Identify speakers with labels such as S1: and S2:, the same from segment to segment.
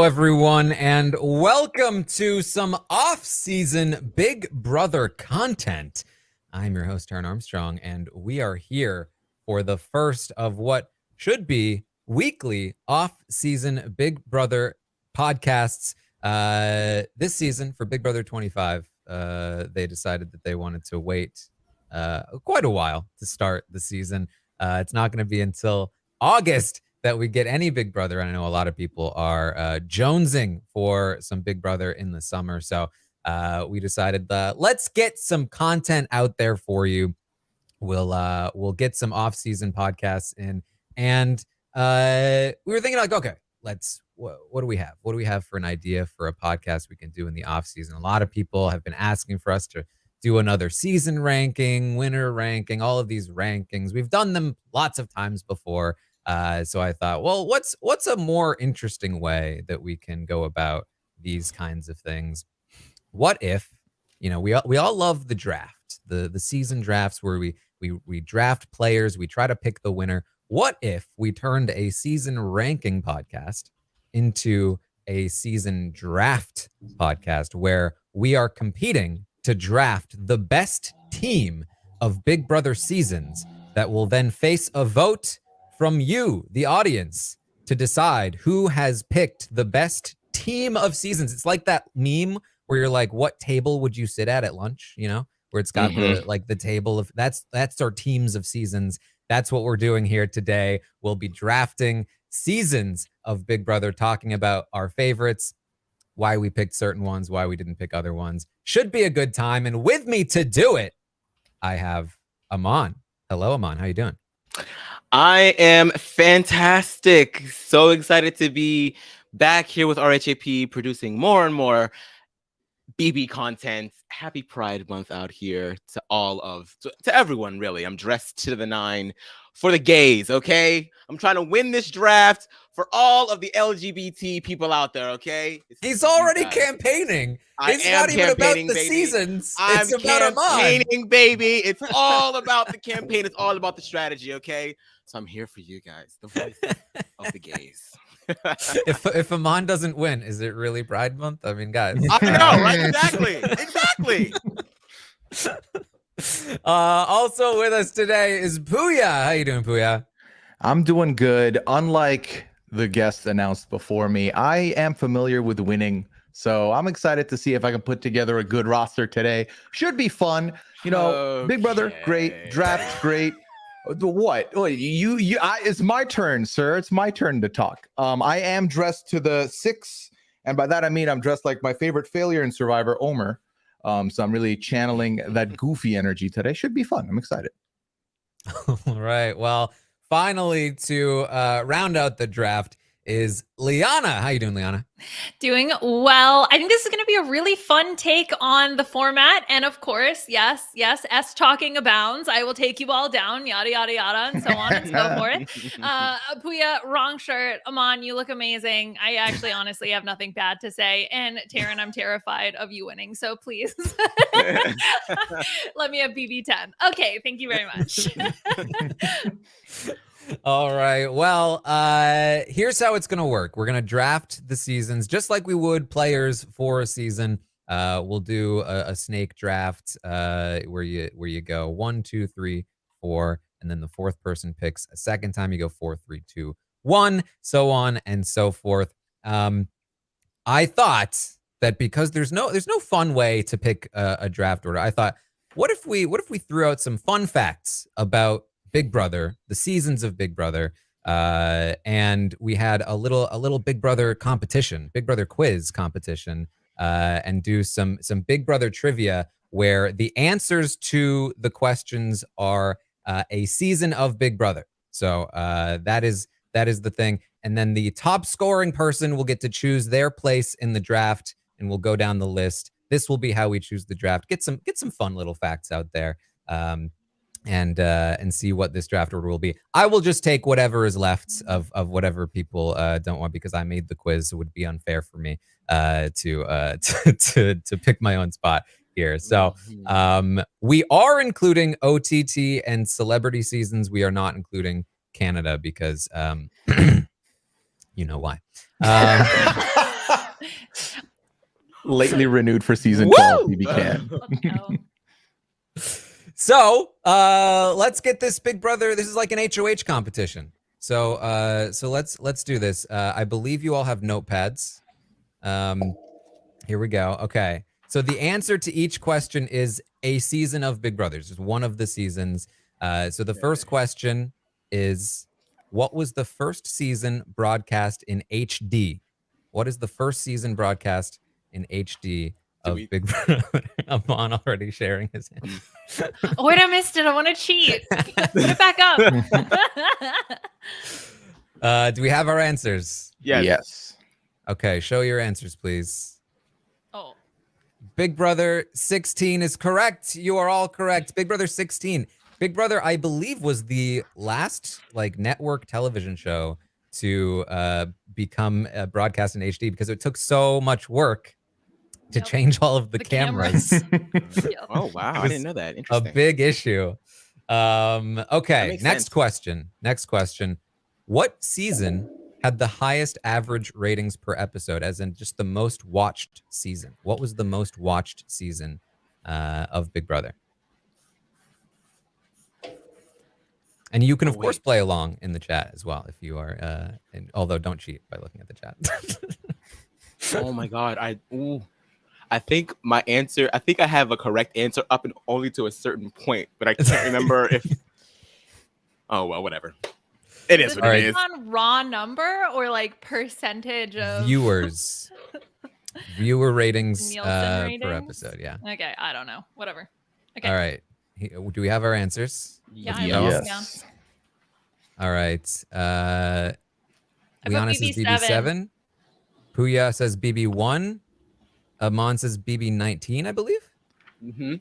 S1: Hello, everyone, and welcome to some off-season Big Brother content. I'm your host, Taran Armstrong, and we are here for the first of what should be weekly off-season Big Brother podcasts. This season, for Big Brother 25, they decided that they wanted to wait quite a while to start the season. It's not going to be until August that we get any Big Brother. And I know a lot of people are jonesing for some Big Brother in the summer. So we decided let's get some content out there for you. We'll get some off-season podcasts in. And we were thinking like, okay, what do we have? What do we have for an idea for a podcast we can do in the off-season? A lot of people have been asking for us to do another season ranking, winner ranking, all of these rankings. We've done them lots of times before. So I thought, well, what's a more interesting way that we can go about these kinds of things? What if, we all love the draft, the season drafts where we draft players, we try to pick the winner. What if we turned a season ranking podcast into a season draft podcast where we are competing to draft the best team of Big Brother seasons that will then face a vote from you, the audience, to decide who has picked the best team of seasons. It's like that meme where you're like, what table would you sit at lunch? Where it's got the table of that's our teams of seasons. That's what we're doing here today. We'll be drafting seasons of Big Brother, talking about our favorites, why we picked certain ones, why we didn't pick other ones. Should be a good time. And with me to do it, I have Aman. Hello, Aman. How you doing?
S2: I am fantastic. So excited to be back here with RHAP, producing more and more BB content. Happy Pride Month out here to everyone, really. I'm dressed to the nine for the gays, okay? I'm trying to win this draft for all of the LGBT people out there, okay?
S1: He's already campaigning. It's not even about the seasons. It's about
S2: campaigning, baby. It's all about the campaign. It's all about the strategy, okay? So I'm here for you guys, the voice of the gays.
S1: If Aman doesn't win, is it really Pride Month? I mean, guys.
S2: I know, right? Exactly.
S1: Also with us today is Pooya. How you doing, Pooya?
S3: I'm doing good. Unlike the guests announced before me, I am familiar with winning. So I'm excited to see if I can put together a good roster today. Should be fun. Big Brother, great. Draft, great. What? It's my turn, sir. It's my turn to talk. I am dressed to the 6, and by that I mean I'm dressed like my favorite failure in Survivor, Omer. So I'm really channeling that goofy energy today. Should be fun. I'm excited.
S1: All right. Well, finally, to round out the draft is Liana. How you doing, Liana?
S4: Doing well. I think this is going to be a really fun take on the format. And of course, yes, S talking abounds. I will take you all down, yada, yada, yada, and so on and so forth. Pooya, wrong shirt. Aman, you look amazing. I actually honestly have nothing bad to say. And Taran, I'm terrified of you winning. So please let me have BB10. Okay, thank you very much.
S1: All right. Well, here's how it's going to work. We're going to draft the seasons just like we would players for a season. We'll do a snake draft where you go 1, 2, 3, 4, and then the fourth person picks a second time. You go 4, 3, 2, 1, so on and so forth. I thought that because there's no fun way to pick a draft order, I thought, what if we threw out some fun facts about Big Brother, the seasons of Big Brother, and we had a little Big Brother competition, Big Brother quiz competition, and do some Big Brother trivia where the answers to the questions are a season of Big Brother. So that is the thing, and then the top scoring person will get to choose their place in the draft, and we'll go down the list. This will be how we choose the draft. Get some fun little facts out there. And see what this draft order will be. I will just take whatever is left of whatever people don't want, because I made the quiz, so it would be unfair for me to pick my own spot here. So we are including OTT and celebrity seasons. We are not including Canada because you know why.
S3: Lately renewed for season
S2: Woo!
S3: 12, BB can.
S4: Let's go.
S1: So let's get this Big Brother. This is like an HOH competition. So let's do this. I believe you all have notepads. Here we go. Okay. So the answer to each question is a season of Big Brother. It's one of the seasons. So the first question is, what was the first season broadcast in HD? What is the first season broadcast in HD of Big Brother? Aman already sharing his hand.
S4: Oh, wait, I missed it. I want to cheat. Put it back up.
S1: Do we have our answers?
S3: Yes.
S1: Okay, show your answers, please.
S4: Oh.
S1: Big Brother 16 is correct. You are all correct. Big Brother 16. Big Brother, I believe, was the last like network television show to become broadcast in HD because it took so much work to change all of the cameras.
S4: Yep.
S2: Oh wow, I didn't know that.
S1: A
S2: Interesting.
S1: big issue. Okay,
S2: makes
S1: next
S2: sense.
S1: question. Next question. What season had the highest average ratings per episode, as in just the most watched season? What was the most watched season of Big Brother? And you can, of course, play along in the chat as well if you are, although don't cheat by looking at the chat.
S2: Oh my god, I think my answer. I think I have a correct answer up and only to a certain point, but I can't remember if. Oh well, whatever. It is what
S1: All
S2: it
S1: right.
S2: is.
S4: On raw number or like percentage of
S1: Viewers. Viewer ratings,
S4: Nielsen
S1: per
S4: ratings?
S1: episode, yeah.
S4: Okay, I don't know. Whatever. Okay.
S1: All right. Do we have our answers?
S4: Yeah, I
S2: Yeah.
S4: wrote it
S3: Yes.
S4: down.
S1: All right.
S4: I put
S1: Liana says BB7. Pooya says BB1. Aman says BB19, I believe.
S2: Mm-hmm.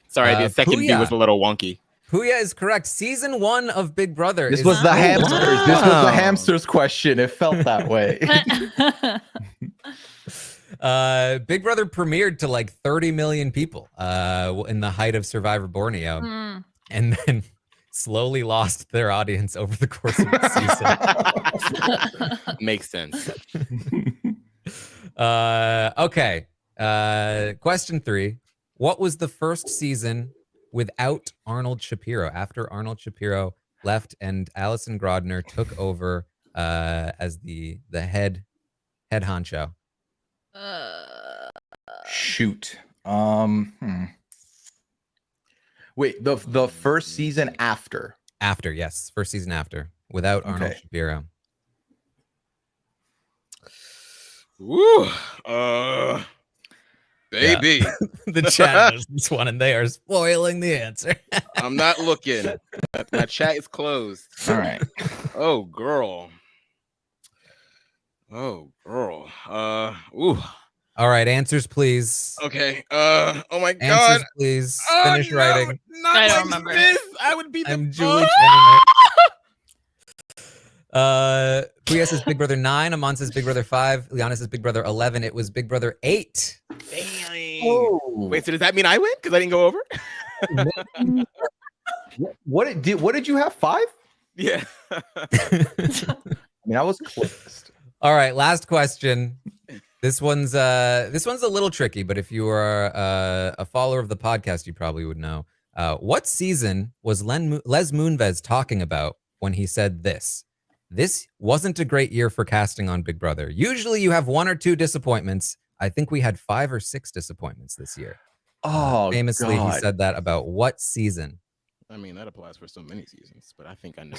S2: Sorry, the second B
S1: Pooya.
S2: was a little wonky.
S1: Pooya is correct. Season 1 of Big Brother.
S3: This
S1: is
S3: was the hamsters. This was
S2: Wow.
S3: the hamsters question. It felt that way.
S1: Big Brother premiered to like 30 million people in the height of Survivor Borneo, and then slowly lost their audience over the course of the season.
S2: Makes sense.
S1: Okay. Question 3. What was the first season without Arnold Shapiro, after Arnold Shapiro left and Alison Grodner took over as the head honcho?
S3: Shoot. Wait, the first season after.
S1: After, yes. First season after, without Arnold
S3: Okay.
S1: Shapiro.
S2: Woo. Baby,
S1: The chat knows this one, and they are spoiling the answer.
S2: I'm not looking. My chat is closed.
S3: All right.
S2: Oh girl. Oh girl. Ooh.
S1: All right, answers, please.
S2: Okay. Oh my god.
S1: Answers, please. Finish
S2: no,
S1: writing.
S2: Not
S4: I don't
S2: like
S4: remember.
S2: this. I would be the.
S1: I'm Julie Pooya says Big Brother 9. Aman says Big Brother 5. Liana says Big Brother 11. It was Big Brother 8.
S2: Dang.
S3: Oh.
S2: Wait, so does that mean I win? Because I didn't go over?
S3: What did you have? 5?
S2: Yeah.
S3: I mean, I was close.
S1: All right, last question. This one's a little tricky, but if you are a follower of the podcast, you probably would know. What season was Les Moonves talking about when he said this? This wasn't a great year for casting on Big Brother. Usually you have 1 or 2 disappointments. I think we had 5 or 6 disappointments this year.
S3: Oh,
S1: Famously,
S3: God.
S1: he said that about what season?
S2: I mean, that applies for so many seasons, but I think I know.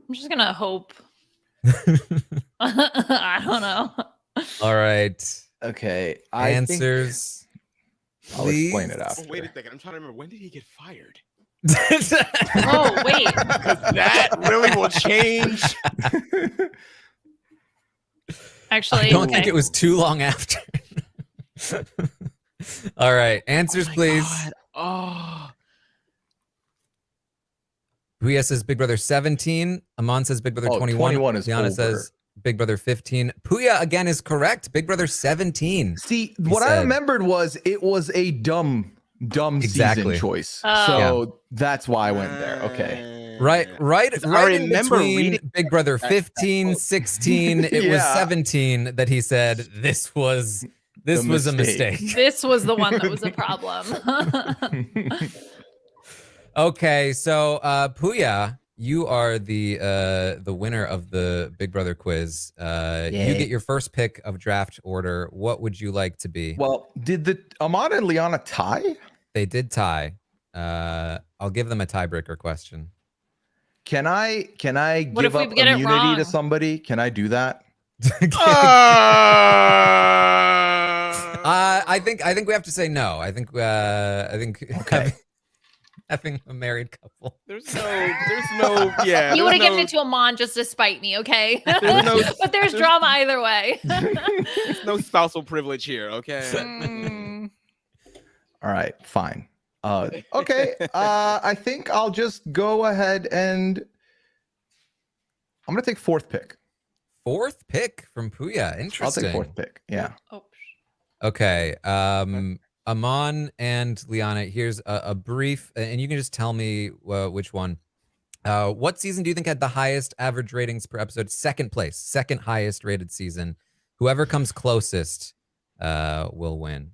S4: I'm just gonna hope. I don't know.
S1: All right.
S3: Okay.
S1: Answers.
S3: I'll explain it
S2: Oh,
S3: after.
S2: wait a second. I'm trying to remember. When did he get fired?
S4: Oh wait.
S2: That really will change.
S4: Actually,
S1: I don't think
S4: okay.
S1: it was too long after. All right. Answers,
S2: Oh my
S1: please.
S2: God. Oh.
S1: Pooya says Big Brother 17. Aman says Big Brother 21.
S3: 21 is
S1: Liana
S3: over.
S1: says Big Brother 15. Pooya again is correct. Big Brother 17.
S3: See, what I
S1: said.
S3: remembered was it was a dumb
S1: Exactly.
S3: season choice.
S4: Oh.
S3: So that's why I went there. Okay.
S1: Right
S2: I
S1: in
S2: remember
S1: between
S2: reading
S1: Big Brother
S2: that
S1: 15,
S2: quote.
S1: 16, it was
S3: Yeah.
S1: 17 that he said this was a mistake.
S4: This was the one that was a problem.
S1: Okay, so Pooya, you are the winner of the Big Brother quiz. You get your first pick of draft order. What would you like to be?
S3: Well, did the Ahmad and Liana tie?
S1: They did tie. I'll give them a tiebreaker question.
S3: Can I
S4: What if
S3: give
S4: we
S3: up
S4: get it
S3: immunity to
S4: wrong?
S3: somebody? Can I do that?
S1: I think we have to say no. I think
S3: Okay.
S1: having a married couple.
S2: There's no, yeah.
S4: You would have
S2: there's
S4: given it to Aman just to spite me, okay?
S2: no-
S4: But there's drama either way.
S2: There's no spousal privilege here, okay?
S4: Mm.
S3: All right, fine. Okay. I think I'll just go ahead and I'm gonna take fourth pick.
S1: Fourth pick from Pooya.
S3: I'll
S1: Interesting.
S3: take fourth pick. Yeah.
S4: Oh.
S1: Okay. Aman and Liana, here's a brief, and you can just tell me which one. What season do you think had the highest average ratings per episode? Second place, second highest rated season. Whoever comes closest will win.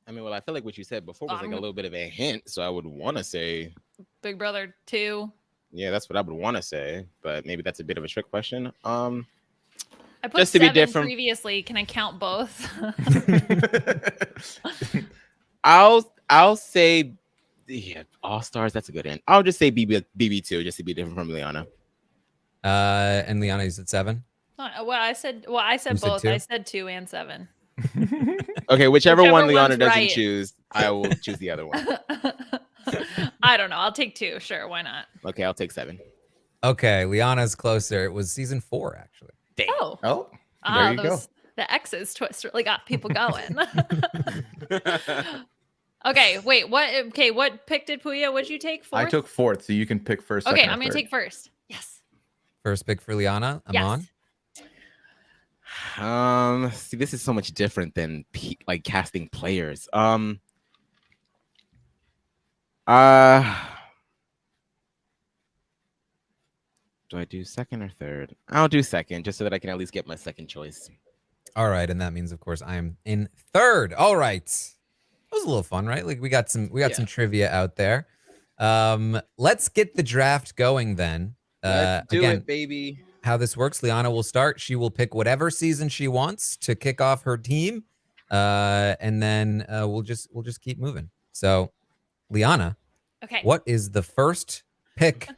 S2: I mean, well, I feel like what you said before was like a little bit of a hint, so I would want to say,
S4: Big Brother 2.
S2: yeah, that's what I would want to say, but maybe that's a bit of a trick question.
S4: I put
S2: Just to be
S4: 7
S2: different-
S4: previously. Can I count both?
S2: I'll say, yeah, All Stars. That's a good end. I'll just say BB2, just to be different from Liana.
S1: And Liana, you said 7.
S4: Well, I said
S1: You said
S4: both.
S1: 2?
S4: I said 2 and 7.
S2: Okay, whichever one
S4: Whichever
S2: Liana
S4: one's
S2: doesn't
S4: right.
S2: choose, I will choose the other one.
S4: I don't know. I'll take 2. Sure, why not?
S2: Okay, I'll take 7.
S1: Okay, Liana's closer. It was season 4, actually.
S2: Damn.
S4: Oh,
S3: Oh, there you go.
S4: The X's twist really got people going. Okay, wait. What pick did Pooya? What'd you take? Fourth?
S3: I took fourth, so you can pick first.
S4: Okay,
S3: second, or
S4: I'm gonna
S3: third.
S4: take first. Yes.
S1: First pick for Liana. Aman.
S4: Yes.
S2: See, this is so much different than like casting players. Do I do second or third? I'll do second, just so that I can at least get my second choice.
S1: All right, and that means, of course, I am in third. All right, that was a little fun, right? Like we got some trivia out there. Let's get the draft going then.
S2: Let's do
S1: again,
S2: it, baby.
S1: how this works, Liana will start. She will pick whatever season she wants to kick off her team, and then we'll just keep moving. So, Liana,
S4: Okay.
S1: what is the first pick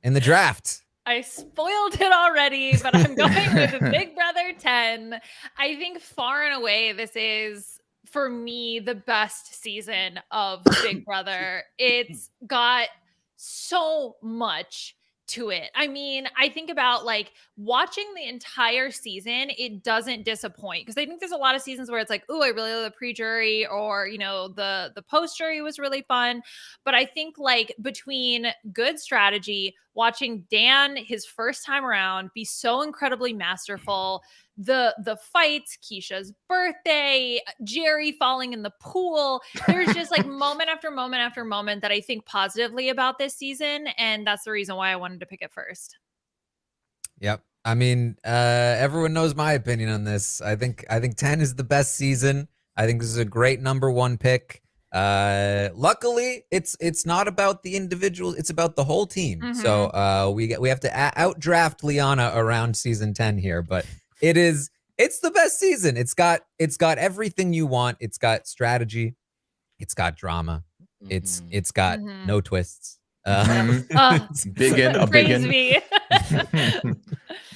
S1: in the draft?
S4: I spoiled it already, but I'm going with Big Brother 10. I think far and away this is, for me, the best season of Big Brother. It's got so much to it. I mean, I think about like watching the entire season, it doesn't disappoint, because I think there's a lot of seasons where it's like, oh, I really love the pre-jury, or the post-jury was really fun. But I think like between good strategy, watching Dan his first time around be so incredibly masterful, the fights, Keisha's birthday, Jerry falling in the pool, there's just like moment after moment after moment that I think positively about this season, and that's the reason why I wanted to pick it first.
S1: Yep. I mean, everyone knows my opinion on this. I think 10 is the best season. I think this is a great number 1 pick. Luckily, it's not about the individual; it's about the whole team.
S4: Mhm.
S1: So we have to outdraft Liana around season 10 here, but it's the best season. It's got everything you want. It's got strategy. It's got drama. It's got
S4: Mhm.
S1: no twists.
S3: Big in, a big
S4: Praise
S3: in.
S4: me.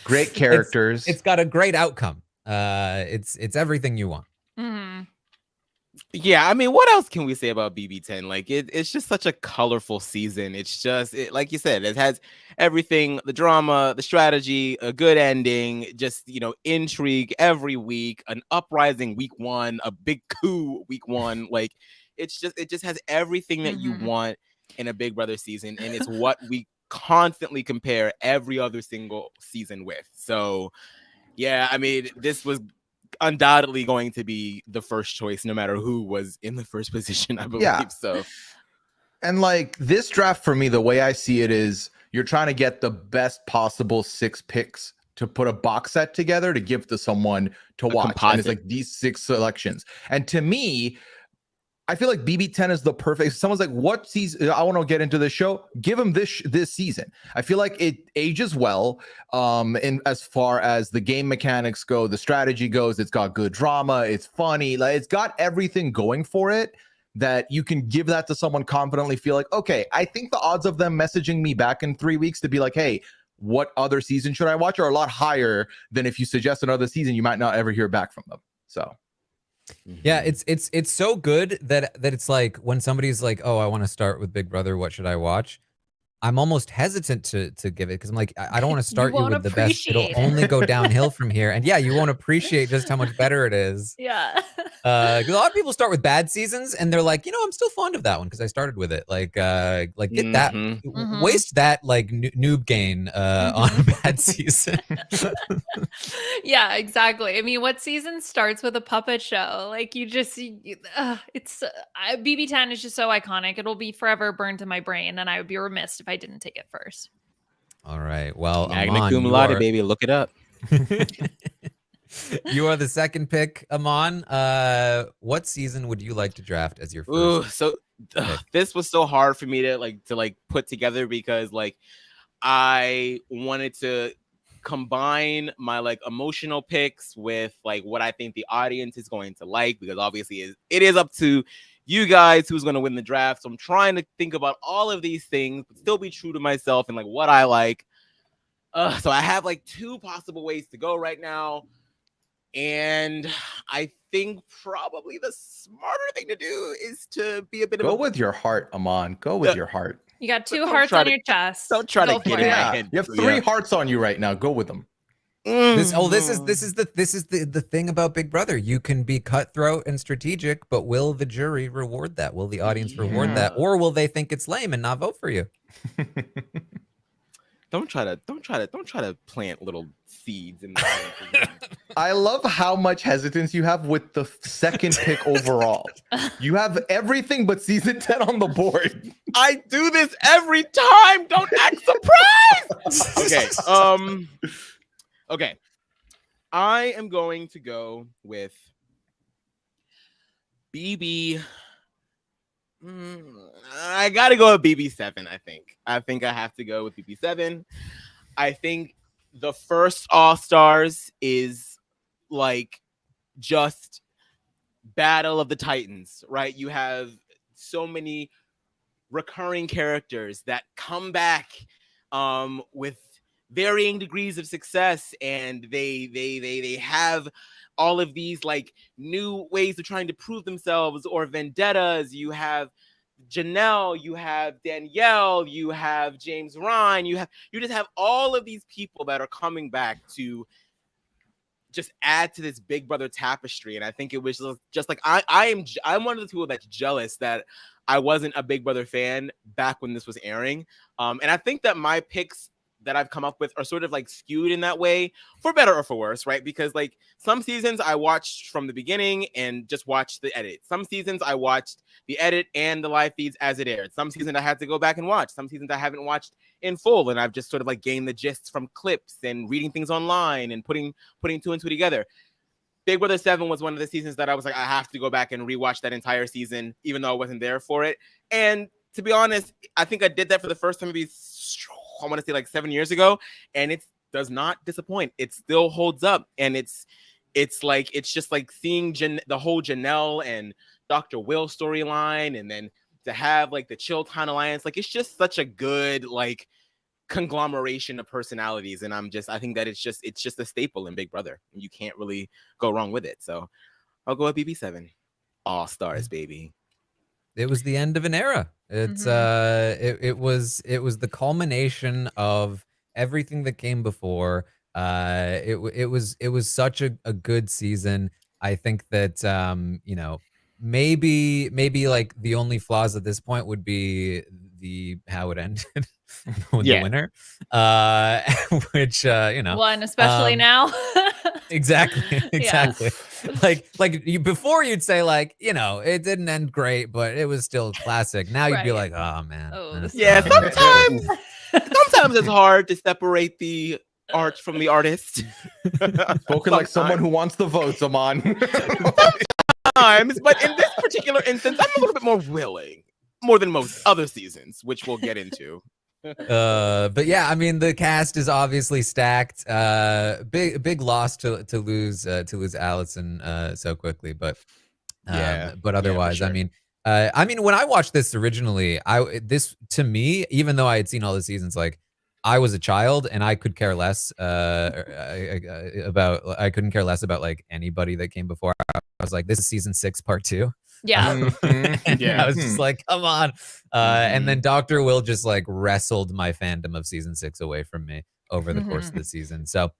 S3: Great characters.
S1: It's got a great outcome. It's everything you want.
S4: Mhm.
S2: Yeah, I mean, what else can we say about BB10? Like, it's just such a colorful season. It's just, like you said, it has everything: the drama, the strategy, a good ending, just, intrigue every week, an uprising week 1, a big coup week 1. Like, it just has everything that you
S4: Mhm.
S2: want in a Big Brother season, and it's what we constantly compare every other single season with. So, yeah, I mean, this was undoubtedly going to be the first choice, no matter who was in the first position, I believe.
S3: Yeah.
S2: So,
S3: And like this draft for me, the way I see it is, you're trying to get the best possible 6 picks to put a box set together to give to someone to watch.
S2: Composite.
S3: And it's like these 6 selections. And to me, I feel like BB10 is the perfect. Someone's like, what season? I want to get into this show. Give them this season. I feel like it ages well. In as far as the game mechanics go, the strategy goes, it's got good drama. It's funny. Like, it's got everything going for it that you can give that to someone confidently. Feel like, okay, I think the odds of them messaging me back in 3 weeks to be like, hey, what other season should I watch, are a lot higher than if you suggest another season, you might not ever hear back from them. So.
S1: Yeah, it's so good that it's like when somebody's like, oh, I want to start with Big Brother, what should I watch? I'm almost hesitant to give it because I'm like, I don't want to start you with the best. It'll only go downhill from here. And yeah, you won't appreciate just how much better it is.
S4: Yeah.
S1: Because a lot of people start with bad seasons and they're like, I'm still fond of that one because I started with it. Like get that, waste that like noob gain on a bad season.
S4: Yeah, exactly. I mean, what season starts with a puppet show? Like it's BB10 is just so iconic. It'll be forever burned in my brain, and I would be remiss if I didn't take it first.
S1: All right. Well,
S2: Magna
S1: Aman,
S2: cum laude, baby. Look it up.
S1: You are the second pick, Aman. What season would you like to draft as your first?
S2: Ooh, so this was so hard for me to put together because I wanted to combine my emotional picks with what I think the audience is going to like, because obviously it is up to you guys who's going to win the draft. So I'm trying to think about all of these things, but still be true to myself and what I like. So I have 2 possible ways to go right now. And I think probably the smarter thing to do is to be a bit
S3: Go with your heart, Aman. Go with your heart.
S4: You got 2 hearts on your chest.
S2: Don't try to get in my head.
S3: You have 3 hearts on you right now. Go with them.
S1: This is the thing about Big Brother. You can be cutthroat and strategic, but will the jury reward that? Will the audience reward that, or will they think it's lame and not vote for you?
S2: Don't try to plant little seeds in the
S3: I love how much hesitance you have with the second pick overall. You have everything but season 10 on the board.
S2: I do this every time. Don't act surprised. Okay. I am going to go with BB. I gotta go with BB7. I think I have to go with BB7. I think the first All Stars is just Battle of the Titans, right? You have so many recurring characters that come back with varying degrees of success, and they have all of these new ways of trying to prove themselves, or vendettas. You have Janelle, you have Danielle, you have James Ryan, you just have all of these people that are coming back to just add to this Big Brother tapestry. And I think it was just I'm one of the people that's jealous that I wasn't a Big Brother fan back when this was airing. And I think that my picks that I've come up with are sort of skewed in that way, for better or for worse, right? Because some seasons I watched from the beginning and just watched the edit. Some seasons I watched the edit and the live feeds as it aired. Some seasons I had to go back and watch. Some seasons I haven't watched in full, and I've just sort of gained the gist from clips and reading things online and putting 2 and 2 together. Big Brother 7 was one of the seasons that I was I have to go back and rewatch that entire season, even though I wasn't there for it. And to be honest, I think I did that for the first time maybe I want to say 7 years ago, and it does not disappoint. It still holds up, and it's just seeing the whole Janelle and Dr. Will storyline, and then to have the Chilton Alliance. It's just such a good conglomeration of personalities, and I think that it's just a staple in Big Brother, and you can't really go wrong with it. So I'll go with BB7. All Stars, baby.
S1: It was the end of an era. It's it was the culmination of everything that came before. It was such a good season. I think that maybe the only flaws at this point would be how it ended with the winner, which
S4: one especially now.
S1: Exactly. Before you'd say it didn't end great, but it was still classic. Now you'd be like, oh man.
S2: Yeah, Sometimes it's hard to separate the art from the artist.
S3: Spoken like someone who wants the votes, Aman.
S2: Sometimes, but in this particular instance, I'm a little bit more willing, more than most other seasons, which we'll get into.
S1: But yeah, I mean, the cast is obviously stacked. Big loss to lose Allison so quickly, but otherwise,
S2: sure.
S1: I mean, when I watched this originally, this to me, even though I had seen all the seasons, like I was a child and I could care less I couldn't care less about like anybody that came before. I was like, this is season 6, part 2.
S4: Yeah.
S1: I was just like, come on. And then Dr. Will just like wrestled my fandom of season 6 away from me over the course of the season. So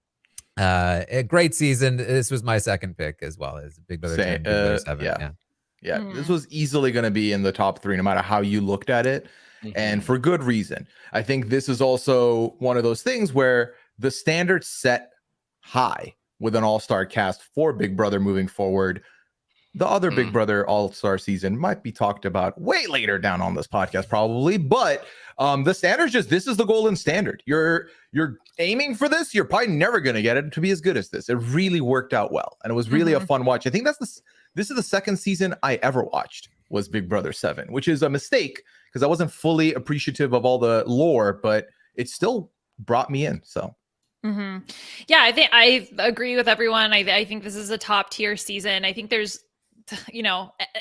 S1: a great season. This was my second pick as well as Big Brother 10, Big Brother 7.
S3: Yeah, this was easily going to be in the top 3 no matter how you looked at it, and for good reason. I think this is also one of those things where the standards set high with an all-star cast for Big Brother moving forward. The other Big Brother all-star season might be talked about way later down on this podcast probably, but the standards this is the golden standard. You're aiming for this, you're probably never going to get it to be as good as this. It really worked out well, and it was really a fun watch. I think this is the second season I ever watched was Big Brother 7, which is a mistake because I wasn't fully appreciative of all the lore, but it still brought me in. So
S4: yeah, I think I agree with everyone. I think this is a top tier season. I think there's,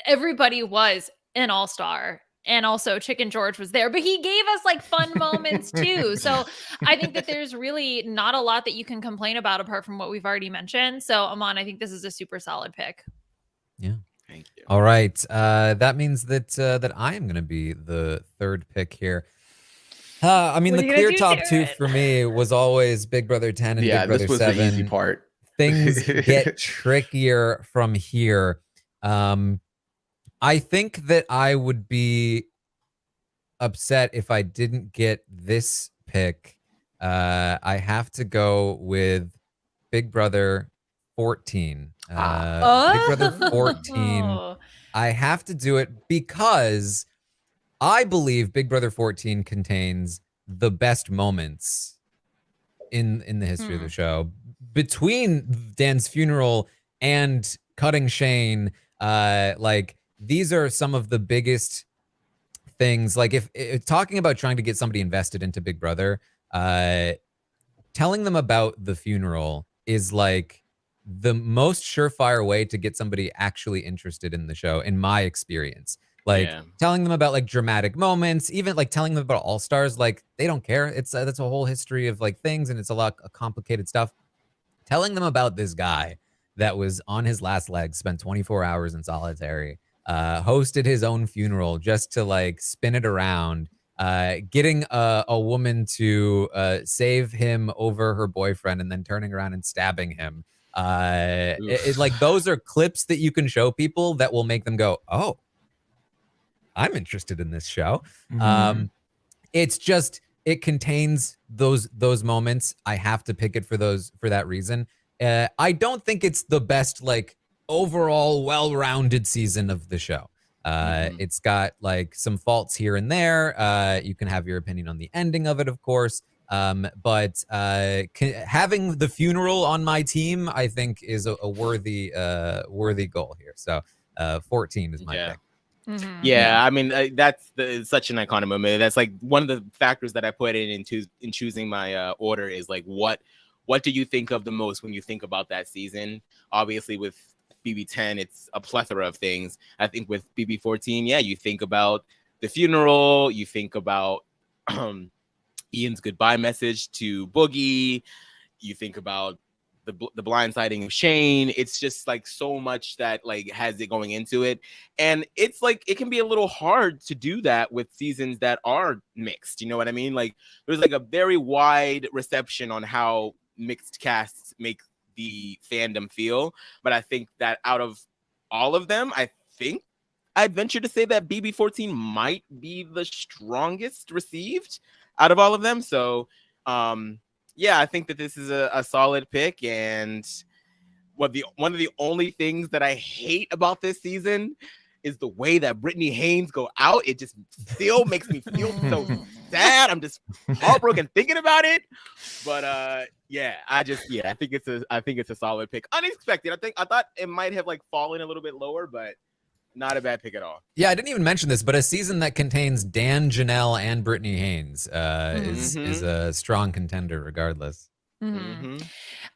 S4: everybody was an all-star. And also Chicken George was there, but he gave us like fun moments too. So I think that there's really not a lot that you can complain about apart from what we've already mentioned. So Aman, I think this is a super solid pick.
S1: Yeah.
S2: Thank you.
S1: All right. That means that I am going to be the third pick here. I mean, the clear top 2 for me was always Big Brother 10 and Big Brother 7.
S3: This was the easy part.
S1: Things get trickier from here. I think that I would be upset if I didn't get this pick. I have to go with Big Brother 14. Big Brother 14. I have to do it because I believe Big Brother 14 contains the best moments in the history of the show. Between Dan's funeral and cutting Shane, like these are some of the biggest things. Like if talking about trying to get somebody invested into Big Brother, telling them about the funeral is like the most surefire way to get somebody actually interested in the show, in my experience. Like telling them about like dramatic moments, even like telling them about all-stars, like they don't care. That's a whole history of like things, and it's a lot of complicated stuff. Telling them about this guy that was on his last leg, spent 24 hours in solitary, hosted his own funeral just to like spin it around, getting a woman to save him over her boyfriend and then turning around and stabbing him. Like those are clips that you can show people that will make them go, oh, I'm interested in this show. It's just, it contains those moments. I have to pick it for that reason. I don't think it's the best like overall well-rounded season of the show. It's got like some faults here and there. You can have your opinion on the ending of it, of course. But having the funeral on my team, I think, is a worthy goal here. So 14 is my pick.
S2: Yeah, I mean that's such an iconic moment. That's like one of the factors that I put in choosing my order is like what do you think of the most when you think about that season? Obviously, with BB10, it's a plethora of things. I think with BB14, yeah, you think about the funeral, you think about Ian's goodbye message to Boogie, you think about the blindsiding of Shane. It's just like so much that like has it going into it, and it's like it can be a little hard to do that with seasons that are mixed. You know what I mean? Like there's like a very wide reception on how mixed casts make the fandom feel, but I think that out of all of them, I think I'd venture to say that BB14 might be the strongest received out of all of them. So yeah, I think that this is a solid pick. And one of the only things that I hate about this season is the way that Brittany Haynes go out. It just still makes me feel so sad. I'm just heartbroken thinking about it. But yeah, I think it's a solid pick. Unexpected. I thought it might have like fallen a little bit lower, but not a bad pick at all.
S1: Yeah, I didn't even mention this, but a season that contains Dan, Janelle, and Brittany Haynes is a strong contender regardless.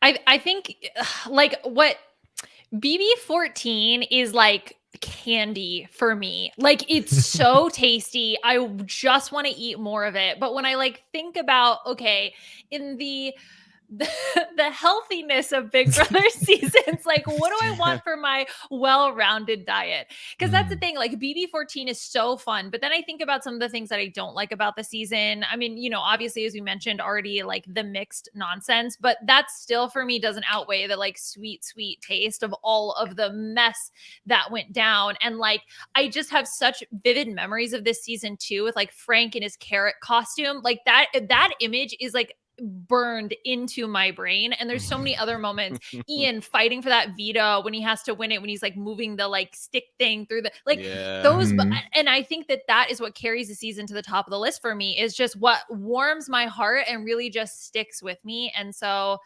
S4: I think like what BB14 is like candy for me. Like it's so tasty. I just want to eat more of it. But when I like think about, okay, in the healthiness of Big Brother seasons, like what do I want for my well-rounded diet? Because that's the thing, like BB14 is so fun, but then I think about some of the things that I don't like about the season. I mean, you know, obviously as we mentioned already, like the mixed nonsense, but that still for me doesn't outweigh the like sweet taste of all of the mess that went down. And like I just have such vivid memories of this season too, with like Frank in his carrot costume. Like that image is like burned into my brain. And there's so many other moments. Ian fighting for that veto when he has to win it, when he's like moving the like stick thing through the like those. And I think that is what carries the season to the top of the list for me, is just what warms my heart and really just sticks with me. And so,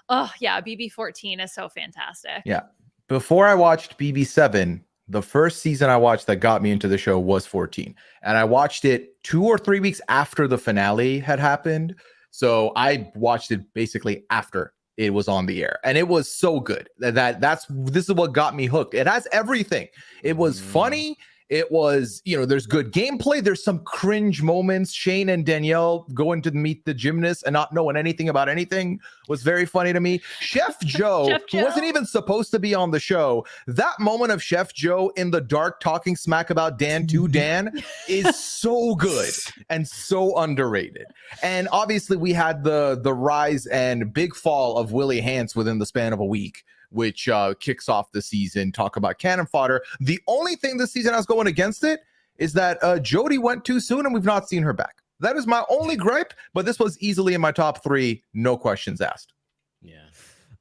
S4: oh yeah, BB14 is so fantastic.
S3: Yeah. Before I watched BB7, the first season I watched that got me into the show was 14. And I watched it 2 or 3 weeks after the finale had happened. So I watched it basically after it was on the air, and it was so good this is what got me hooked. It has everything. It was funny. It was, you know, there's good gameplay. There's some cringe moments. Shane and Danielle going to meet the gymnast and not knowing anything about anything was very funny to me. Chef Joe, who wasn't even supposed to be on the show, that moment of Chef Joe in the dark talking smack about Dan to Dan is so good and so underrated. And obviously we had the rise and big fall of Willie Hance within the span of a week, which kicks off the season. Talk about cannon fodder. The only thing this season has going against it is that Jody went too soon and we've not seen her back. That is my only gripe, but this was easily in my top 3, no questions asked.
S2: Yeah.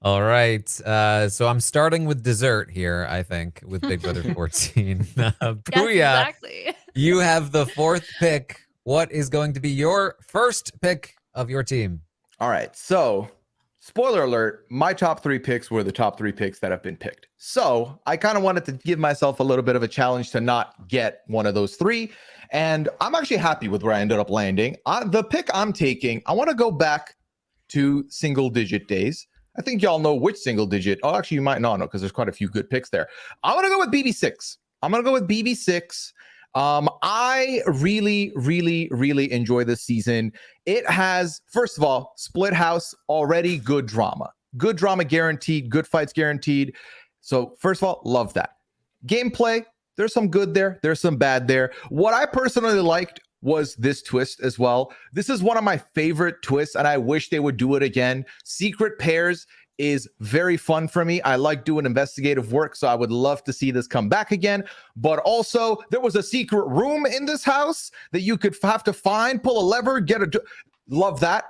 S1: All right. So I'm starting with dessert here, I think, with Big Brother 14. Pooya,
S4: Yes, exactly.
S1: you have the 4th pick. What is going to be your first pick of your team?
S3: All right. So spoiler alert, my top 3 picks were the top 3 picks that have been picked. So I kind of wanted to give myself a little bit of a challenge to not get one of those 3. And I'm actually happy with where I ended up landing. The pick I'm taking, I want to go back to single digit days. I think y'all know which single digit. Oh, actually, you might not know because there's quite a few good picks there. I'm going to go with BB6. I really enjoy this season. It has, first of all, split house, already good drama guaranteed, good fights guaranteed. So first of all, love that. Gameplay, there's some good there, there's some bad there. What I personally liked was this twist as well. This is one of my favorite twists, and I wish they would do it again. Secret pairs is very fun for me. I like doing investigative work, so I would love to see this come back again. But also, there was a secret room in this house that you could have to find, pull a lever, love that.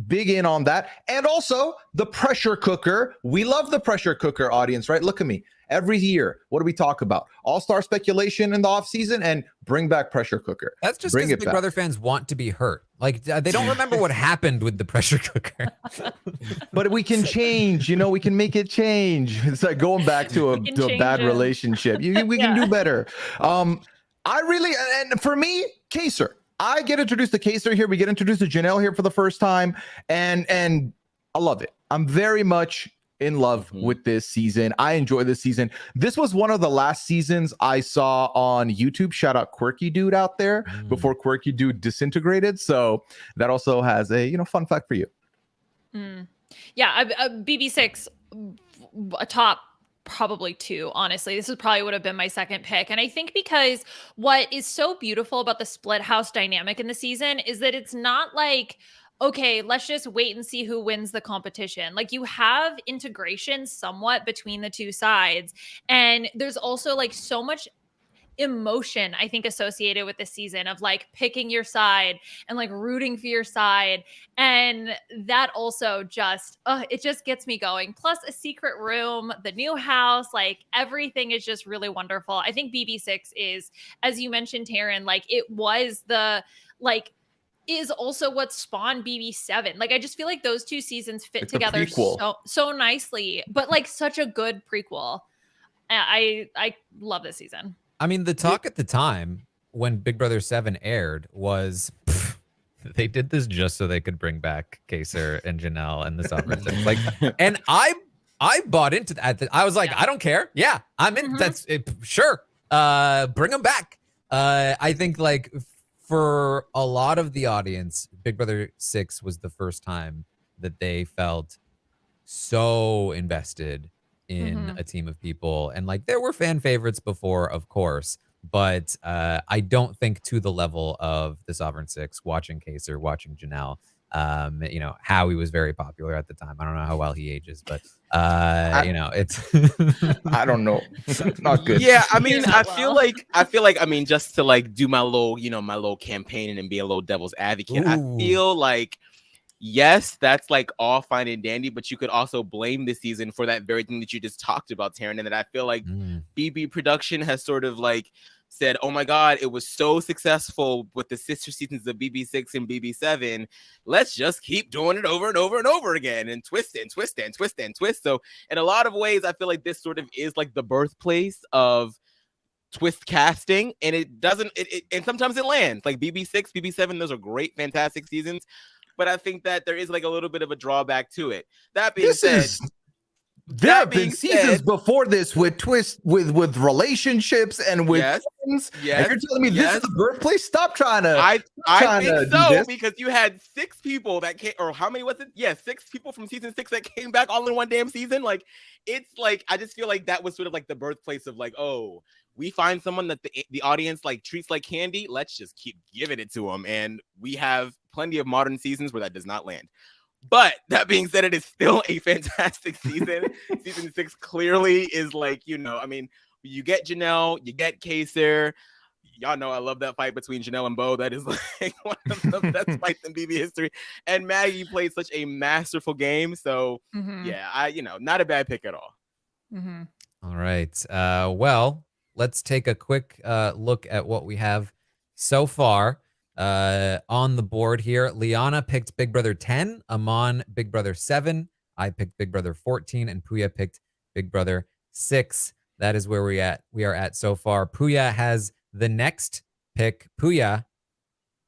S3: Big in on that. And also, the pressure cooker. We love the pressure cooker, audience, right? Look at me. Every year, what do we talk about? All-star speculation in the offseason and bring back pressure cooker.
S1: That's just because Big Brother fans want to be hurt. Like, they don't remember what happened with the pressure cooker.
S3: But we can change, we can make it change. It's like going back to a bad relationship. We can do better. And for me, Kaser. I get introduced to Kaser here. We get introduced to Janelle here for the first time. And I love it. I'm very much in love with this season. I enjoy this season. This was one of the last seasons I saw on YouTube. Shout out Quirky Dude out there before Quirky Dude disintegrated. So that also has a fun fact for you.
S4: Yeah, BB6, a top probably 2, honestly. This would have been my second pick. And I think because what is so beautiful about the split house dynamic in the season is that it's not like, okay, let's just wait and see who wins the competition. Like, you have integration somewhat between the two sides. And there's also like so much emotion, I think, associated with this season of like picking your side and like rooting for your side. And that also just, it just gets me going. Plus a secret room, the new house, like everything is just really wonderful. I think BB6 is, as you mentioned, Taran, like it was the, like, is also what spawned BB7. Like I just feel like those two seasons fit
S3: It's a
S4: together
S3: prequel.
S4: so nicely, but like such a good prequel. I love this season.
S1: I mean, the talk at the time when Big Brother 7 aired was they did this just so they could bring back Kaser and Janelle and the Sovereign Six. Like, and I bought into that. I was like,
S4: Yeah.
S1: I don't care. Yeah, I'm in.
S4: Mhm.
S1: That's it, sure. Bring them back. I think like for a lot of the audience, Big Brother 6 was the first time that they felt so invested in a team of people. And like there were fan favorites before, of course, but I don't think to the level of the Sovereign Six, watching Kaser, watching Janelle. You know, Howie was very popular at the time. I don't know how well he ages, but you know, it's
S3: I don't know. Not good.
S2: Yeah, I mean,
S4: Here's
S2: I
S4: not
S2: feel
S4: well.
S2: like, I mean, just to like do my little campaign and be a little devil's advocate, I
S1: Ooh.
S2: feel like, yes, that's like all fine and dandy, but you could also blame this season for that very thing that you just talked about, Taran, and that I feel like BB production has sort of like said, oh my God, it was so successful with the sister seasons of BB6 and BB7. Let's just keep doing it over and over and over again and twist and twist and twist and twist. So in a lot of ways, I feel like this sort of is like the birthplace of twist casting, and it doesn't, and sometimes it lands. Like BB6, BB7, those are great, fantastic seasons. But I think that there is like a little bit of a drawback to it. That being said,
S3: there have been seasons before this with twists with relationships and with friends.
S2: Yes,
S3: and you're telling me this is the birthplace? Stop trying to.
S2: I think so,
S3: this.
S2: because you had 6 people that came, or how many was it? Yeah, 6 people from season 6 that came back all in one damn season. Like, it's like, I just feel like that was sort of like the birthplace of like, oh, we find someone that the audience like treats like candy. Let's just keep giving it to them. And we have plenty of modern seasons where that does not land. But that being said, it is still a fantastic season. Season 6 clearly is like, you know, I mean, you get Janelle, you get Kaser. Y'all know I love that fight between Janelle and Bo. That is like one of the best fights in BB history. And Maggie played such a masterful game. So yeah, not a bad pick at all.
S1: All right. Well, let's take a quick look at what we have so far on the board here. Liana picked Big Brother 10, Aman Big Brother 7, I picked Big Brother 14, and Pooya picked Big Brother 6. That is where we are at so far. Pooya has the next pick. Pooya,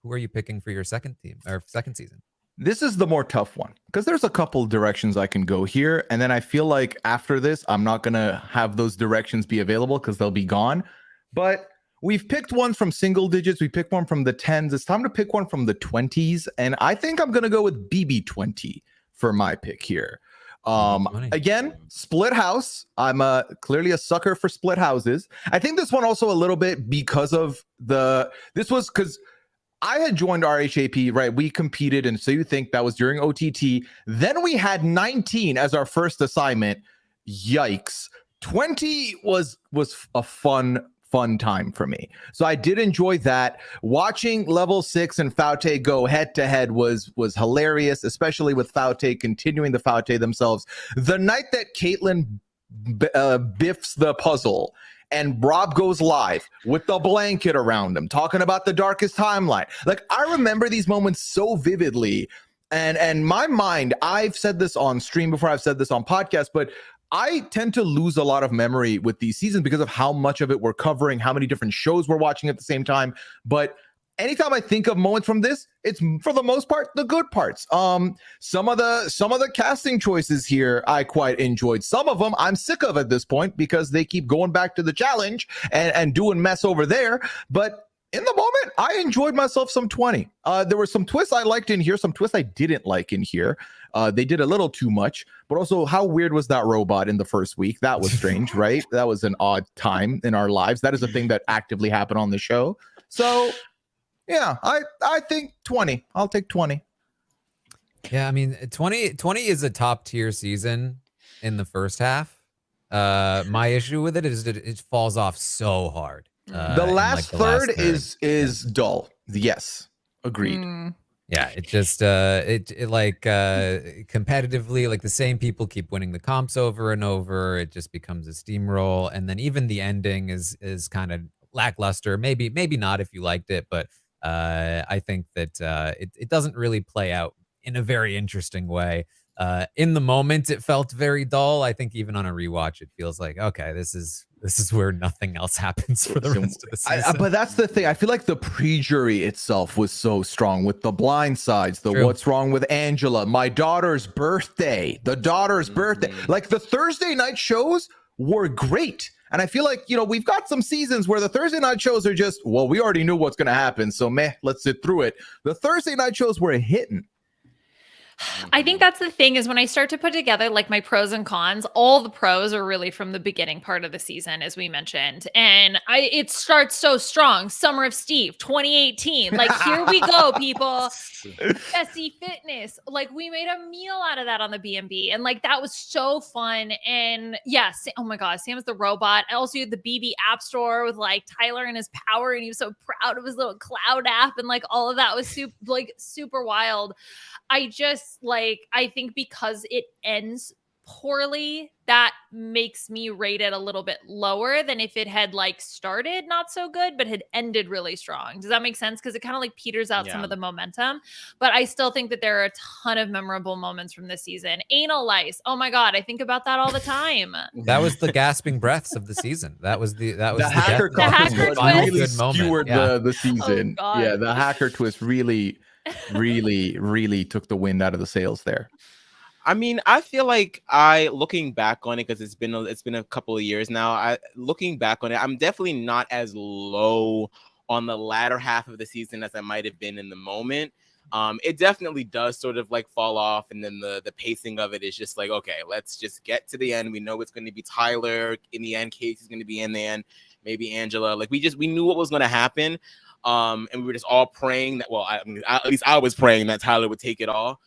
S1: who are you picking for your second team or second season?
S3: This is the more tough one because there's a couple directions I can go here. And then I feel like after this, I'm not going to have those directions be available because they'll be gone. But we've picked one from single digits. We picked one from the 10s. It's time to pick one from the 20s. And I think I'm going to go with BB20 for my pick here. Again, split house. I'm clearly a sucker for split houses. I think this one also a little bit because of because I had joined RHAP, right? We competed, and so you think that was during OTT. Then we had 19 as our first assignment. Yikes. 20 was a fun time for me. So I did enjoy that. Watching Level 6 and Faute go head to head was hilarious, especially with Faute continuing the Faute themselves. The night that Caitlyn biffs the puzzle and Rob goes live with the blanket around him, talking about the darkest timeline. Like, I remember these moments so vividly. And my mind, I've said this on stream before, I've said this on podcast, but I tend to lose a lot of memory with these seasons because of how much of it we're covering, how many different shows we're watching at the same time. But anytime I think of moments from this, it's for the most part the good parts. Some of the casting choices here I quite enjoyed. Some of them I'm sick of at this point because they keep going back to the challenge and doing mess over there. But in the moment, I enjoyed myself some 20. There were some twists I liked in here, some twists I didn't like in here. They did a little too much, but also how weird was that robot in the first week? That was strange, right? That was an odd time in our lives. That is a thing that actively happened on the show. So yeah, I think 20. I'll take 20.
S1: Yeah, I mean, 20 is a top tier season in the first half. My issue with it is that it falls off so hard.
S3: The last third is dull. Yes, agreed.
S1: Yeah, it just it like competitively, like the same people keep winning the comps over and over. It just becomes a steamroll, and then even the ending is kind of lackluster. Maybe not if you liked it, but I think that it doesn't really play out in a very interesting way. In the moment, it felt very dull. I think even on a rewatch, it feels like, okay, this is where nothing else happens for the rest of the season.
S3: But that's the thing. I feel like the pre-jury itself was so strong with the blind sides, the
S1: True.
S3: what's wrong with Angela, my daughter's birthday, the daughter's birthday. Like the Thursday night shows were great. And I feel like, you know, we've got some seasons where the Thursday night shows are just, well, we already knew what's going to happen. So let's sit through it. The Thursday night shows were hitting.
S4: I think that's the thing is when I start to put together like my pros and cons, all the pros are really from the beginning part of the season, as we mentioned. And it starts so strong. Summer of Steve, 2018. Like, here we go, people. Bessie Fitness. Like, we made a meal out of that on the B&B. And like, that was so fun. And yes, oh my God, Sam's the robot. I also had the BB App Store with like Tyler and his power. And he was so proud of his little cloud app. And like, all of that was super wild. I think because it ends poorly, that makes me rate it a little bit lower than if it had like started not so good, but had ended really strong. Does that make sense? Because it kind of like peters out some of the momentum. But I still think that there are a ton of memorable moments from this season. Anal lice. Oh my God. I think about that all the time.
S1: That was the gasping breaths of the season. That was the
S3: hacker
S1: death
S3: twist
S1: final
S3: really
S1: good moment.
S3: skewered
S1: Yeah.
S3: the season.
S4: Oh,
S3: yeah, the hacker twist really took the wind out of the sails there.
S2: I mean, I feel like looking back on it, because it's been a couple of years now. Looking back on it, I'm definitely not as low on the latter half of the season as I might have been in the moment. It definitely does sort of like fall off, and then the pacing of it is just like, okay, let's just get to the end. We know it's going to be Tyler in the end. Casey's going to be in the end. Maybe Angela. Like we knew what was going to happen. And we were just all praying that, well, at least I was praying that Tyler would take it all.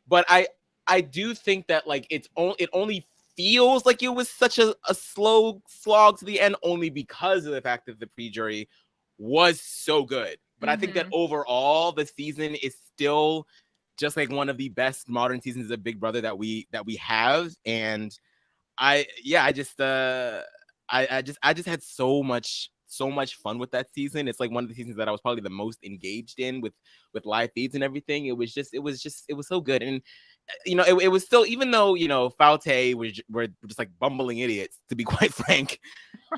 S2: But I do think that like it only feels like it was such a slow slog to the end, only because of the fact that the pre-jury was so good. But I think that overall the season is still just like one of the best modern seasons of Big Brother that we have. And I just had so much fun with that season. It's like one of the seasons that I was probably the most engaged in with live feeds and everything. It was so good. And you know, it was still, even though, you know, Faute were just like bumbling idiots, to be quite frank,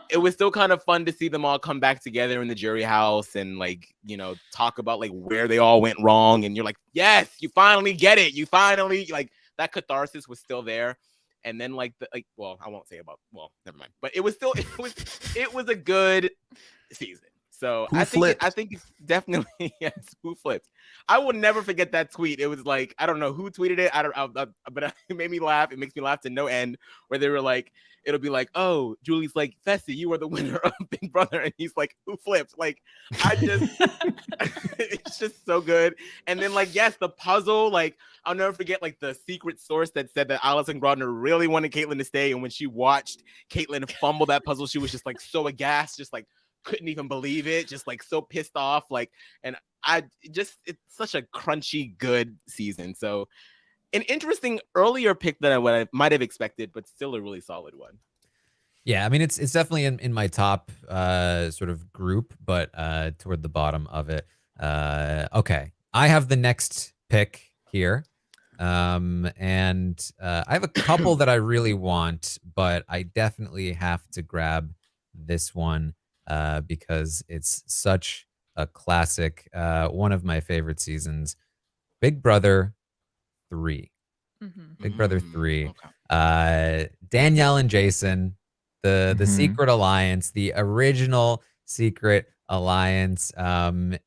S2: it was still kind of fun to see them all come back together in the jury house and like, you know, talk about like where they all went wrong. And you're like, yes, you finally get it. You finally, like, that catharsis was still there. And then well, I won't say well, never mind. But it was a good season. So I think it's definitely, yes, who flipped. I will never forget that tweet. It was like, I don't know who tweeted it. But it made me laugh. It makes me laugh to no end, where they were like, it'll be like, oh, Julie's like, Fessy, you are the winner of Big Brother. And he's like, who flipped? Like, it's just so good. And then like, yes, the puzzle, like, I'll never forget like the secret source that said that Alison Grodner really wanted Caitlyn to stay. And when she watched Caitlyn fumble that puzzle, she was just like so aghast, just like couldn't even believe it, just like so pissed off. Like, and it's such a crunchy, good season. So an interesting earlier pick than what I might have expected, but still a really solid one.
S1: Yeah, I mean, it's definitely in my top sort of group, but toward the bottom of it. Okay, I have the next pick here. And I have a couple that I really want, but I definitely have to grab this one because it's such a classic, one of my favorite seasons, Big Brother 3. Big Brother 3.
S2: Okay.
S1: Danielle and Jason, the Secret Alliance, the original Secret Alliance.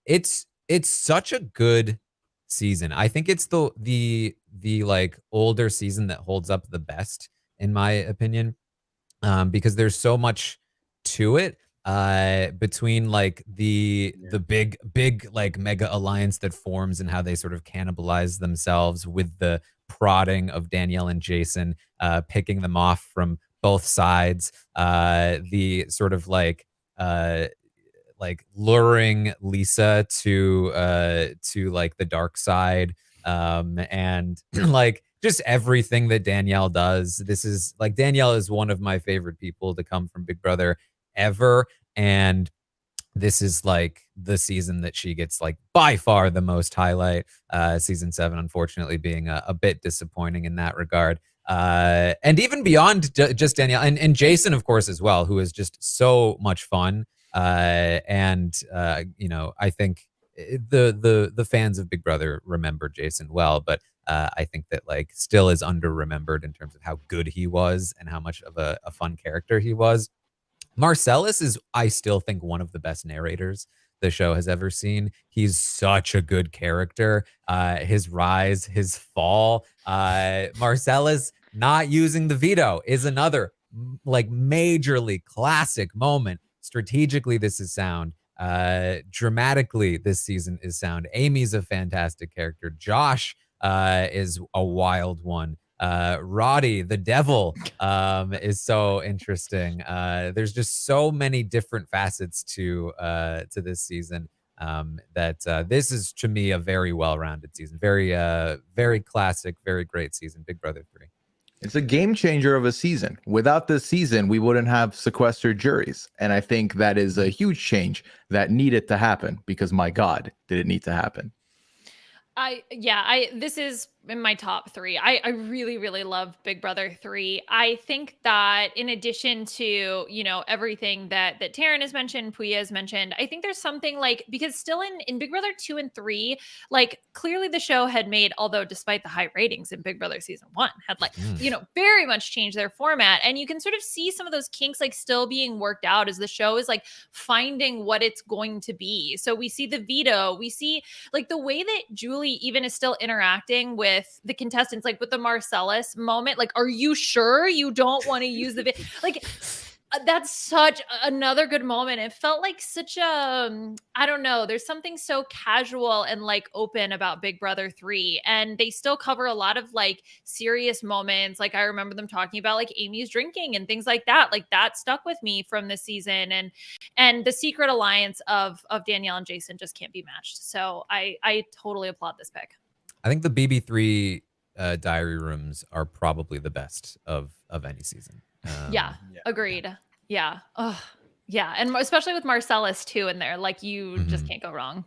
S1: It's such a good season. I think it's the like older season that holds up the best, in my opinion, because there's so much to it between like the big like mega alliance that forms and how they sort of cannibalize themselves with the prodding of Danielle and Jason, picking them off from both sides, the sort of like luring Lisa to like the dark side, and like just everything that Danielle does. This is like, Danielle is one of my favorite people to come from Big Brother ever. And this is like the season that she gets like by far the most highlight. Season 7, unfortunately, being a bit disappointing in that regard. And even beyond just Danielle and Jason, of course, as well, who is just so much fun. You know, I think the fans of Big Brother remember Jason well, but I think that like still is under remembered in terms of how good he was and how much of a fun character he was. Marcellus is, I still think, one of the best narrators the show has ever seen. He's such a good character. His rise, his fall. Marcellus not using the veto is another like majorly classic moment. Strategically, this is sound. Dramatically, this season is sound. Amy's a fantastic character. Josh is a wild one. Roddy, the devil, is so interesting. There's just so many different facets to this season that this is, to me, a very well-rounded season. Very classic, very great season. Big Brother 3.
S3: It's a game changer of a season. Without this season, we wouldn't have sequestered juries. And I think that is a huge change that needed to happen because, my God, did it need to happen.
S4: This is in my top 3. I really, really love Big Brother 3. I think that in addition to, you know, everything that Taran has mentioned, Pooya has mentioned, I think there's something like, because still in Big Brother 2 and 3, like clearly the show had made, although despite the high ratings in Big Brother season 1, had like, you know, very much changed their format. And you can sort of see some of those kinks like still being worked out as the show is like finding what it's going to be. So we see the veto, we see like the way that Julie even is still interacting with the contestants, like with the Marcellus moment, like, are you sure you don't want to use the like that's such another good moment. It felt like such a I don't know, there's something so casual and like open about Big Brother 3, and they still cover a lot of like serious moments. Like I remember them talking about like Amy's drinking and things like that. Like that stuck with me from this season, and the secret alliance of Danielle and Jason just can't be matched. So I totally applaud this pick.
S1: I think the BB3 diary rooms are probably the best of any season.
S4: Agreed. Yeah. Yeah. And especially with Marcellus too in there, like you just can't go wrong.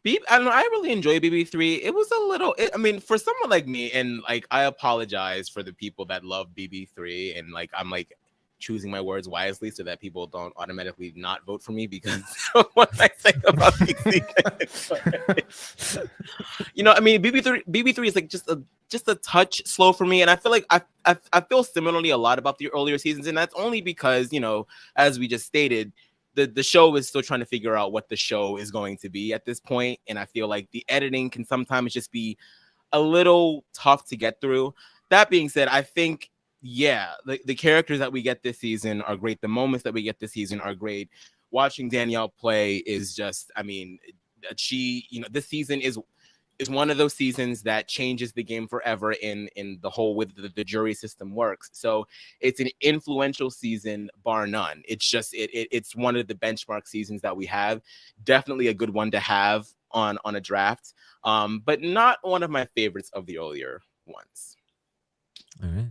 S2: I don't know. I really enjoy BB3. It was a little, I mean, for someone like me, and like, I apologize for the people that love BB3, and like, I'm like choosing my words wisely so that people don't automatically not vote for me because of what I say about BB3. You know, I mean, BB3 is like just a touch slow for me, and I feel like I feel similarly a lot about the earlier seasons, and that's only because, you know, as we just stated, the show is still trying to figure out what the show is going to be at this point, and I feel like the editing can sometimes just be a little tough to get through. That being said, I think, yeah, the characters that we get this season are great. The moments that we get this season are great. Watching Danielle play is just, I mean, she, you know, this season is one of those seasons that changes the game forever in the whole way the jury system works. So it's an influential season, bar none. It's just it's one of the benchmark seasons that we have. Definitely a good one to have on a draft, but not one of my favorites of the earlier ones.
S1: All right.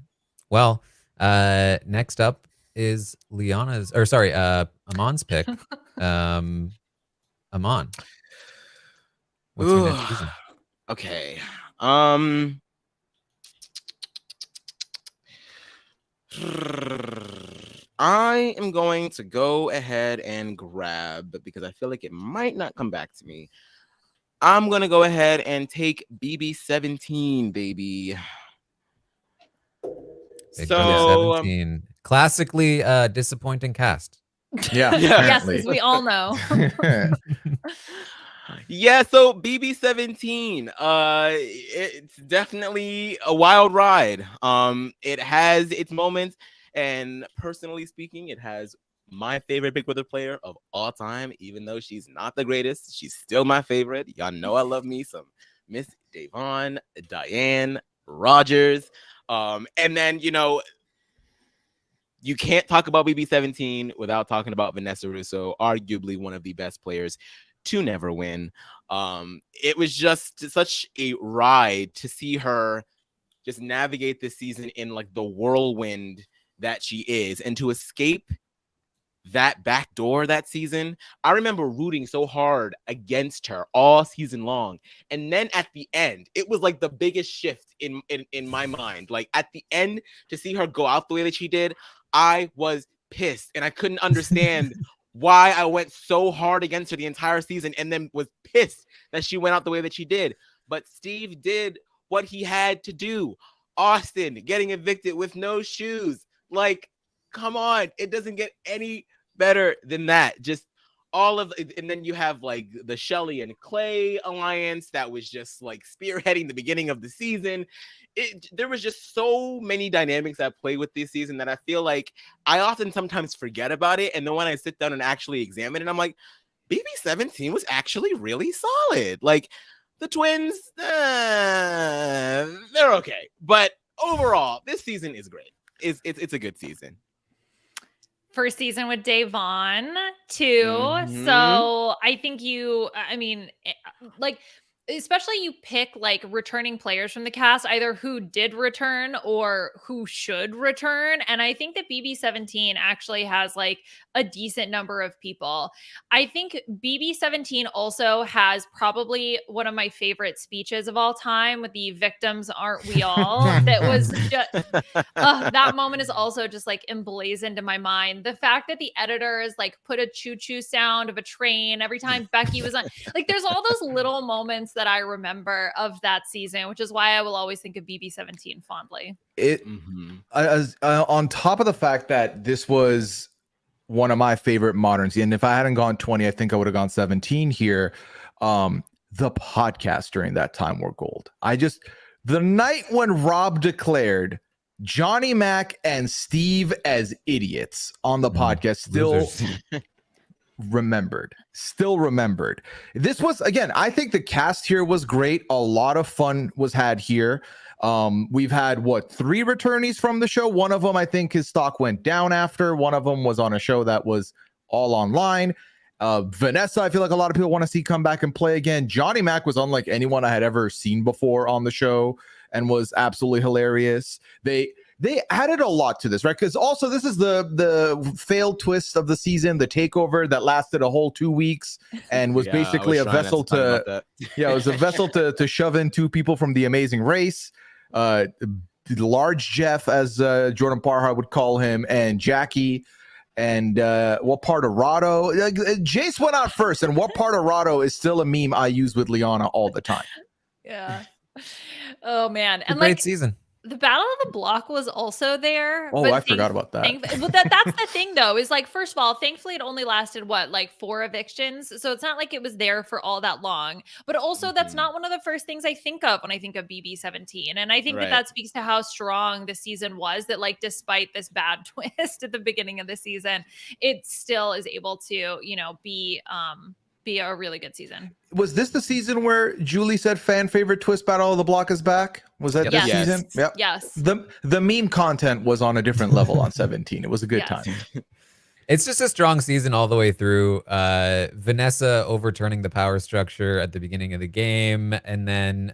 S1: Well, next up is Aman's pick. Aman, what's your next season?
S2: Okay. I am going to go ahead and grab, because I feel like it might not come back to me. I'm going to go ahead and take BB17, baby.
S1: Big Brother 17. Classically disappointing cast.
S3: Yeah.
S4: Yes, as we all know.
S2: Yeah, so BB17, it's definitely a wild ride. It has its moments, and personally speaking, it has my favorite Big Brother player of all time. Even though she's not the greatest, she's still my favorite. Y'all know I love me some Miss Devon, Diane, Rogers. And then, you know, you can't talk about BB17 without talking about Vanessa Russo, arguably one of the best players to never win. It was just such a ride to see her just navigate this season in like the whirlwind that she is, and to escape that back door that season, I remember rooting so hard against her all season long. And then at the end, it was like the biggest shift in my mind. Like at the end, to see her go out the way that she did, I was pissed and I couldn't understand why I went so hard against her the entire season, and then was pissed that she went out the way that she did. But Steve did what he had to do. Austin getting evicted with no shoes. Like, come on. It doesn't get any better than that. Just all of, and then you have like the Shelly and Clay alliance that was just like spearheading the beginning of the season. There was just so many dynamics that play with this season that I feel like I often sometimes forget about it. And then when I sit down and actually examine it, I'm like, BB17 was actually really solid. Like the twins, they're okay. But overall, this season is great. It's a good season.
S4: First season with Davon too. So I think like, especially you pick like returning players from the cast, either who did return or who should return. And I think that BB17 actually has like a decent number of people. I think BB17 also has probably one of my favorite speeches of all time with the "Victims Aren't We All." That was just, that moment is also just like emblazoned in my mind. The fact that the editors like put a choo-choo sound of a train every time Becky was on, like there's all those little moments that I remember of that season, which is why I will always think of BB17 fondly.
S3: On top of the fact that this was one of my favorite moderns, and if I hadn't gone 20, I think I would have gone 17 here. The podcast during that time were gold. The night when Rob declared Johnny Mac and Steve as idiots on the podcast, still remembered. This was, again, I think the cast here was great. A lot of fun was had here. We've had 3 returnees from the show. One of them, I think his stock went down after. One of them was on a show that was all online. Vanessa, I feel like a lot of people want to see come back and play again. Johnny Mac was unlike anyone I had ever seen before on the show and was absolutely hilarious. They added a lot to this, right? Because also this is the failed twist of the season, the takeover that lasted a whole 2 weeks and was basically a vessel to shove in 2 people from The Amazing Race, Large Jeff, as Jordan Parhar would call him, and Jackie. And what part of Rado? Jace went out first, and what part of Rado is still a meme I use with Liana all the time.
S4: Yeah. Oh man, and
S1: great season.
S4: The Battle of the Block was also there.
S3: Oh, I forgot about that.
S4: But that's the thing, though, is like, first of all, thankfully it only lasted 4 evictions. So it's not like it was there for all that long. But also that's not one of the first things I think of when I think of BB17. And I think that speaks to how strong the season was, that like despite this bad twist at the beginning of the season, it still is able to, be a really good season.
S3: Was this the season where Julie said fan favorite twist Battle of the Block is back? Was that this season?
S4: Yep. Yes.
S3: The meme content was on a different level on 17. It was a good time.
S1: It's just a strong season all the way through. Vanessa overturning the power structure at the beginning of the game, and then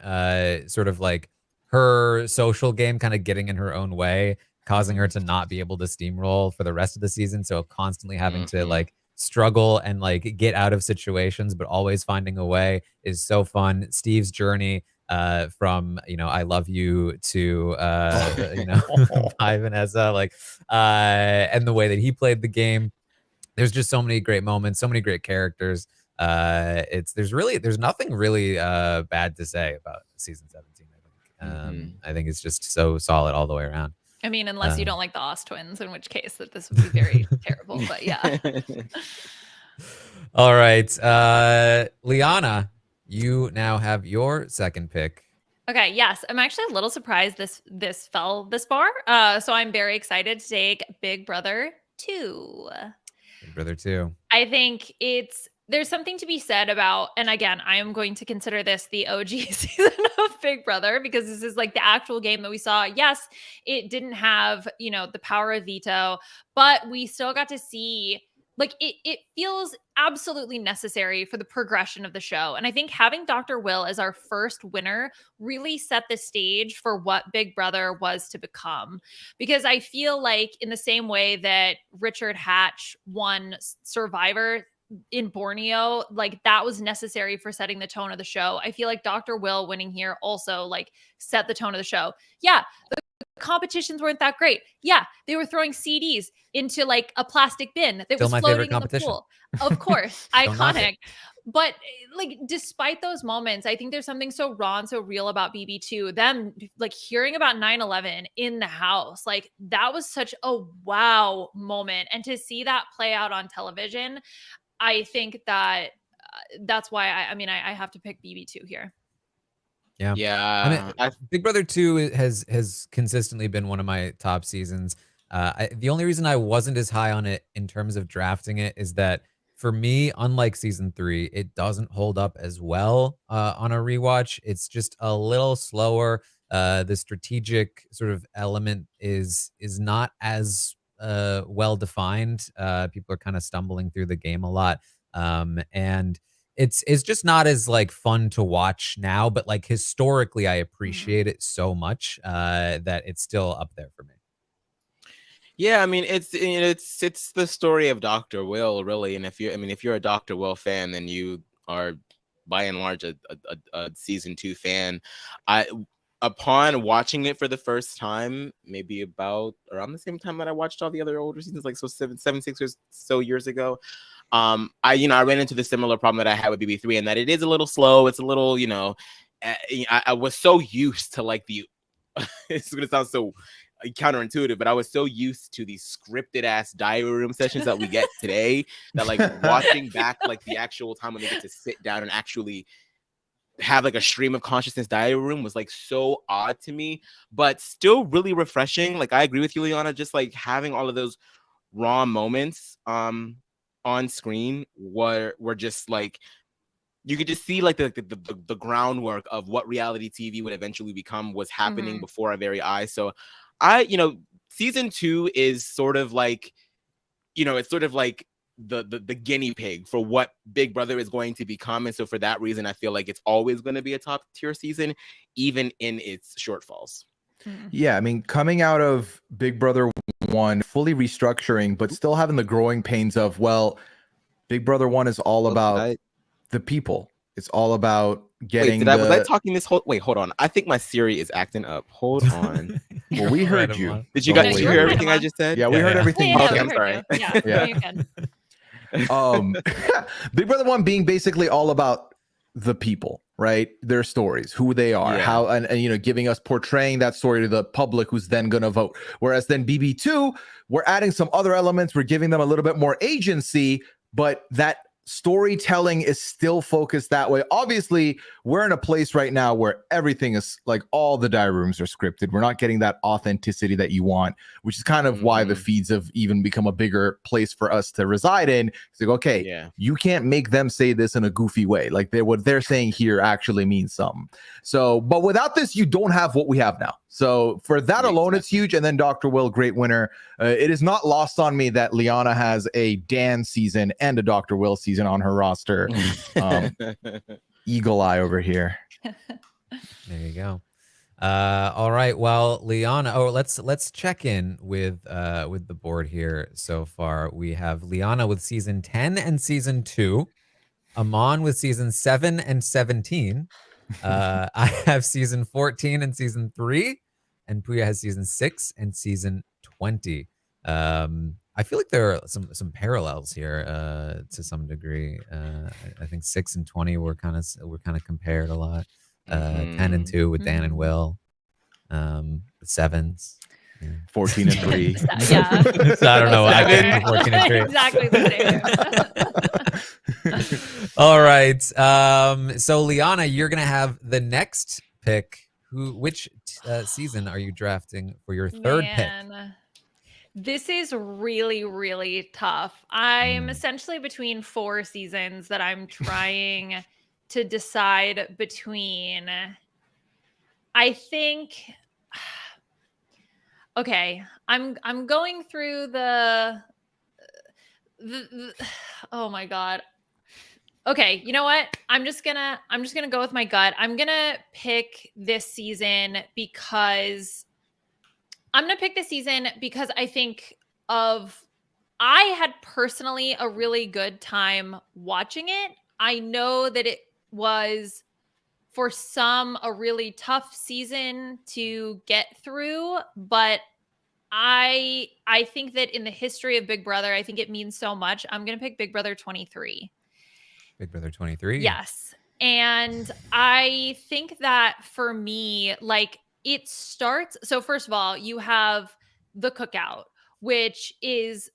S1: sort of like her social game kind of getting in her own way, causing her to not be able to steamroll for the rest of the season. So constantly having to like struggle and like get out of situations, but always finding a way is so fun. Steve's journey from I love you to bye Vanessa, like and the way that he played the game. There's just so many great moments, so many great characters. There's nothing really bad to say about season 17. I think I think it's just so solid all the way around.
S4: I mean, unless you don't like the Oz twins, in which case that this would be very terrible, but yeah.
S1: All right. Liana, you now have your second pick.
S4: Okay, yes. I'm actually a little surprised this fell this far. So I'm very excited to take Big Brother 2.
S1: Big Brother 2.
S4: I think there's something to be said about, and again, I am going to consider this the OG season of Big Brother, because this is like the actual game that we saw. Yes, it didn't have, the power of veto, but we still got to see like it feels absolutely necessary for the progression of the show. And I think having Dr. Will as our first winner really set the stage for what Big Brother was to become. Because I feel like in the same way that Richard Hatch won Survivor in Borneo, like that was necessary for setting the tone of the show. I feel like Dr. Will winning here also like set the tone of the show. Yeah, the competitions weren't that great. Yeah, they were throwing CDs into like a plastic bin that
S1: Still
S4: was
S1: my favorite
S4: floating in the
S1: competition.
S4: pool. Of course,
S1: Don't knock it.
S4: iconic. But like, despite those moments, I think there's something so raw and so real about BB2. Them like hearing about 9/11 in the house, like that was such a wow moment. And to see that play out on television, I think that that's why I have to pick BB2 here.
S1: Yeah.
S2: Yeah.
S1: I mean, Big Brother 2 has consistently been one of my top seasons. The only reason I wasn't as high on it in terms of drafting it is that for me, unlike season 3, it doesn't hold up as well on a rewatch. It's just a little slower. The strategic sort of element is not as well defined. People are kind of stumbling through the game a lot. And it's just not as like fun to watch now, but like historically I appreciate it so much that it's still up there for me.
S2: Yeah, I mean it's the story of Dr. Will, really. And if you're a Dr. Will fan, then you are by and large a season 2 fan. Upon watching it for the first time, maybe about around the same time that I watched all the other older seasons, like so 6 or so years ago, I ran into the similar problem that I had with BB3, and that it is a little slow. It's a little, I was so used to like the it's gonna sound so counterintuitive, but I was so used to these scripted ass diary room sessions that we get today that like watching back like the actual time when they get to sit down and actually have like a stream of consciousness diary room was like so odd to me, but still really refreshing. Like I agree with you, Liana, just like having all of those raw moments on screen were just like you could just see like the groundwork of what reality TV would eventually become was happening before our very eyes. So season 2 is sort of like, it's sort of like the guinea pig for what Big Brother is going to become. And so for that reason, I feel like it's always going to be a top tier season, even in its shortfalls.
S3: Yeah, I mean, coming out of Big Brother 1, fully restructuring, but still having the growing pains of, well, Big Brother 1 is all about the people. It's all about getting
S2: was I talking this whole hold on. I think my Siri is acting up. Hold on.
S3: Well, we heard you.
S2: Did you guys hear everything I just said?
S3: Yeah, we heard everything you
S2: Okay,
S3: said.
S2: I'm sorry.
S4: Yeah. You can.
S3: Big Brother 1 being basically all about the people, right? Their stories, who they are, how, and giving us, portraying that story to the public who's then going to vote. Whereas then BB2, we're adding some other elements. We're giving them a little bit more agency, but that storytelling is still focused that way. Obviously, we're in a place right now where everything is like all the diary rooms are scripted. We're not getting that authenticity that you want, which is kind of why the feeds have even become a bigger place for us to reside in. It's like, okay, you can't make them say this in a goofy way. Like what they're saying here actually means something. So, but without this, you don't have what we have now. So for that alone, it's huge. And then Dr. Will, great winner. It is not lost on me that Liana has a Dan season and a Dr. Will season on her roster. Eagle eye over here.
S1: There you go. All right. Well, Liana. Oh, let's check in with the board here. So far, we have Liana with season 10 and season 2, Aman with season 7 and 17. I have season 14 and season 3, and Pooya has season 6 and season 20. I feel like there are some parallels here to some degree. I think 6 and 20 were kind of compared a lot. 10 and 2 with Dan and Will. The 7s.
S3: 14 and 3.
S4: Yeah.
S1: So I don't know. I think 14 and 3.
S4: Exactly the same.
S1: All right. So Liana, you're gonna have the next pick. Which season are you drafting for your third pick?
S4: This is really, really tough. I'm essentially between 4 seasons that I'm trying to decide between. I think. Okay, I'm going through oh my God. Okay, you know what? I'm just gonna go with my gut. I'm gonna pick this season because I think I had personally a really good time watching it. I know that it was for some a really tough season to get through, but I think that in the history of Big Brother, I think it means so much. I'm going to pick Big Brother 23.
S1: Big Brother 23.
S4: Yes. And I think that for me, like it starts. So, first of all, you have the cookout, which is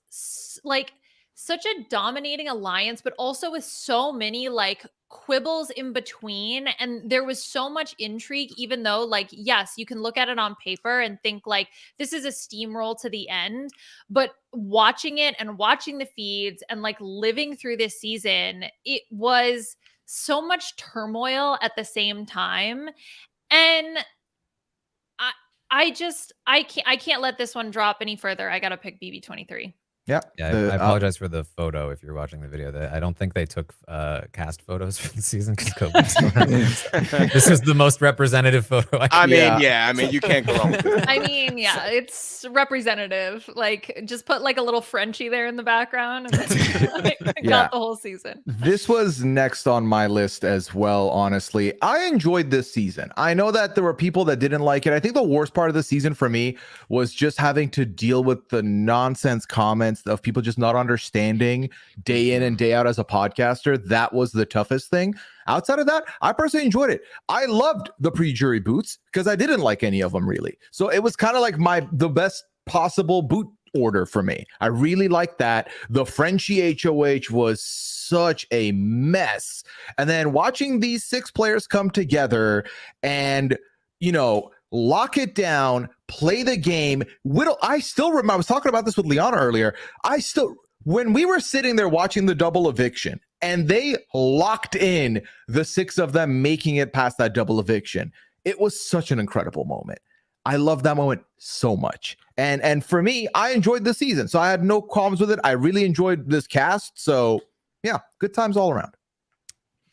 S4: like such a dominating alliance, but also with so many like quibbles in between. And there was so much intrigue, even though, like, yes, you can look at it on paper and think like this is a steamroll to the end. But watching it and watching the feeds and like living through this season, it was so much turmoil at the same time. And I can't let this one drop any further. I gotta pick BB23.
S3: Yeah.
S1: I apologize for the photo if you're watching the video. I don't think they took cast photos for the season because COVID. This was the most representative photo.
S2: I mean, you can't go wrong with this.
S4: I mean, yeah, it's representative. Like, just put like a little Frenchie there in the background, and then, like, got the whole season.
S3: This was next on my list as well. Honestly, I enjoyed this season. I know that there were people that didn't like it. I think the worst part of the season for me was just having to deal with the nonsense comments of people just not understanding day in and day out as a podcaster. That was the toughest thing. Outside of that, I personally enjoyed it. I loved the pre-jury boots because I didn't like any of them really. So it was kind of like the best possible boot order for me. I really liked that. The Frenchie HOH was such a mess. And then watching these 6 players come together and, you know, lock it down, play the game. I still remember, I was talking about this with Liana earlier. When we were sitting there watching the double eviction and they locked in the 6 of them making it past that double eviction, it was such an incredible moment. I love that moment so much. And for me, I enjoyed the season. So I had no problems with it. I really enjoyed this cast. So yeah, good times all around.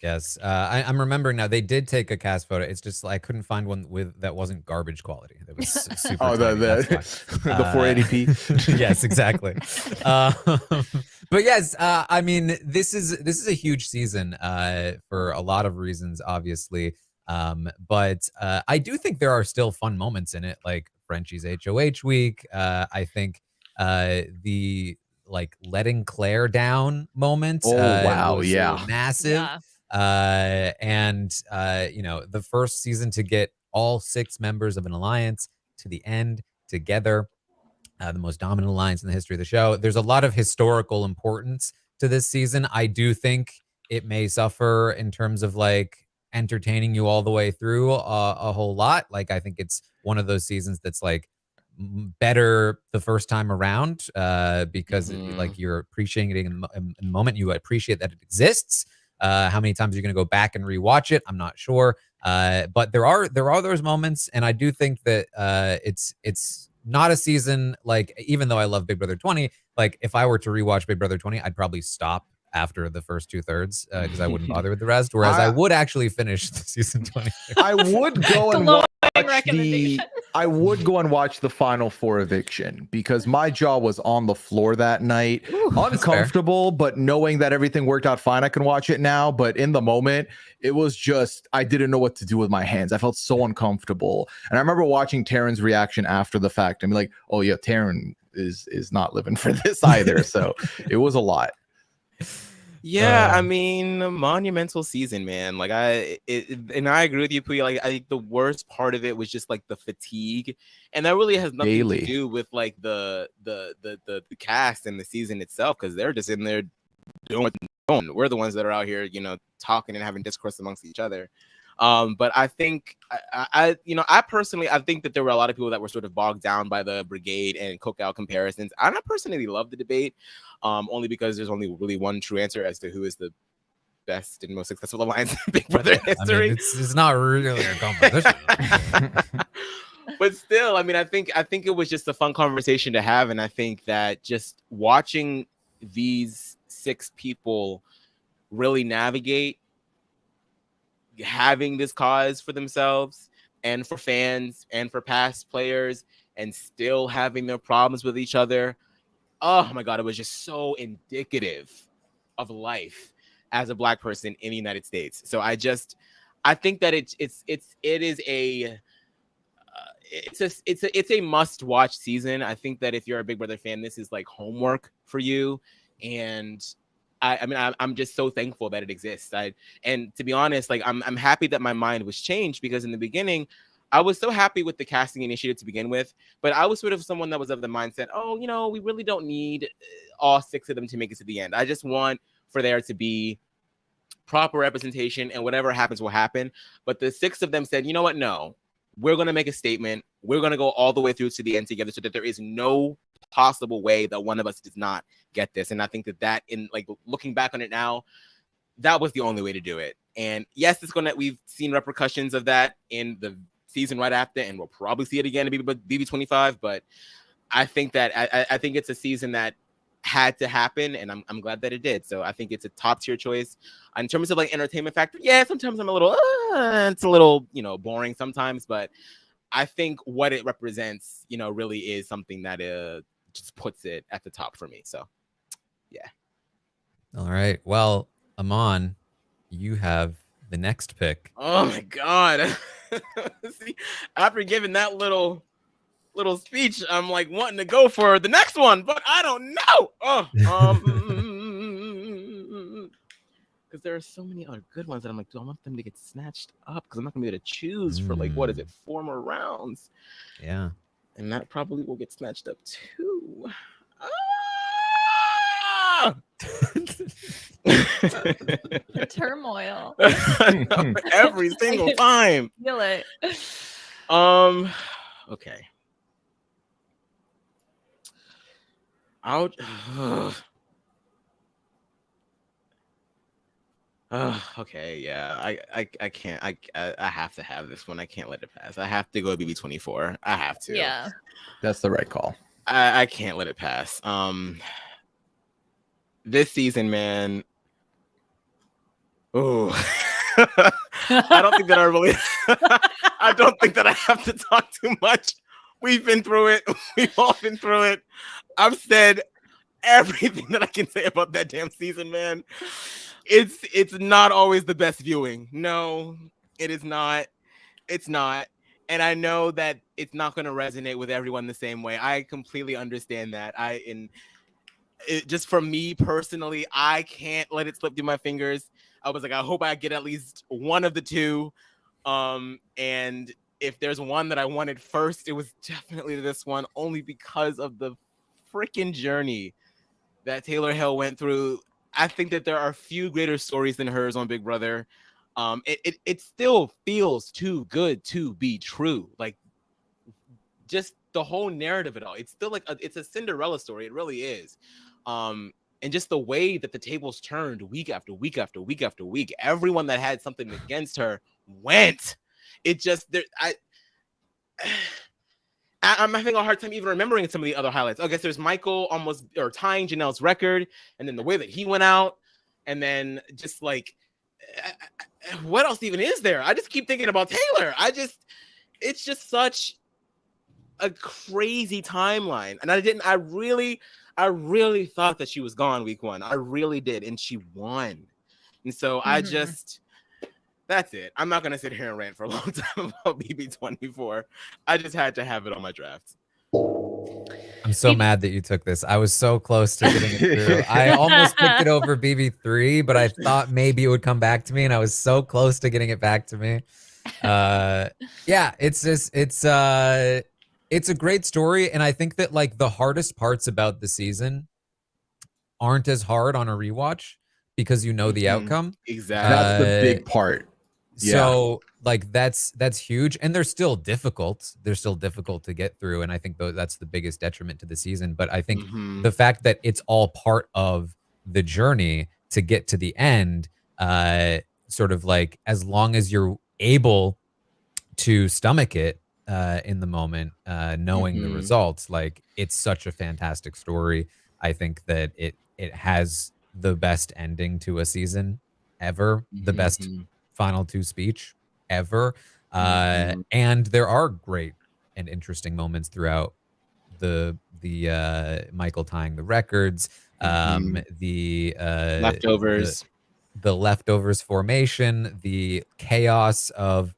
S1: Yes, I'm remembering now. They did take a cast photo. It's just I couldn't find one that wasn't garbage quality. That was super.
S3: Oh, the 480p.
S1: Yes, exactly. But yes, I mean, this is a huge season for a lot of reasons, obviously. But I do think there are still fun moments in it, like Frenchie's HOH week. I think the like letting Claire down moment.
S3: Oh wow,
S1: was
S3: yeah,
S1: massive.
S4: Yeah.
S1: And you know, the first season to get all 6 members of an alliance to the end together, the most dominant alliance in the history of the show. There's a lot of historical importance to this season. I do think it may suffer in terms of like entertaining you all the way through a whole lot. Like, I think it's one of those seasons that's like better the first time around because like you're appreciating it in the moment. You appreciate that it exists. How many times you're going to go back and rewatch it, I'm not sure. But there are those moments, and I do think that it's not a season like, even though I love Big Brother 20, like if I were to rewatch Big Brother 20, I'd probably stop after the first 2/3 because I wouldn't bother with the rest. Whereas I would actually finish the season 20.
S3: I would go and watch the final 4 eviction because my jaw was on the floor that night. Uncomfortable, but knowing that everything worked out fine, I can watch it now. But in the moment, it was just, I didn't know what to do with my hands. I felt so uncomfortable. And I remember watching Taran's reaction after the fact and be like, oh yeah, Taran is not living for this either. So it was a lot.
S2: Yeah, I mean, a monumental season, man. Like and I agree with you, Pooya. Like, I think the worst part of it was just like the fatigue, and that really has nothing to do with like the cast and the season itself, because they're just in there doing what they're doing. We're the ones that are out here, you know, talking and having discourse amongst each other. But I think I personally, I think that there were a lot of people that were sort of bogged down by the brigade and cookout comparisons. I don't personally love the debate, only because there's only really one true answer as to who is the best and most successful alliance in Big Brother history.
S1: I mean, it's not really a competition.
S2: But still, I mean, I think it was just a fun conversation to have, and I think that just watching these 6 people really navigate having this cause for themselves and for fans and for past players and still having their problems with each other. Oh my God, it was just so indicative of life as a Black person in the United States. So I think that it is a it's a must watch season. I think that if you're a Big Brother fan, this is like homework for you. And I'm just so thankful that it exists. And to be honest, like I'm happy that my mind was changed, because in the beginning, I was so happy with the casting initiative to begin with, but I was sort of someone that was of the mindset, oh, you know, we really don't need all 6 of them to make it to the end. I just want for there to be proper representation, and whatever happens will happen. But the 6 of them said, you know what? No, we're going to make a statement. We're going to go all the way through to the end together, so that there is no possible way that one of us does not get this. And I think that in like looking back on it now, that was the only way to do it. And yes, we've seen repercussions of that in the season right after, and we'll probably see it again in BB25. But I think that I think it's a season that had to happen, and I'm glad that it did. So I think it's a top tier choice. In terms of like entertainment factor, yeah, sometimes I'm a little it's a little, you know, boring sometimes, but I think what it represents, you know, really is something that just puts it at the top for me. So yeah. All
S1: right, well, Aman, you have the next pick.
S2: Oh my God. See, after giving that little speech, I'm like wanting to go for the next one, but I don't know. Because there are so many other good ones that I'm like, do I want them to get snatched up? Because I'm not gonna be able to choose for like, what is it, 4 more rounds?
S1: Yeah.
S2: And that probably will get snatched up too.
S4: The turmoil.
S2: Every single time.
S4: Feel it.
S2: Okay. Out. Okay, yeah. I can't. I have to have this one. I can't let it pass. I have to go BB24. I have to.
S4: Yeah.
S3: That's the right call.
S2: I can't let it pass. This season, man. Oh. I don't think that I don't think that I have to talk too much. We've been through it. We've all been through it. I've said everything that I can say about that damn season, man. It's not always the best viewing. No, it is not. It's not. And I know that it's not going to resonate with everyone the same way. I completely understand that. Just for me personally, I can't let it slip through my fingers. I was like, I hope I get at least one of the 2. And if there's one that I wanted first, it was definitely this one, only because of the freaking journey that Taylor Hill went through. I think that there are few greater stories than hers on Big Brother. It still feels too good to be true. Like, just the whole narrative of it all. It's still like it's a Cinderella story. It really is. And just the way that the tables turned week after week after week after week, everyone that had something against her went. It just I'm having a hard time even remembering some of the other highlights. I guess there's Michael tying Janelle's record, and then the way that he went out, and then just like what else even is there? I just keep thinking about Taylor. It's just such a crazy timeline, and I really thought that she was gone week 1. I really did, and she won. And so that's it. I'm not gonna sit here and rant for a long time about BB24. I just had to have it on my draft.
S1: I'm so mad that you took this. I was so close to getting it through. I almost picked it over BB3, but I thought maybe it would come back to me, and I was so close to getting it back to me. Yeah, it's a great story, and I think that like the hardest parts about the season aren't as hard on a rewatch because you know the outcome.
S2: Exactly.
S3: That's the big part.
S1: So like that's huge, and they're still difficult. They're still difficult to get through, and I think that's the biggest detriment to the season. But I think the fact that it's all part of the journey to get to the end, sort of like as long as you're able to stomach it in the moment, knowing the results, like it's such a fantastic story. I think that it has the best ending to a season ever, the best final two speech ever. And there are great and interesting moments throughout the Michael tying the records, the
S2: Leftovers.
S1: the leftovers formation, the chaos of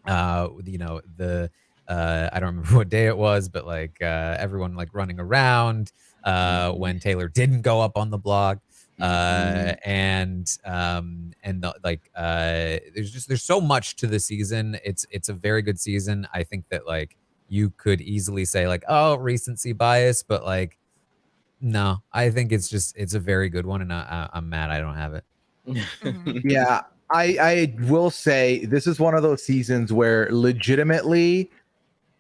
S1: you know, the I don't remember what day it was, but like everyone like running around when Taylor didn't go up on the blog. And there's so much to the season. It's a very good season. I think that like you could easily say like, oh, recency bias, but like no, I think it's a very good one, and I'm mad I don't have it.
S3: Yeah, I will say this is one of those seasons where legitimately,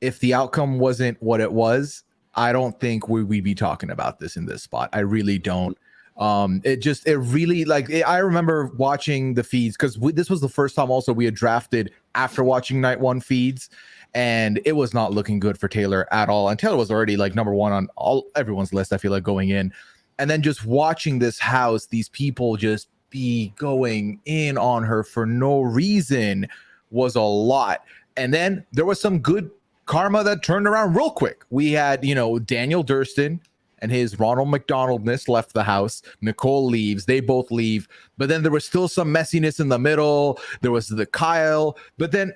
S3: if the outcome wasn't what it was, I don't think we'd be talking about this in this spot. I really don't. It really like I remember watching the feeds because this was the first time also we had drafted after watching night one feeds, and it was not looking good for Taylor at all. And Taylor was already like number one on everyone's list, I feel like, going in. And then just watching this house, these people just be going in on her for no reason was a lot. And then there was some good karma that turned around real quick. We had, Daniel Durston and his Ronald McDonaldness left the house. Nicole leaves. They both leave. But then there was still some messiness in the middle. There was the Kyle. But then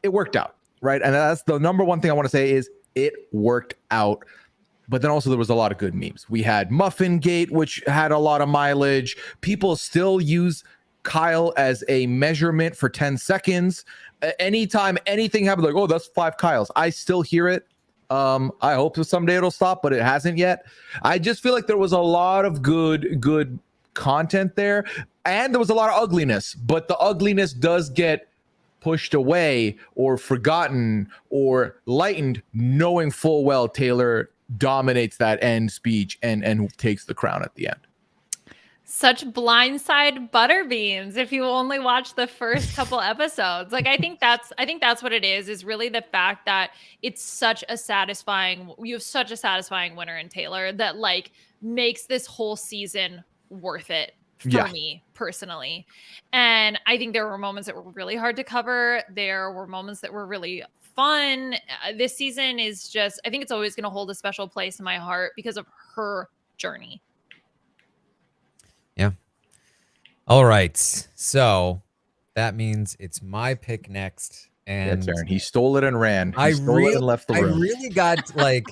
S3: it worked out, right? And that's the number one thing I want to say is it worked out. But then also there was a lot of good memes. We had Muffin Gate, which had a lot of mileage. People still use Kyle as a measurement for 10 seconds. Anytime anything happens, like, oh, that's 5 Kyles. I still hear it. I hope that someday it'll stop, but it hasn't yet. I just feel like there was a lot of good content there. And there was a lot of ugliness. But the ugliness does get pushed away or forgotten or lightened, knowing full well Taylor dominates that end speech and takes the crown at the end.
S4: Such blindside butterbeans if you only watch the first couple episodes. Like I think that's what it is really the fact that it's such a satisfying, you have such a satisfying winner in Taylor that like makes this whole season worth it for me personally. And I think there were moments that were really hard to cover. There were moments that were really fun. This season is just, I think it's always going to hold a special place in my heart because of her journey.
S1: Yeah. All right. So that means it's my pick next. And
S3: that's Aaron. He stole it and ran. He stole it and left the room.
S1: I really got like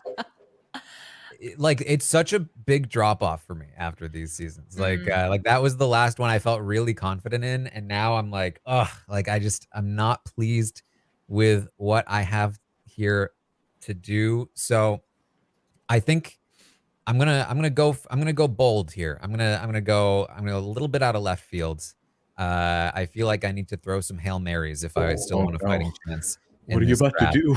S1: it's such a big drop off for me after these seasons. Like that was the last one I felt really confident in, and now I'm like, I'm not pleased with what I have here to do. So I think I'm gonna go bold here. I'm gonna go a little bit out of left field. I feel like I need to throw some Hail Marys if I still want a fighting chance.
S3: What are you about to do?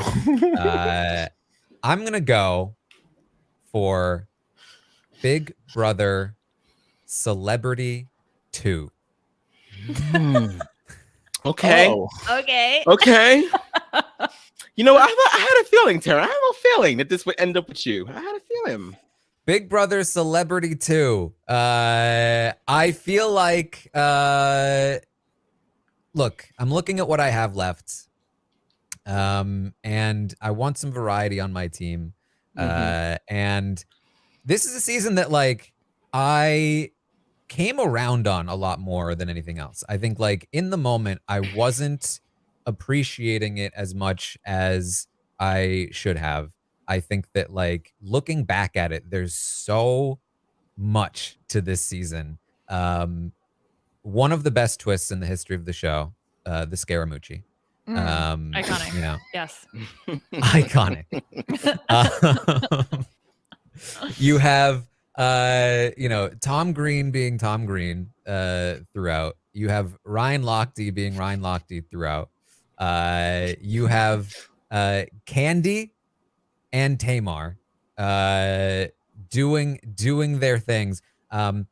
S1: I'm gonna go for Big Brother Celebrity 2.
S2: Okay.
S3: Oh.
S2: Okay. You know, I had a feeling, Taran. I had a little feeling that this would end up with you. I had a feeling.
S1: Big Brother Celebrity 2. I feel like, look, I'm looking at what I have left. And I want some variety on my team. And this is a season that like I came around on a lot more than anything else. I think like in the moment, I wasn't appreciating it as much as I should have. I think that like looking back at it, there's so much to this season. One of the best twists in the history of the show, the Scaramucci.
S4: Iconic.
S1: You know,
S4: yes.
S1: Iconic. You have Tom Green being Tom Green throughout. You have Ryan Lochte being Ryan Lochte throughout. You have Candy and Tamar doing their things. And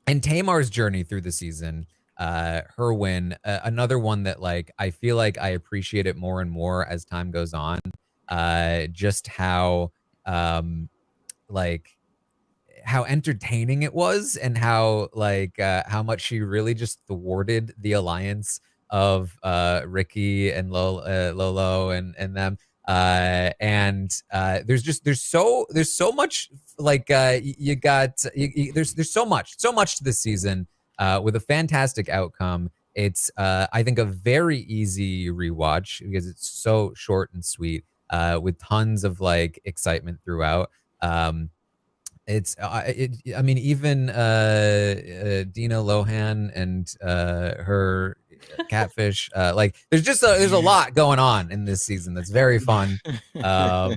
S1: Tamar's journey through the season, her win, another one that like I feel like I appreciate it more and more as time goes on. Just how like how entertaining it was, and how how much she really just thwarted the alliance of Ricky and Lolo and them. There's so much there's so much to this season with a fantastic outcome. It's I think a very easy rewatch because it's so short and sweet with tons of like excitement throughout. I mean, even Dina Lohan and her catfish, like there's a lot going on in this season that's very fun. I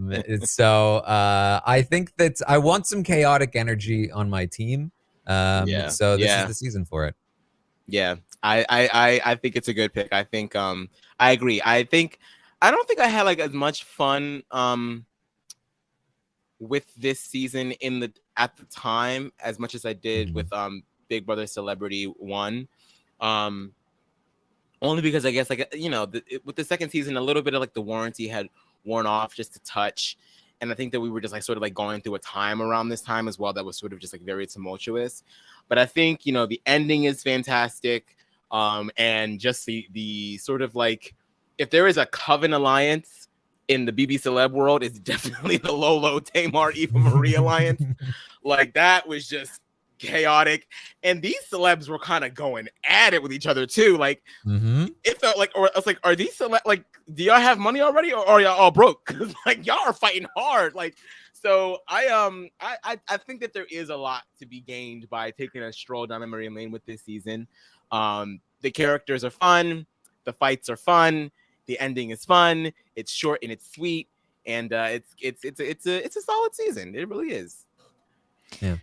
S1: think that I want some chaotic energy on my team. So this is the season for it.
S2: Yeah, I think it's a good pick. I think I agree. I don't think I had like as much fun with this season at the time as much as I did with Big Brother Celebrity 1. Only because I guess like with the second season a little bit of like the warranty had worn off just a touch, and I think that we were just like sort of like going through a time around this time as well that was sort of just like very tumultuous. But I think the ending is fantastic, and just the sort of like, if there is a Coven alliance in the BB Celeb world, it's definitely the Lolo, Tamar, Eva Marie alliance. Like that was just chaotic, and these celebs were kind of going at it with each other too. Like it felt like, or I was like, are these like, do y'all have money already, or are y'all all broke? Because like y'all are fighting hard. Like, so I think that there is a lot to be gained by taking a stroll down memory lane with this season. The characters are fun, the fights are fun, the ending is fun. It's short and it's sweet, and it's a solid season. It really is.
S1: Yeah.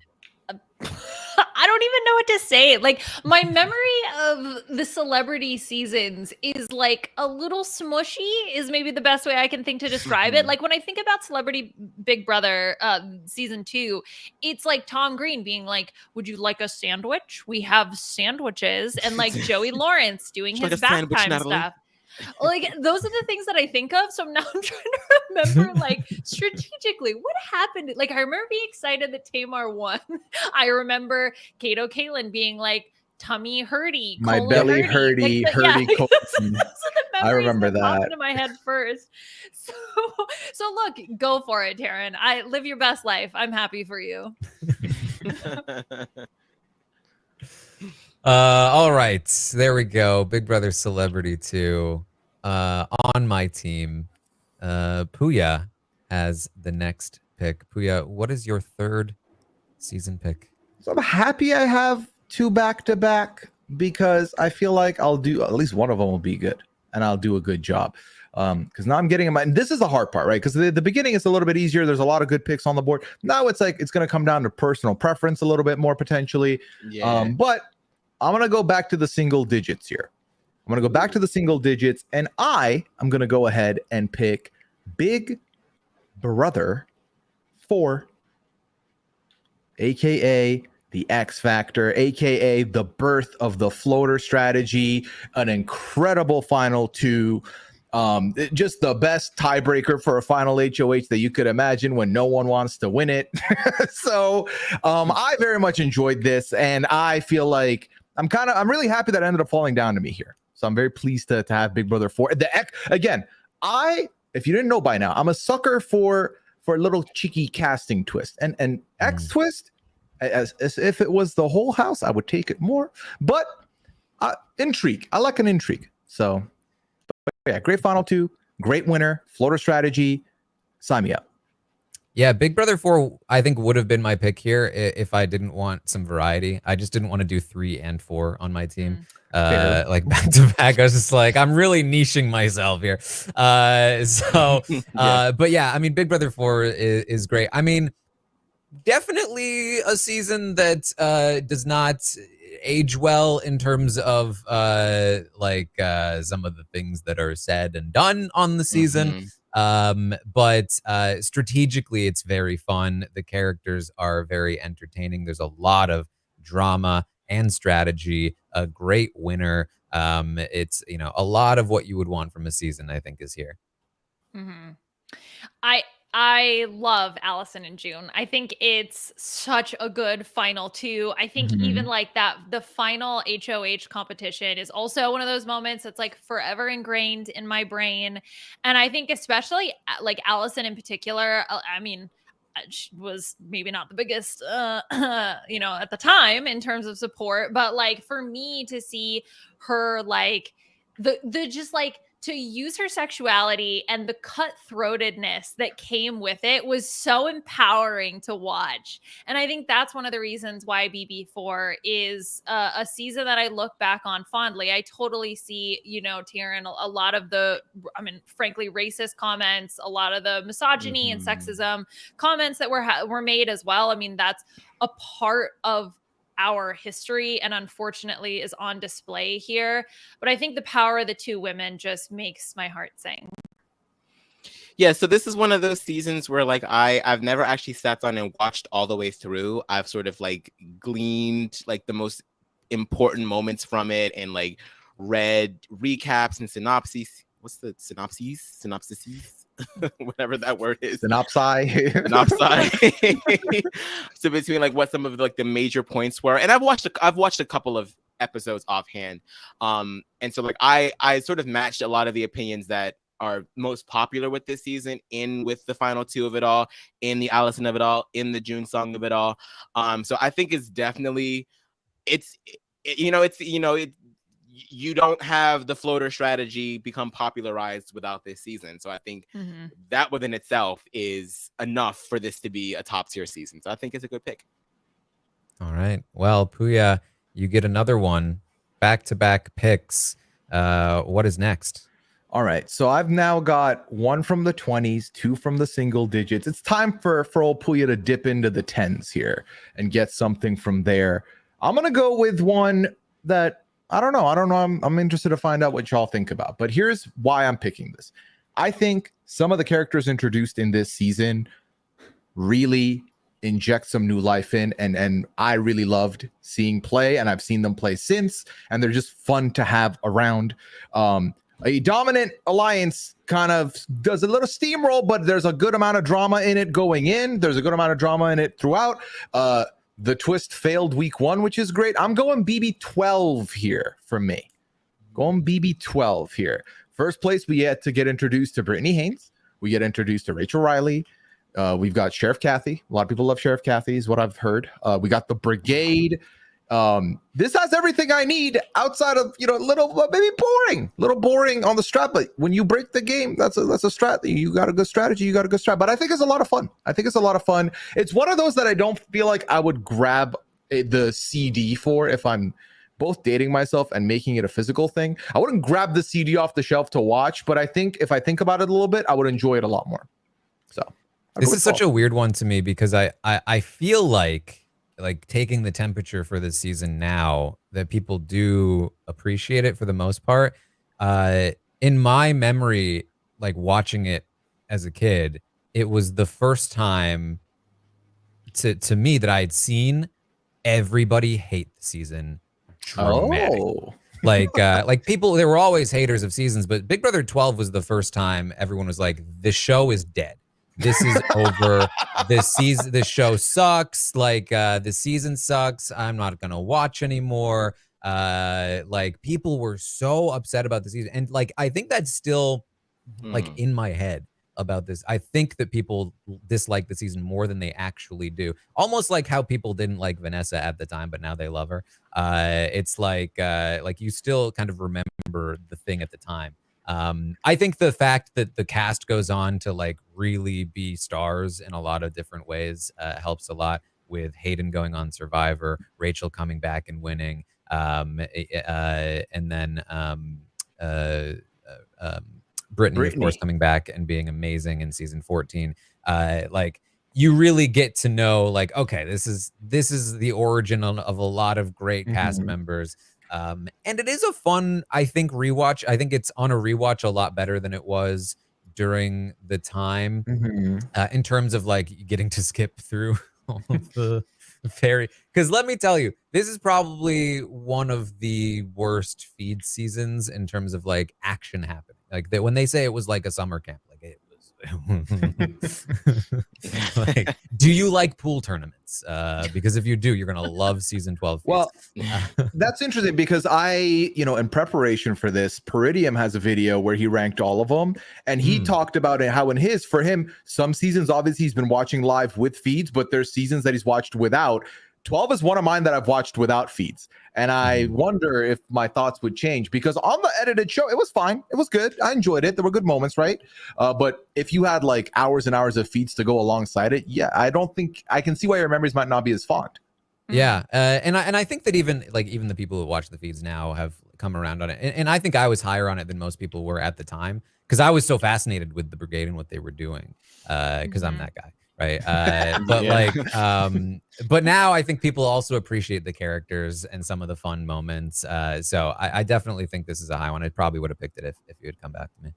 S4: I don't even know what to say. Like, my memory of the celebrity seasons is like a little smushy, is maybe the best way I can think to describe it. Like, when I think about Celebrity Big Brother season 2, it's like Tom Green being like, would you like a sandwich? We have sandwiches. And like Joey Lawrence doing his bath time stuff. Like, those are the things that I think of. So now I'm trying to remember, like, strategically, what happened. Like, I remember being excited that Tamar won. I remember Kato Kaelin being like, tummy hurty,
S3: my belly hurty,
S4: like,
S3: hurty.
S4: I
S3: remember that
S4: popped into my head first. So look, go for it, Taran. Live your best life. I'm happy for you.
S1: All right, there we go. Big Brother Celebrity 2 on my team. Pooya has the next pick. Pooya, what is your third season pick?
S3: So I'm happy I have 2 back-to-back because I feel like I'll do at least one of them will be good and I'll do a good job. Because now I'm getting in my, and this is the hard part, right? Because the beginning is a little bit easier. There's a lot of good picks on the board. Now it's like it's going to come down to personal preference a little bit more potentially.
S2: Yeah.
S3: But I'm going to go back to the single digits here. I'm going to go back to the single digits, and I'm going to go ahead and pick Big Brother 4, aka the X Factor, aka the birth of the floater strategy, an incredible final 2. Just the best tiebreaker for a final HOH that you could imagine when no one wants to win it. So I very much enjoyed this, and I feel like I'm really happy that it ended up falling down to me here. So I'm very pleased to have Big Brother 4. Again, if you didn't know by now, I'm a sucker for a little cheeky casting twist. And X twist, as if it was the whole house, I would take it more. But intrigue. I like an intrigue. So yeah, great final 2, great winner, floater strategy. Sign me up.
S1: Yeah, Big Brother 4, I think, would have been my pick here if I didn't want some variety. I just didn't want to do 3 and 4 on my team. Like back to back. I was just like, I'm really niching myself here. But yeah, I mean, Big Brother 4 is great. I mean, definitely a season that does not age well in terms of some of the things that are said and done on the season. But strategically, it's very fun. The characters are very entertaining. There's a lot of drama and strategy. A great winner. It's a lot of what you would want from a season, I think, is here.
S4: Mm-hmm. I love Allison and June. I think it's such a good final two. I think even like that, the final HOH competition is also one of those moments that's like forever ingrained in my brain. And I think especially like Allison in particular, I mean, she was maybe not the biggest, you know, at the time in terms of support, but like for me to see her like the just like to use her sexuality and the cutthroatedness that came with it was so empowering to watch. And I think that's one of the reasons why BB4 is a season that I look back on fondly. I totally see, you know, Taran, a lot of the, I mean, frankly, racist comments, a lot of the misogyny and sexism comments that were made as well. I mean, that's a part of our history and unfortunately is on display here. But I think the power of the two women just makes my heart sing.
S2: Yeah, so this is one of those seasons where like I've never actually sat down and watched all the way through. I've sort of like gleaned like the most important moments from it and like read recaps and synopses. What's the synopses? Whatever that word is.
S3: Synopsi.
S2: So between like what some of like the major points were, and I've watched a couple of episodes offhand, and so like I sort of matched a lot of the opinions that are most popular with this season in with the final two of it all, in the Allison of it all, in the June song of it all. So I think it's definitely you don't have the floater strategy become popularized without this season. So I think that within itself is enough for this to be a top tier season. So I think it's a good pick.
S1: All right. Well, Pooya, you get another one. Back-to-back picks. What is next?
S3: All right. So I've now got one from the 20s, two from the single digits. It's time for old Pooya to dip into the 10s here and get something from there. I'm going to go with one that I don't know. I'm interested to find out what y'all think about. But here's why I'm picking this. I think some of the characters introduced in this season really inject some new life in, and I really loved seeing play, and I've seen them play since, and they're just fun to have around. A dominant alliance kind of does a little steamroll, but there's a good amount of drama in it going in. There's a good amount of drama in it throughout. The twist failed week one, which is great. I'm going BB12 here for me. Going BB12 here. First place, we get to get introduced to Brittany Haynes. We get introduced to Rachel Riley. We've got Sheriff Kathy. A lot of people love Sheriff Kathy, is what I've heard. We got the Brigade. This has everything I need outside of, a little boring on the strat, but when you break the game, that's a strat. You got a good strategy, you got a good strat. But I think it's a lot of fun. It's one of those that I don't feel like I would grab the CD for if I'm both dating myself and making it a physical thing. I wouldn't grab the CD off the shelf to watch, but I think if I think about it a little bit, I would enjoy it a lot more. So
S1: this is such a weird one to me because I feel like taking the temperature for this season now that people do appreciate it for the most part. In my memory, like watching it as a kid, it was the first time to me that I had seen everybody hate the season dramatic.
S3: Oh.
S1: Like people, there were always haters of seasons, but Big Brother 12 was the first time everyone was like, the show is dead. This is over. This show sucks. Like the season sucks. I'm not gonna watch anymore. Like people were so upset about the season, and like I think that's still like in my head about this. I think that people dislike the season more than they actually do. Almost like how people didn't like Vanessa at the time, but now they love her. It's like you still kind of remember the thing at the time. I think the fact that the cast goes on to like really be stars in a lot of different ways helps a lot, with Hayden going on Survivor, Rachel coming back and winning, and then Brittany, of course, coming back and being amazing in season 14. Like you really get to know, like, okay, this is the origin of a lot of great cast members. And it is a fun, I think, rewatch. I think it's on a rewatch a lot better than it was during the time, in terms of like getting to skip through all of the fairy. Because let me tell you, this is probably one of the worst feed seasons in terms of like action happening. Like when they say it was like a summer camp, like Like, do you like pool tournaments? Because if you do, you're gonna love season 12 feeds.
S3: Well, that's interesting because in preparation for this, Peridium has a video where he ranked all of them, and he talked about it, how for him, some seasons obviously he's been watching live with feeds, but there's seasons that he's watched without. 12 is one of mine that I've watched without feeds. And I wonder if my thoughts would change, because on the edited show, it was fine. It was good. I enjoyed it. There were good moments, right? But if you had like hours and hours of feeds to go alongside it, yeah, I don't think I can see why your memories might not be as fond.
S1: Yeah, and I think that even the people who watch the feeds now have come around on it, and I think I was higher on it than most people were at the time, because I was so fascinated with the brigade and what they were doing, because I'm that guy, right? But but now I think people also appreciate the characters and some of the fun moments. So I definitely think this is a high one. I probably would have picked it if you had come back to me.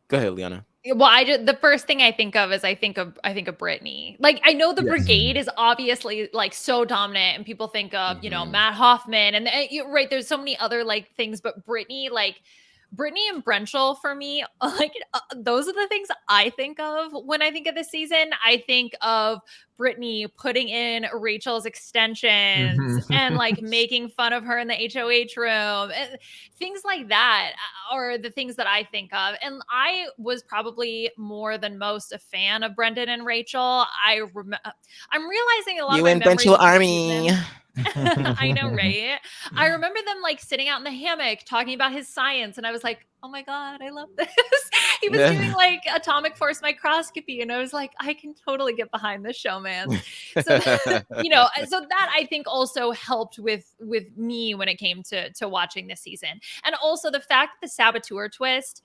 S2: Go ahead, Liana.
S4: Well, the first thing I think of is I think of Brittany. Like, I know the brigade is obviously like so dominant, and people think of Matt Hoffman and you're right. There's so many other like things, but Brittany and Brenchel for me, like those are the things I think of when I think of this season. I think of Brittany putting in Rachel's extensions and like making fun of her in the HOH room, and things like that are the things that I think of. And I was probably more than most a fan of Brendan and Rachel. I'm realizing a lot of my memories
S2: Brenchel
S4: of the
S2: Army.
S4: season. I know, right? I remember them like sitting out in the hammock talking about his science, and I was like, oh my God, I love this. He was doing like atomic force microscopy, and I was like, I can totally get behind this show, man. So so that I think also helped with me when it came to watching this season. And also the fact the saboteur twist,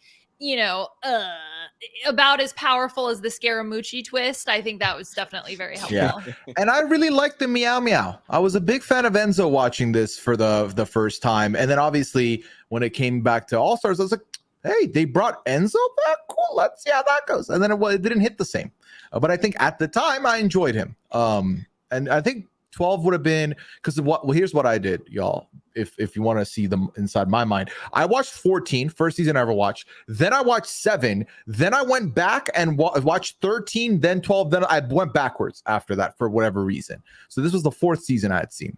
S4: about as powerful as the Scaramucci twist, I think that was definitely very helpful.
S3: Yeah. And I really liked the meow meow. I was a big fan of Enzo watching this for the first time. And then obviously when it came back to All Stars, I was like, hey, they brought Enzo back? Cool, let's see how that goes. And then it didn't hit the same. But I think at the time I enjoyed him. And I think 12 would have been, because here's what I did, y'all. If you want to see them inside my mind, I watched 14, first season I ever watched. Then I watched 7. Then I went back and watched 13, then 12. Then I went backwards after that for whatever reason. So this was the 4th season I had seen.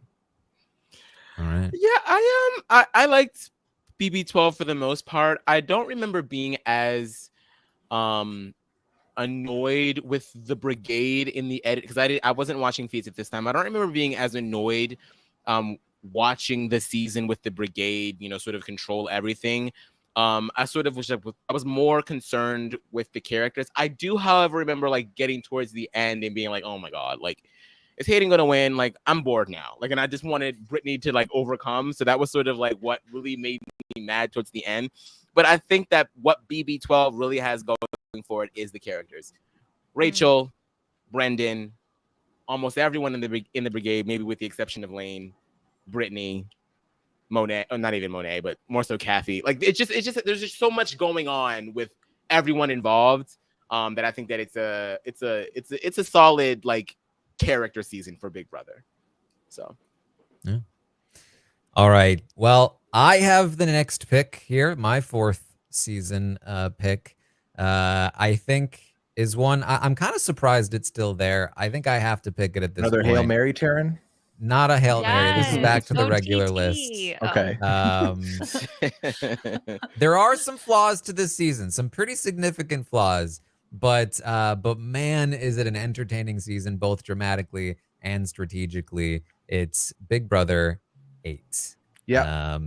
S1: All right.
S2: Yeah, I liked BB12 for the most part. I don't remember being as annoyed with the brigade in the edit, because I wasn't watching feeds at this time. I don't remember being as annoyed watching the season with the brigade, sort of control everything. I was more concerned with the characters. I do, however, remember like getting towards the end and being like, oh my God, like, is Hayden gonna win? Like, I'm bored now. Like, and I just wanted Brittany to like overcome. So that was sort of like what really made me mad towards the end. But I think that what BB12 really has going for it is the characters. Rachel, Brendan, almost everyone in the brigade, maybe with the exception of Lane, Brittany, Monet, or not even Monet, but more so Kathy. Like, it's just there's just so much going on with everyone involved that I think that it's a solid like character season for Big Brother. So
S1: yeah. All right. Well, I have the next pick here, my 4th season pick. I think is one I'm kind of surprised it's still there. I think I have to pick it at this
S3: Another
S1: point.
S3: Hail Mary, Taran?
S1: Not a Hail Mary. This is back to the regular list.
S3: Okay.
S1: There are some flaws to this season, some pretty significant flaws, but man, is it an entertaining season, both dramatically and strategically. It's Big Brother 8.
S3: Yeah.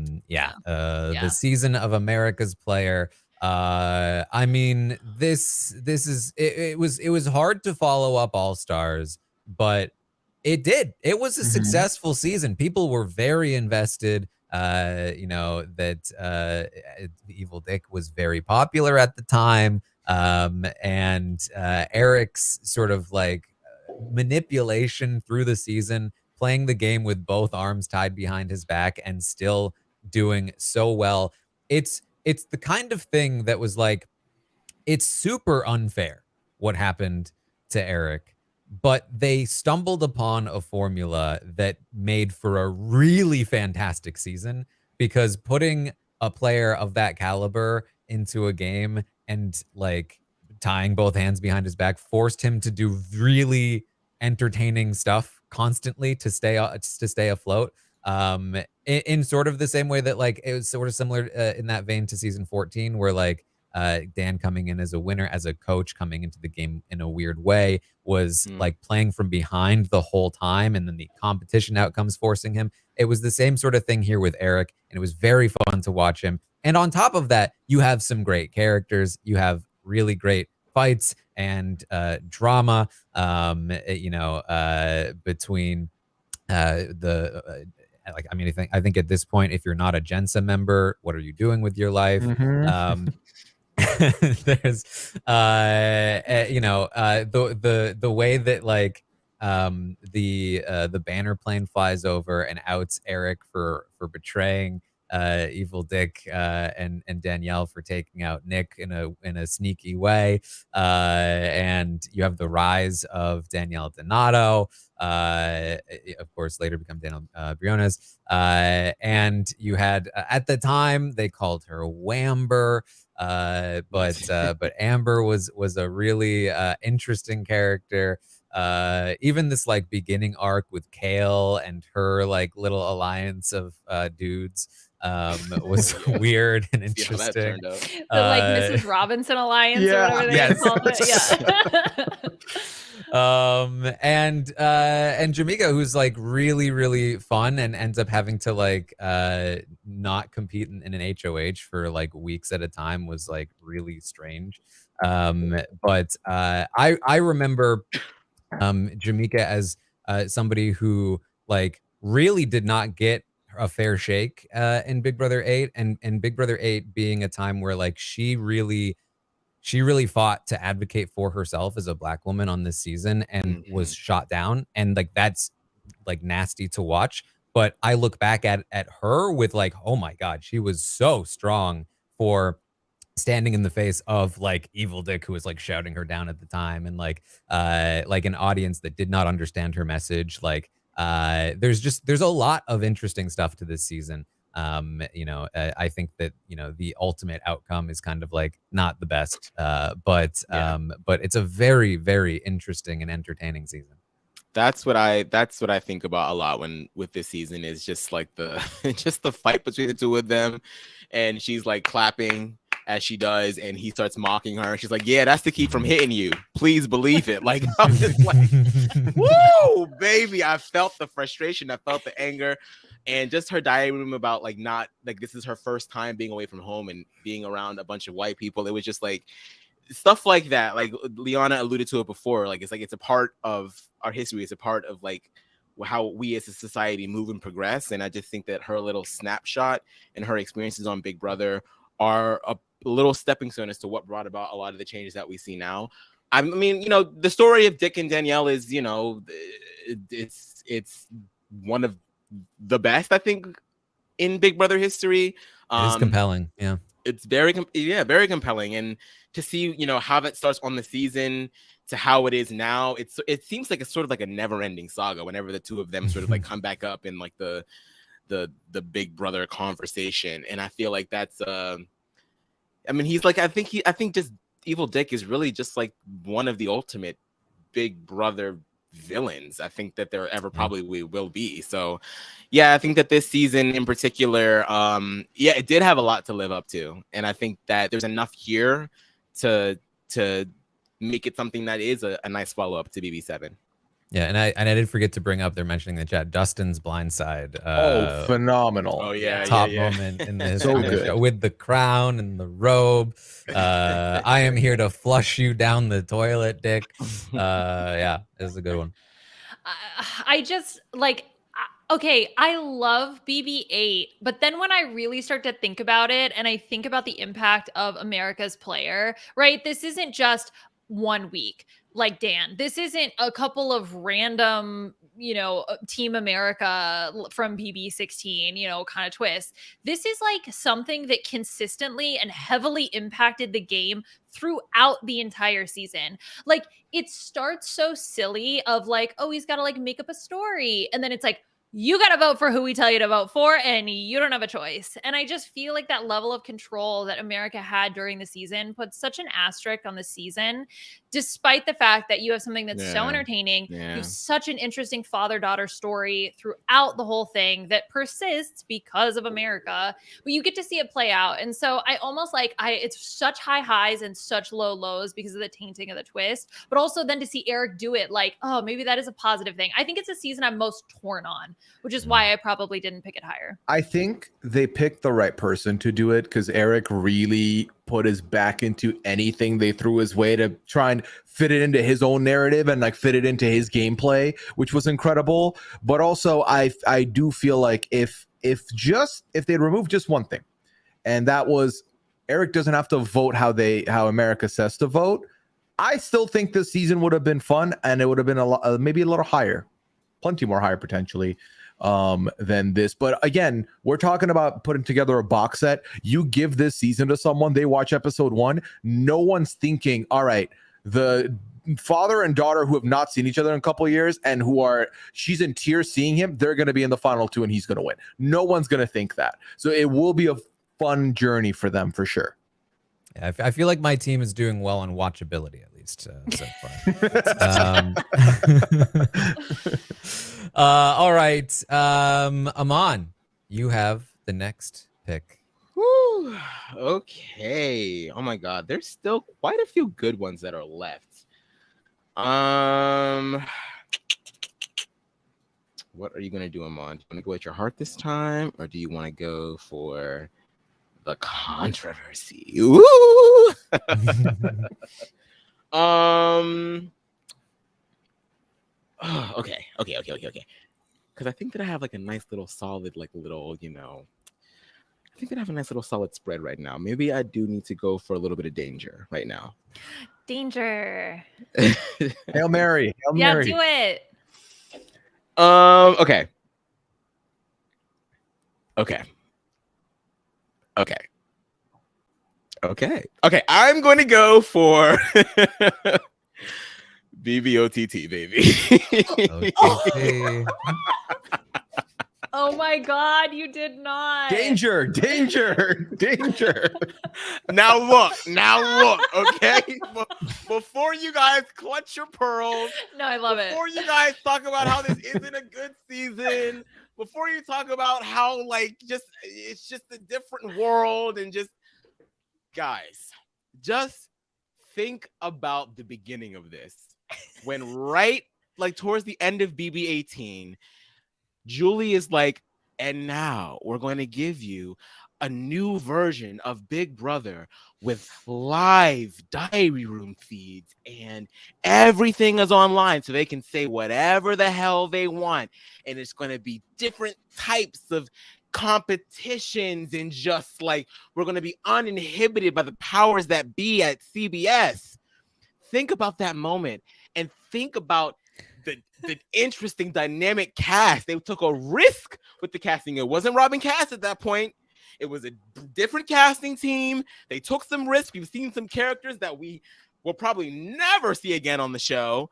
S1: The season of America's Player. I mean, this is it was hard to follow up All Stars, but it did. It was a successful season. People were very invested. That Evil Dick was very popular at the time. And Eric's sort of like manipulation through the season, playing the game with both arms tied behind his back and still doing so well. It's the kind of thing that was like, it's super unfair what happened to Eric, but they stumbled upon a formula that made for a really fantastic season, because putting a player of that caliber into a game and like tying both hands behind his back, forced him to do really entertaining stuff constantly to stay afloat. In sort of the same way that like it was sort of similar in that vein to season 14, where like Dan coming in as a winner, as a coach coming into the game in a weird way, was like playing from behind the whole time, and then the competition outcomes forcing him. It was the same sort of thing here with Eric, and it was very fun to watch him. And on top of that, you have some great characters. You have really great fights and drama, between I think at this point, if you're not a Jensen member, what are you doing with your life? There's the way that like the banner plane flies over and outs Eric for betraying Evil Dick and Danielle for taking out Nick in a sneaky way, and you have the rise of Danielle Donato, of course later become Danielle Briones, and you had at the time they called her Wamber, but Amber was a really interesting character. Even this like beginning arc with Kale and her like little alliance of dudes was weird and interesting.
S4: The like Mrs. Robinson Alliance or whatever they called it.
S1: And Jamaica, who's like really fun and ends up having to like not compete in an HOH for like weeks at a time, was like really strange. But I remember Jamaica as somebody who like really did not get a fair shake in Big Brother 8, and Big Brother 8 being a time where like she really fought to advocate for herself as a Black woman on this season, and was shot down, and like that's like nasty to watch. But I look back at her with like, oh my God, she was so strong for standing in the face of like Evil Dick, who was like shouting her down at the time, and like an audience that did not understand her message. Like there's a lot of interesting stuff to this season. I think that the ultimate outcome is kind of like not the best, but it's a very interesting and entertaining season.
S2: That's what I think about a lot with this season, is just like the just the fight between the two of them, and she's like clapping as she does, and he starts mocking her, and she's like, yeah, that's to keep from hitting you, please believe it. Like I'm just like, whoa, baby. I felt the frustration, I felt the anger, and just her diagram about like not like this is her first time being away from home and being around a bunch of white people. It was just like stuff like that. Like Liana alluded to it before, like it's a part of our history, it's a part of like how we as a society move and progress. And I just think that her little snapshot and her experiences on Big Brother are a little stepping stone as to what brought about a lot of the changes that we see now. I mean, the story of Dick and Danielle is, it's one of the best, I think, in Big Brother history.
S1: It's compelling. Yeah.
S2: It's very compelling. And to see, how that starts on the season to how it is now, it seems like it's sort of like a never ending saga whenever the two of them sort of like come back up in like the Big Brother conversation. And I feel like that's he's like, I think just Evil Dick is really just like one of the ultimate Big Brother villains I think that there ever probably will be. So yeah, I think that this season in particular, it did have a lot to live up to, and I think that there's enough here to make it something that is a nice follow-up to BB7.
S1: Yeah, and I did forget to bring up, they're mentioning in the chat, Dustin's blindside.
S3: Phenomenal.
S2: Oh yeah,
S1: top moment in the history of the show, with the crown and the robe. I am here to flush you down the toilet, Dick. Yeah, this is a good one.
S4: I just like, okay, I love BB8, but then when I really start to think about it, and I think about the impact of America's Player, right? This isn't just 1 week. Like Dan, this isn't a couple of random, Team America from BB16, kind of twists. This is like something that consistently and heavily impacted the game throughout the entire season. Like it starts so silly of like, oh, he's got to like make up a story. And then it's like, you got to vote for who we tell you to vote for, and you don't have a choice. And I just feel like that level of control that America had during the season puts such an asterisk on the season, despite the fact that you have something that's so entertaining. You have such an interesting father-daughter story throughout the whole thing that persists because of America, but you get to see it play out. And so I almost like, it's such high highs and such low lows because of the tainting of the twist, but also then to see Eric do it, like, oh, maybe that is a positive thing. I think it's a season I'm most torn on, which is why I probably didn't pick it higher.
S3: I think they picked the right person to do it because Eric really put his back into anything they threw his way to try and fit it into his own narrative and like fit it into his gameplay, which was incredible. But also I do feel like if they'd removed just one thing, and that was Eric doesn't have to vote how America says to vote, I still think this season would have been fun, and it would have been maybe a little higher, plenty more higher potentially than this. But again, we're talking about putting together a box set. You give this season to someone, they watch episode 1, no one's thinking, all right, the father and daughter who have not seen each other in a couple of years and she's in tears seeing him, they're going to be in the final 2 and he's going to win. No one's going to think that. So it will be a fun journey for them for sure.
S1: Yeah, I feel like my team is doing well on watchability, at least so far. All right, Aman, you have the next pick.
S2: Whew. Okay. Oh my God, there's still quite a few good ones that are left. What are you gonna do, Aman? Do you want to go at your heart this time, or do you want to go for the controversy? Ooh. Okay. Because I think that I have like a nice little solid, I think that I have a nice little solid spread right now. Maybe I do need to go for a little bit of danger right now.
S4: Danger.
S3: Hail Mary.
S4: Yeah, do it.
S2: Okay. I'm going to go for BBOTT, baby.
S1: Okay.
S4: Oh my God, you did not.
S3: Danger.
S2: Now look, okay? Before you guys clutch your pearls.
S4: No, I love it.
S2: Before you guys talk about how this isn't a good season, before you talk about how it's just a different world, and guys, just think about the beginning of this. When towards the end of BB18, Julie is like, and now we're going to give you a new version of Big Brother with live diary room feeds, and everything is online so they can say whatever the hell they want. And it's going to be different types of competitions, and we're going to be uninhibited by the powers that be at CBS. Think about that moment, and think about the interesting dynamic cast. They took a risk with the casting. It wasn't Robin Cass at that point. It was a different casting team. They took some risks. We've seen some characters that we will probably never see again on the show.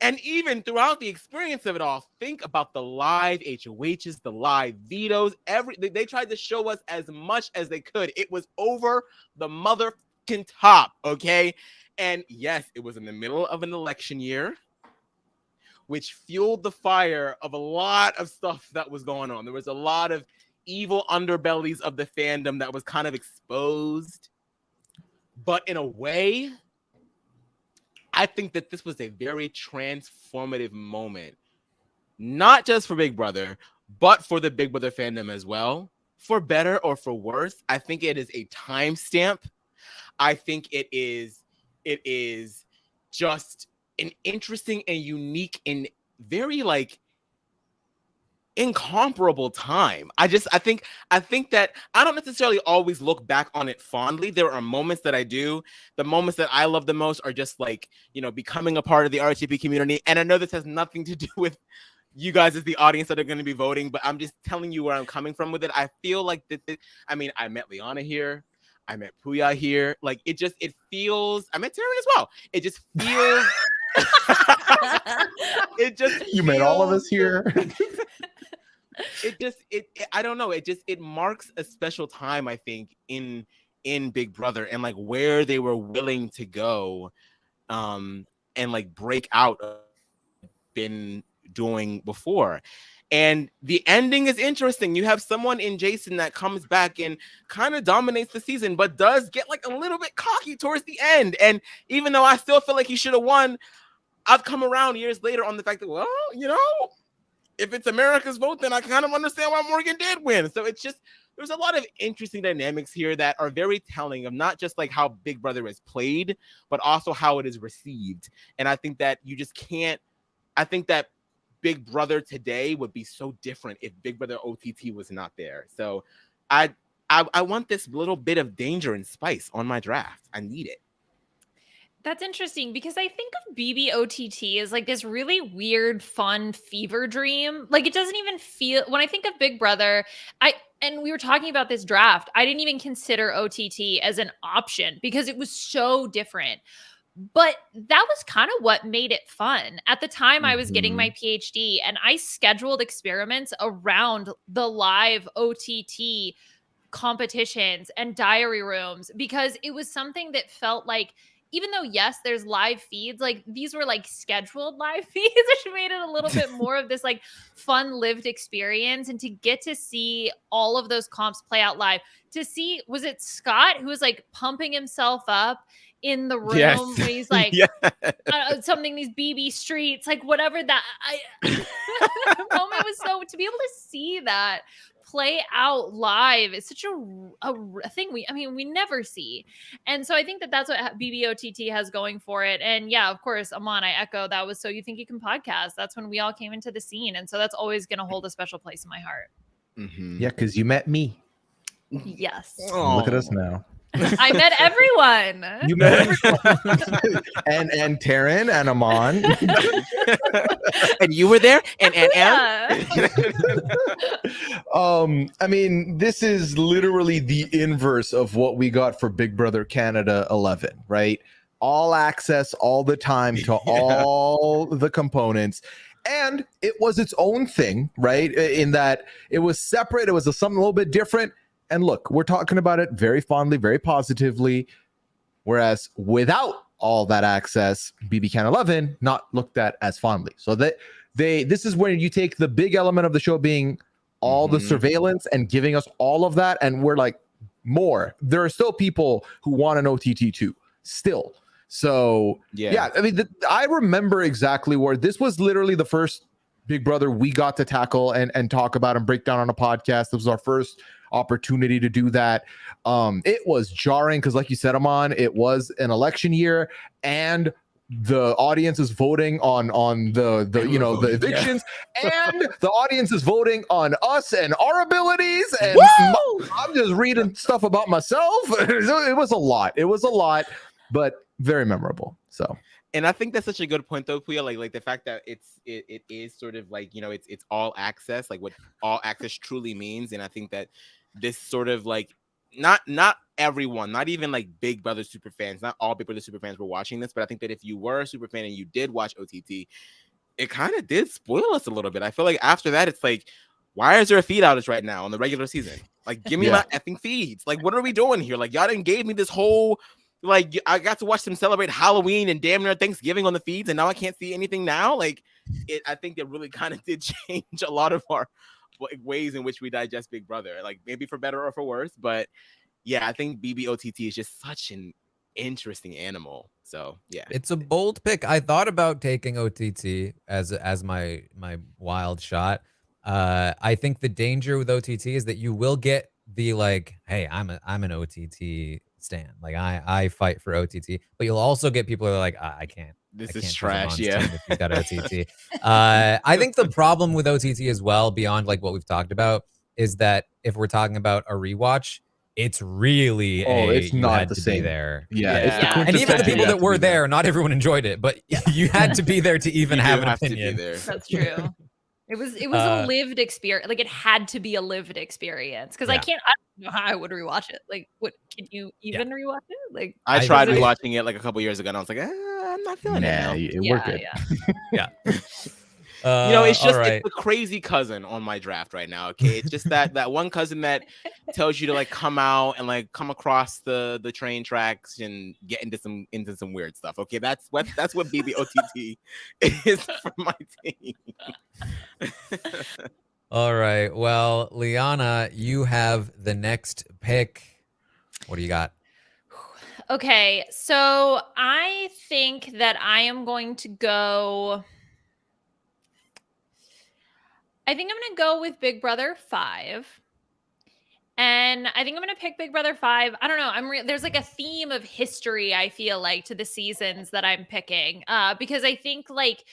S2: And even throughout the experience of it all, think about the live HOHs, the live vetoes. They tried to show us as much as they could. It was over the motherfucking top, okay? And yes, it was in the middle of an election year, which fueled the fire of a lot of stuff that was going on. There was a lot of evil underbellies of the fandom that was kind of exposed. But in a way, I think that this was a very transformative moment, not just for Big Brother, but for the Big Brother fandom as well. For better or for worse, I think it is a timestamp. I think it is just an interesting and unique and very incomparable time. I think that I don't necessarily always look back on it fondly. There are moments that I do. The moments that I love the most are just becoming a part of the RHAP community. And I know this has nothing to do with you guys as the audience that are going to be voting, but I'm just telling you where I'm coming from with it. I feel like I met Liana here. I met Pooya here. It feels, I met Taran as well. It just feels,
S3: you met all of us here.
S2: I don't know. It marks a special time, I think, in Big Brother, and like where they were willing to go, and like break out of been doing before. And the ending is interesting. You have someone in Jason that comes back and kind of dominates the season, but does get like a little bit cocky towards the end. And even though I still feel like he should have won, I've come around years later on the fact that, well, you know, if it's America's vote, then I kind of understand why Morgan did win. So it's just, there's a lot of interesting dynamics here that are very telling of not just like how Big Brother is played, but also how it is received. And I think that you just can't, I think that Big Brother today would be so different if Big Brother OTT was not there. So I want this little bit of danger and spice on my draft. I need it.
S4: That's interesting because I think of BBOTT as like this really weird, fun fever dream. Like it doesn't even feel, when I think of Big Brother, and we were talking about this draft, I didn't even consider OTT as an option because it was so different. But that was kind of what made it fun. At the time, I was getting my PhD and I scheduled experiments around the live OTT competitions and diary rooms because it was something that felt like, even though, yes, there's live feeds, like these were like scheduled live feeds, which made it a little bit more of this like fun lived experience. And to get to see all of those comps play out live, to see, was it Scott who was like pumping himself up in the room when he's like something, these BB streets, like whatever that the moment was. So to be able to see that play out live is such a thing we never see. And so I think that that's what BBOTT has going for it. And yeah, of course, Aman, I echo that was So You Think You Can podcast. That's when we all came into the scene. And so that's always going to hold a special place in my heart.
S3: Yeah, because you met me.
S4: Yes.
S3: Look at us now.
S4: I met everyone.
S3: You met everyone. and Taran and Aman.
S2: And you were there? And
S3: I mean, this is literally the inverse of what we got for Big Brother Canada 11, right? All access all the time to all the components. And it was its own thing, right? In that it was separate. It was something a little bit different. And look, we're talking about it very fondly, very positively. Whereas without all that access, BB Can 11 not looked at as fondly. So that this is where you take the big element of the show being all the surveillance and giving us all of that, and we're like, more. There are still people who want an OTT too, still. So yeah, I mean, I remember exactly where this was literally the first Big Brother we got to tackle and talk about and break down on a podcast. This was our first opportunity to do that. It was jarring because, like you said, Aman, it was an election year and the audience is voting on the evictions, and the audience is voting on us and our abilities. And I'm just reading stuff about myself. It was a lot, but very memorable. So.
S2: And I think that's such a good point, though, Pooya. Like the fact that it is sort of like, you know, it's all access, like what all access truly means. And I think that this sort of like not everyone, not even like Big Brother super fans, not all Big Brother super fans were watching this, but I think that if you were a super fan and you did watch OTT, it kind of did spoil us a little bit. I feel like after that, it's like, why is there a feed outage right now on the regular season? Like, give me my effing feeds. Like, what are we doing here? Like, y'all didn't give me this whole. Like, I got to watch them celebrate Halloween and damn near Thanksgiving on the feeds, and now I can't see anything now. Like, I think it really kind of did change a lot of our ways in which we digest Big Brother. Like, maybe for better or for worse. But yeah, I think BBOTT is just such an interesting animal. So yeah,
S1: it's a bold pick. I thought about taking OTT as my wild shot. I think the danger with OTT is that you will get the like, hey, I'm an OTT stan. Like I fight for OTT, but you'll also get people who are like, I can't.
S2: This is trash. Yeah,
S1: if you've got OTT. I think the problem with OTT as well, beyond like what we've talked about, is that if we're talking about a rewatch, it's really
S3: it's not the same
S1: there.
S3: Yeah.
S1: And even the people that were there, not everyone enjoyed it, but you had to be there to even have an opinion.
S4: That's true. It was a lived experience. Like, it had to be a lived experience because I don't know how I would rewatch it. Like, what, can you even rewatch it? Like,
S2: I tried rewatching it like a couple years ago, and I was like, I'm not feeling it now.
S3: We're good.
S1: Yeah.
S2: It's
S1: all
S2: just
S1: right.
S2: it's the crazy cousin on my draft right now. Okay, it's just that one cousin that tells you to like come out and like come across the train tracks and get into some weird stuff. Okay, that's what BBOTT is for my team.
S1: All right. Well, Liana, you have the next pick. What do you got?
S4: Okay, so I think that I am going to go. I think I'm going to go with Big Brother 5. And I think I'm going to pick Big Brother 5. I don't know. There's like a theme of history, I feel like, to the seasons that I'm picking. Because I think like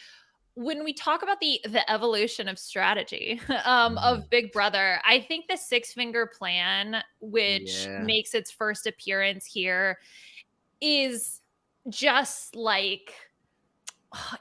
S4: when we talk about the evolution of strategy of Big Brother, I think the Six Finger Plan, which makes its first appearance here, is just like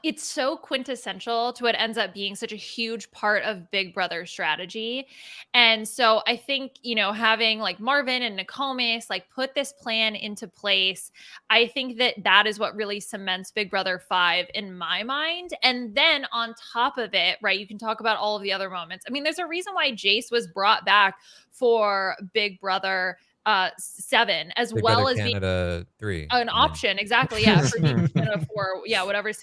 S4: it's so quintessential to what ends up being such a huge part of Big Brother strategy. And so I think, having like Marvin and Nokomis like put this plan into place, I think that is what really cements Big Brother 5 in my mind. And then on top of it, right, you can talk about all of the other moments. I mean, there's a reason why Jace was brought back for Big Brother 7, as
S1: Big
S4: well
S1: Brother
S4: as being
S1: Canada 3.
S4: an option, exactly. Yeah, for for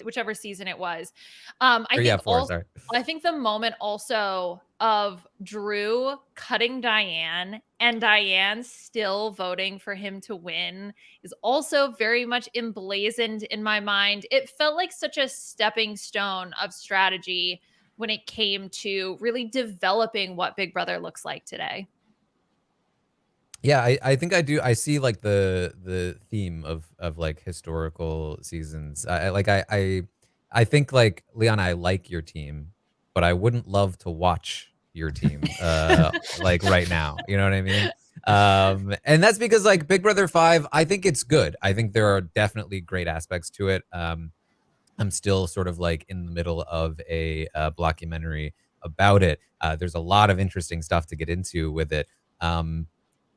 S4: whichever season it was. I think
S1: 4,
S4: also,
S1: sorry.
S4: I think the moment also of Drew cutting Diane and Diane still voting for him to win is also very much emblazoned in my mind. It felt like such a stepping stone of strategy when it came to really developing what Big Brother looks like today.
S1: Yeah, I think I do. I see like the theme of like historical seasons. I think like Liana, I like your team, but I wouldn't love to watch your team like right now. You know what I mean? And that's because like Big Brother 5, I think it's good. I think there are definitely great aspects to it. I'm still sort of like in the middle of a blockumentary about it. There's a lot of interesting stuff to get into with it.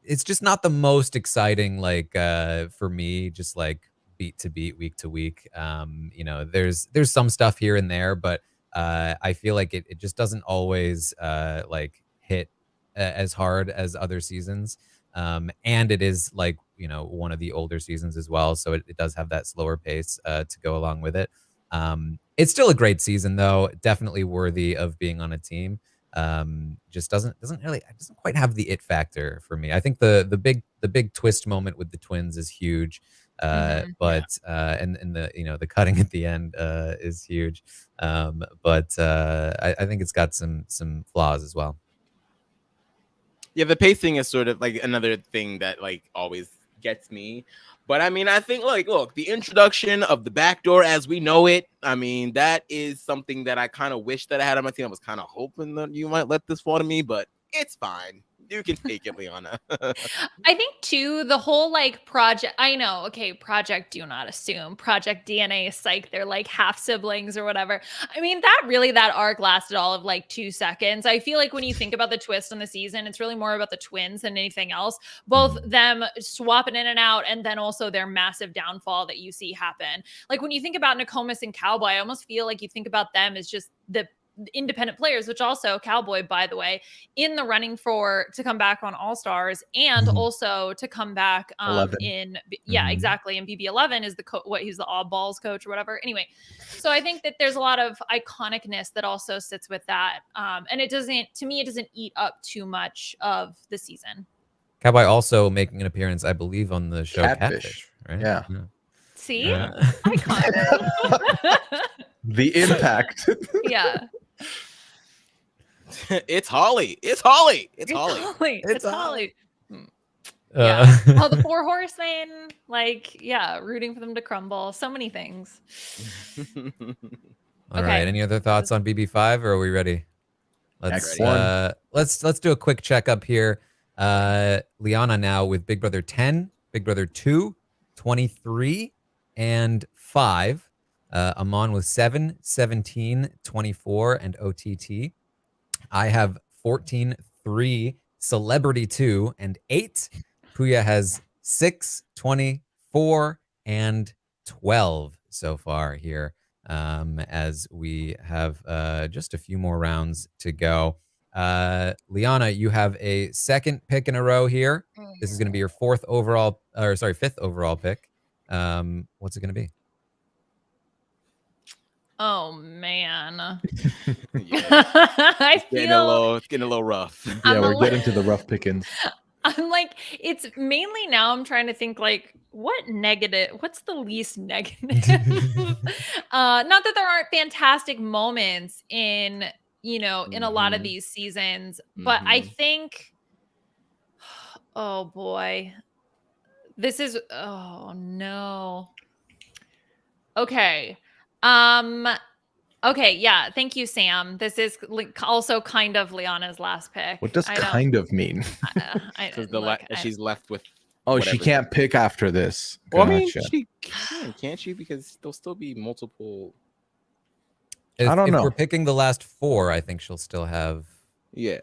S1: It's just not the most exciting, like for me, just like beat to beat, week to week. There's some stuff here and there, but I feel like it just doesn't always like hit as hard as other seasons. And it is like, one of the older seasons as well. So it does have that slower pace to go along with it. It's still a great season though, definitely worthy of being on a team. Just doesn't quite have the it factor for me. I think the big twist moment with the twins is huge. And the cutting at the end is huge. But I think it's got some flaws as well.
S2: Yeah, the pacing is sort of like another thing that like always gets me. But I mean, I think like, look, the introduction of the backdoor as we know it, I mean, that is something that I kind of wish that I had on my team. I was kind of hoping that you might let this fall to me, but it's fine. You can take it, Liana.
S4: I think too, the whole like project, I know, okay, Project Do Not Assume, Project DNA Psych, they're like half siblings or whatever. I mean, that arc lasted all of like 2 seconds. I feel like when you think about the twist on the season, it's really more about the twins than anything else. Both them swapping in and out, and then also their massive downfall that you see happen. Like when you think about Nokomis and Cowboy, I almost feel like you think about them as just the independent players, which also Cowboy, by the way, in the running to come back on All Stars and also to come back exactly. And BB11 is he's the odd balls coach or whatever. Anyway, so I think that there's a lot of iconicness that also sits with that. And it doesn't eat up too much of the season.
S1: Cowboy also making an appearance, I believe, on the show Catfish, right?
S3: Yeah.
S4: See? Iconic.
S3: The impact.
S4: Yeah.
S2: It's Holly. It's Holly.
S4: Yeah. The 4 Horsemen, rooting for them to crumble. So many things.
S1: All right. Any other thoughts on BB5, or are we ready? Let's do a quick checkup here. Liana now with Big Brother 10, Big Brother 2, 23, and 5. Aman with 7, 17, 24, and OTT. I have 14, 3, Celebrity 2, and 8. Pooya has 6, 20, 4, and 12 so far here. as we have just a few more rounds to go. Liana, you have a second pick in a row here. This is going to be your fifth overall pick. What's it going to be?
S4: Oh man.
S2: Yeah.
S4: I feel
S2: It's getting a little rough.
S3: Yeah,
S4: I'm
S3: we're
S4: a
S3: getting to the rough pickings.
S4: I'm like, it's mainly now I'm trying to think like what's the least negative? Not that there aren't fantastic moments in, in a lot of
S2: Mhm.
S4: these seasons, but I think, oh boy, oh no. Okay. Um, okay, yeah, thank you, Sam. This is also kind of Liana's last pick.
S3: What does
S4: I don't,
S3: kind of mean?
S2: Because
S4: look,
S2: she's left with.
S3: Oh, she
S2: whatever's
S3: can't
S2: left.
S3: pick after this.
S2: Well, I mean,
S3: Gotcha.
S2: she can, can't she? Because there'll still be multiple.
S3: I don't
S1: If
S3: know.
S1: we're picking the last four, I think she'll still have.
S2: Yeah.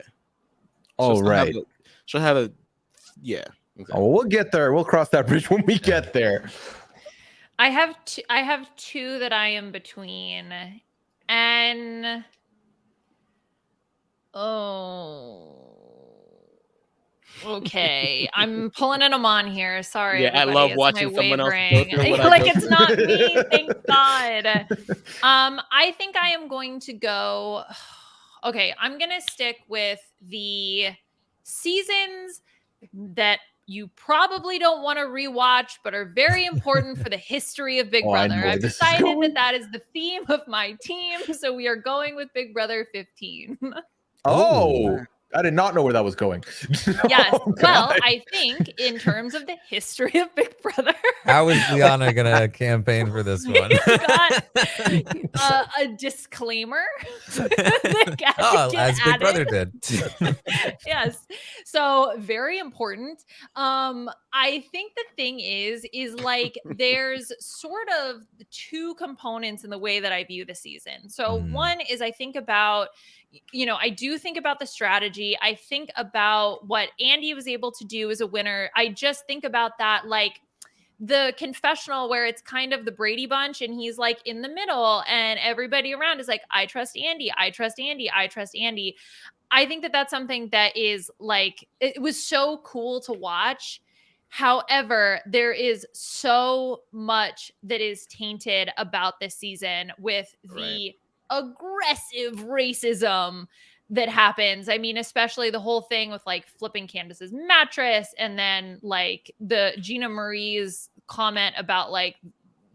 S3: Oh,
S2: She'll still have
S3: right.
S2: she'll have a. Yeah. Exactly.
S3: Oh, we'll get there. We'll cross that bridge when we get there.
S4: I have two that I am between, and okay, I'm pulling an Aman here. Sorry,
S2: Yeah, I
S4: everybody.
S2: love
S4: It's
S2: watching
S4: my
S2: someone else go
S4: wavering.
S2: through what I
S4: Like
S2: go
S4: it's not
S2: through.
S4: me. Thank God. I think I am going to go. Okay, I'm gonna stick with the seasons that you probably don't want to rewatch, but are very important for the history of Big
S3: Oh, I know
S4: Brother.
S3: where
S4: I've
S3: this is
S4: decided
S3: going.
S4: that is the theme of my team, so we are going with Big Brother 15.
S3: Oh, I did not know where that was going.
S4: Yes.
S3: Oh,
S4: Well,
S3: God.
S4: I think in terms of the history of Big Brother,
S1: How is Liana gonna campaign for this one?
S4: we've got a disclaimer that had to
S1: Oh,
S4: get
S1: as Big Brother
S4: added.
S1: did.
S4: Yes. So very important. I think the thing is like there's sort of two components in the way that I view the season. So
S1: Mhm.
S4: one is I think about, I do think about the strategy. I think about what Andy was able to do as a winner. I just think about that, like the confessional where it's kind of the Brady Bunch and he's like in the middle and everybody around is like, I trust Andy, I trust Andy, I trust Andy. I think that that's something that is like, it was so cool to watch. However, there is so much that is tainted about this season with the aggressive racism that happens. I mean, especially the whole thing with like flipping Candace's mattress and then like the Gina Marie's comment about like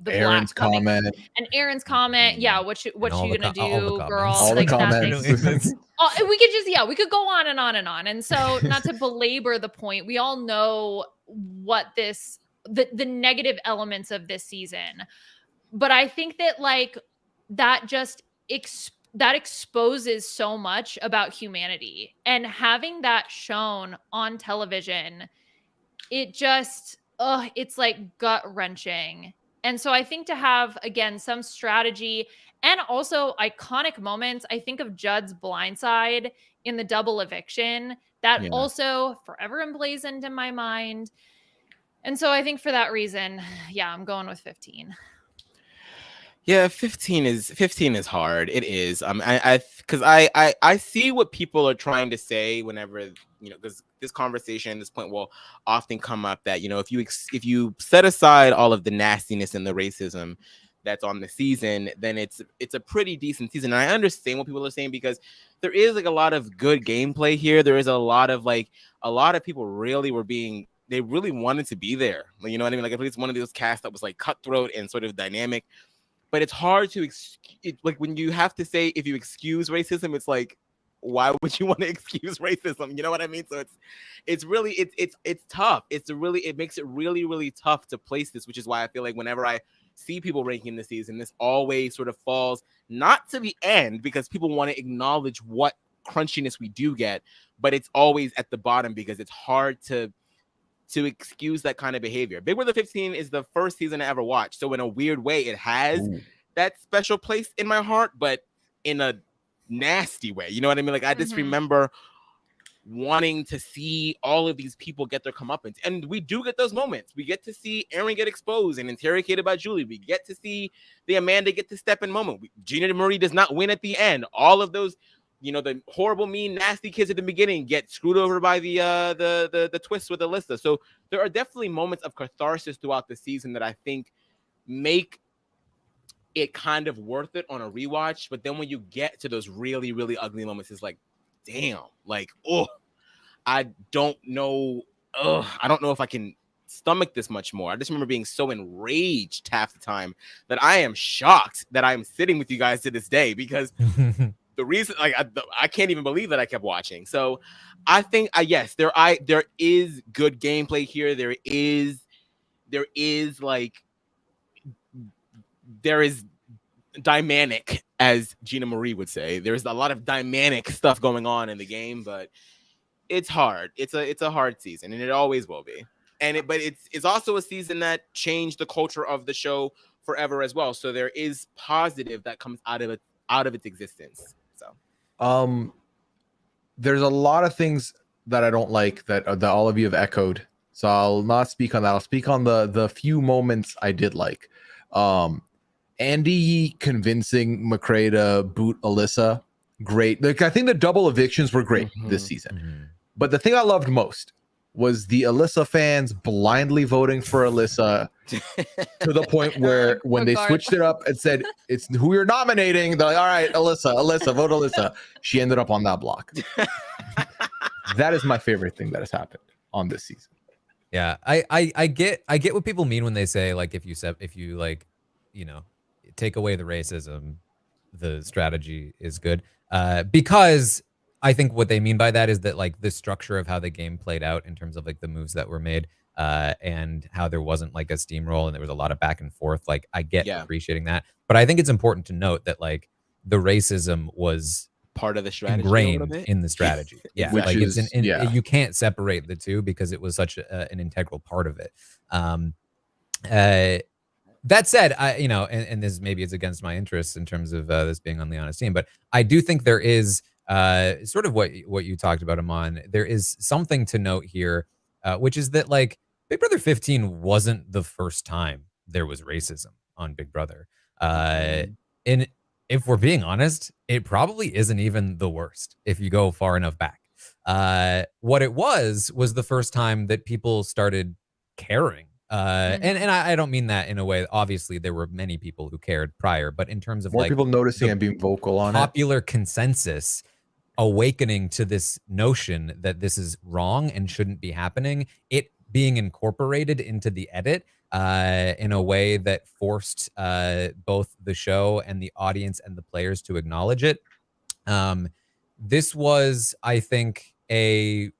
S4: the
S3: Aaron's
S4: black coming
S3: comment.
S4: and Aaron's comment. Yeah, what you
S1: all the
S4: gonna
S1: all the
S4: do,
S1: comments.
S4: girl?
S3: All the
S4: Like that
S3: comments.
S4: we could just we could go on and on and on. And so not to belabor the point, we all know what the negative elements of this season. But I think that like that just that exposes so much about humanity, and having that shown on television, it just it's like gut-wrenching. And so I think to have again some strategy and also iconic moments, I think of Judd's blindside in the double eviction that
S2: Yeah.
S4: also forever emblazoned in my mind. And so I think for that reason, yeah, I'm going with 15.
S2: Yeah, 15 is hard. It is. Because I see what people are trying to say whenever this conversation, this point will often come up that if you set aside all of the nastiness and the racism that's on the season, then it's a pretty decent season. And I understand what people are saying because there is like a lot of good gameplay here. There is a lot of people really they really wanted to be there. You know what I mean? Like, at least one of those casts that was like cutthroat and sort of dynamic. But it's hard to like when you have to say if you excuse racism, it's like, why would you want to excuse racism? You know what I mean? So it's really it's tough. It makes it really, really tough to place this, which is why I feel like whenever I see people ranking the season, this always sort of falls not to the end because people want to acknowledge what crunchiness we do get, but it's always at the bottom because it's hard to excuse that kind of behavior. Big Brother 15 is the first season I ever watched. So in a weird way, it has that special place in my heart, but in a nasty way. You know what I mean? Like I just remember wanting to see all of these people get their comeuppance. And we do get those moments. We get to see Aaron get exposed and interrogated by Julie. We get to see the Amanda get to step in moment. Gina Marie does not win at the end. All of those, you know, the horrible, mean, nasty kids at the beginning get screwed over by the twist with Alyssa. So there are definitely moments of catharsis throughout the season that I think make it kind of worth it on a rewatch. But then when you get to those really, really ugly moments, it's like, damn, like, oh, I don't know. I don't know if I can stomach this much more. I just remember being so enraged half the time that I am shocked that I'm sitting with you guys to this day, because the reason, like, I can't even believe that I kept watching. So I think, yes, there is good gameplay here. There is dynamic, as Gina Marie would say. There's a lot of dynamic stuff going on in the game, but it's hard. It's a hard season, and it always will be. But it's also a season that changed the culture of the show forever as well. So there is positive that comes out of its existence. So
S3: there's a lot of things that I don't like that all of you have echoed. So I'll not speak on that. I'll speak on the few moments I did like. Andy convincing McCrae to boot Alyssa, great. Like, I think the double evictions were great this season. But the thing I loved most was the Alyssa fans blindly voting for Alyssa to the point where when they switched it up and said it's who you're nominating, they're like, all right, Alyssa, vote Alyssa. She ended up on that block. That is my favorite thing that has happened on this season.
S1: Yeah, I get what people mean when they say, like, if you like, you know, take away the racism, the strategy is good. Because I think what they mean by that is that, like, the structure of how the game played out in terms of, like, the moves that were made, and how there wasn't, like, a steamroll and there was a lot of back and forth. Like, I get appreciating that, but I think it's important to note that, like, the racism was
S2: part of the strategy,
S1: ingrained in the strategy. Yeah,
S3: Which
S1: like,
S3: is,
S1: you can't separate the two because it was such an integral part of it. That said, you know, and this maybe is against my interests in terms of this being on Liana's team, but I do think there is sort of what you talked about, Aman. There is something to note here, which is that, like, Big Brother 15 wasn't the first time there was racism on Big Brother. And if we're being honest, it probably isn't even the worst if you go far enough back. What it was the first time that people started caring. And I don't mean that in a way. Obviously, there were many people who cared prior, but in terms of
S3: more
S1: like
S3: people noticing and being vocal on
S1: popular consensus, awakening to this notion that this is wrong and shouldn't be happening, it being incorporated into the edit in a way that forced both the show and the audience and the players to acknowledge it. This was, I think, a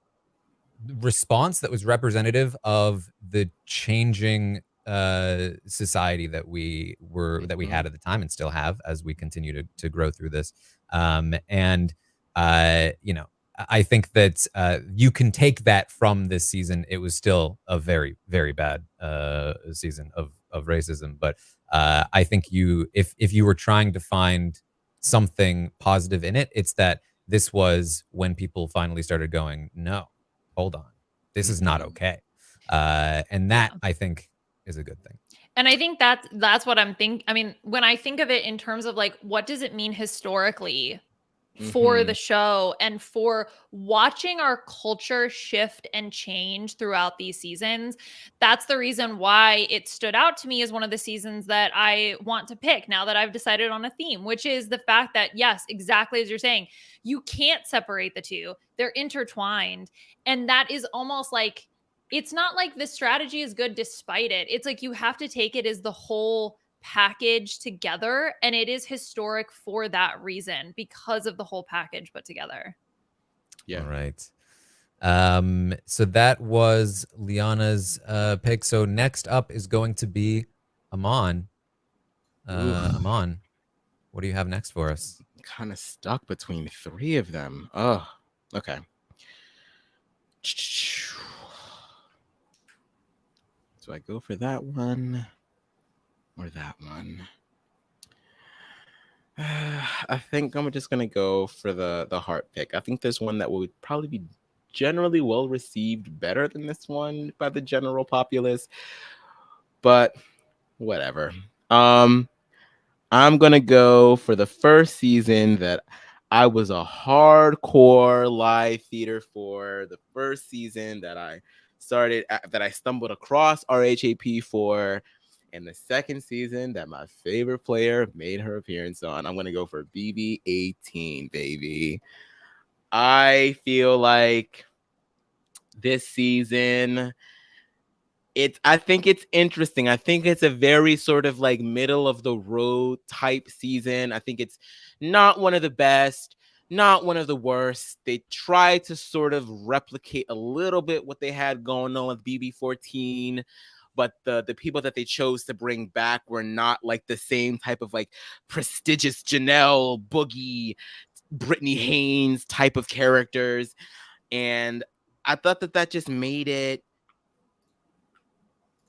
S1: response that was representative of the changing society that we had at the time and still have as we continue to grow through this. You know, I think that you can take that from this season. It was still a very, very bad season of racism, but I think if you were trying to find something positive in it, it's that this was when people finally started going, no, hold on, this is not okay. And that, I think, is a good thing.
S4: And I think that's what I'm thinking. I mean, when I think of it in terms of, like, what does it mean historically for the show and for watching our culture shift and change throughout these seasons, that's the reason why it stood out to me as one of the seasons that I want to pick now that I've decided on a theme, which is the fact that, yes, exactly as you're saying, you can't separate the two. They're intertwined. And that is almost like, it's not like the strategy is good despite it. It's like you have to take it as the whole package together, and it is historic for that reason, because of the whole package put together.
S2: Yeah.
S1: All right. So that was Liana's pick. So next up is going to be Aman. Aman, what do you have next for us?
S2: Kind of stuck between three of them. Oh, okay. Do I go for that one or that one? I think I'm just gonna go for the heart pick. I think there's one that would probably be generally well received, better than this one by the general populace. But whatever. I'm gonna go for the first season that I was a hardcore live theater for. The first season that I stumbled across RHAP for, and the second season that my favorite player made her appearance on. I'm gonna go for BB18, baby. I feel like this season, I think it's interesting. I think it's a very sort of like middle of the road type season. I think it's not one of the best, not one of the worst. They try to sort of replicate a little bit what they had going on with BB14, but the people that they chose to bring back were not like the same type of like prestigious Janelle, Boogie, Brittany Haynes type of characters. And I thought that just made it,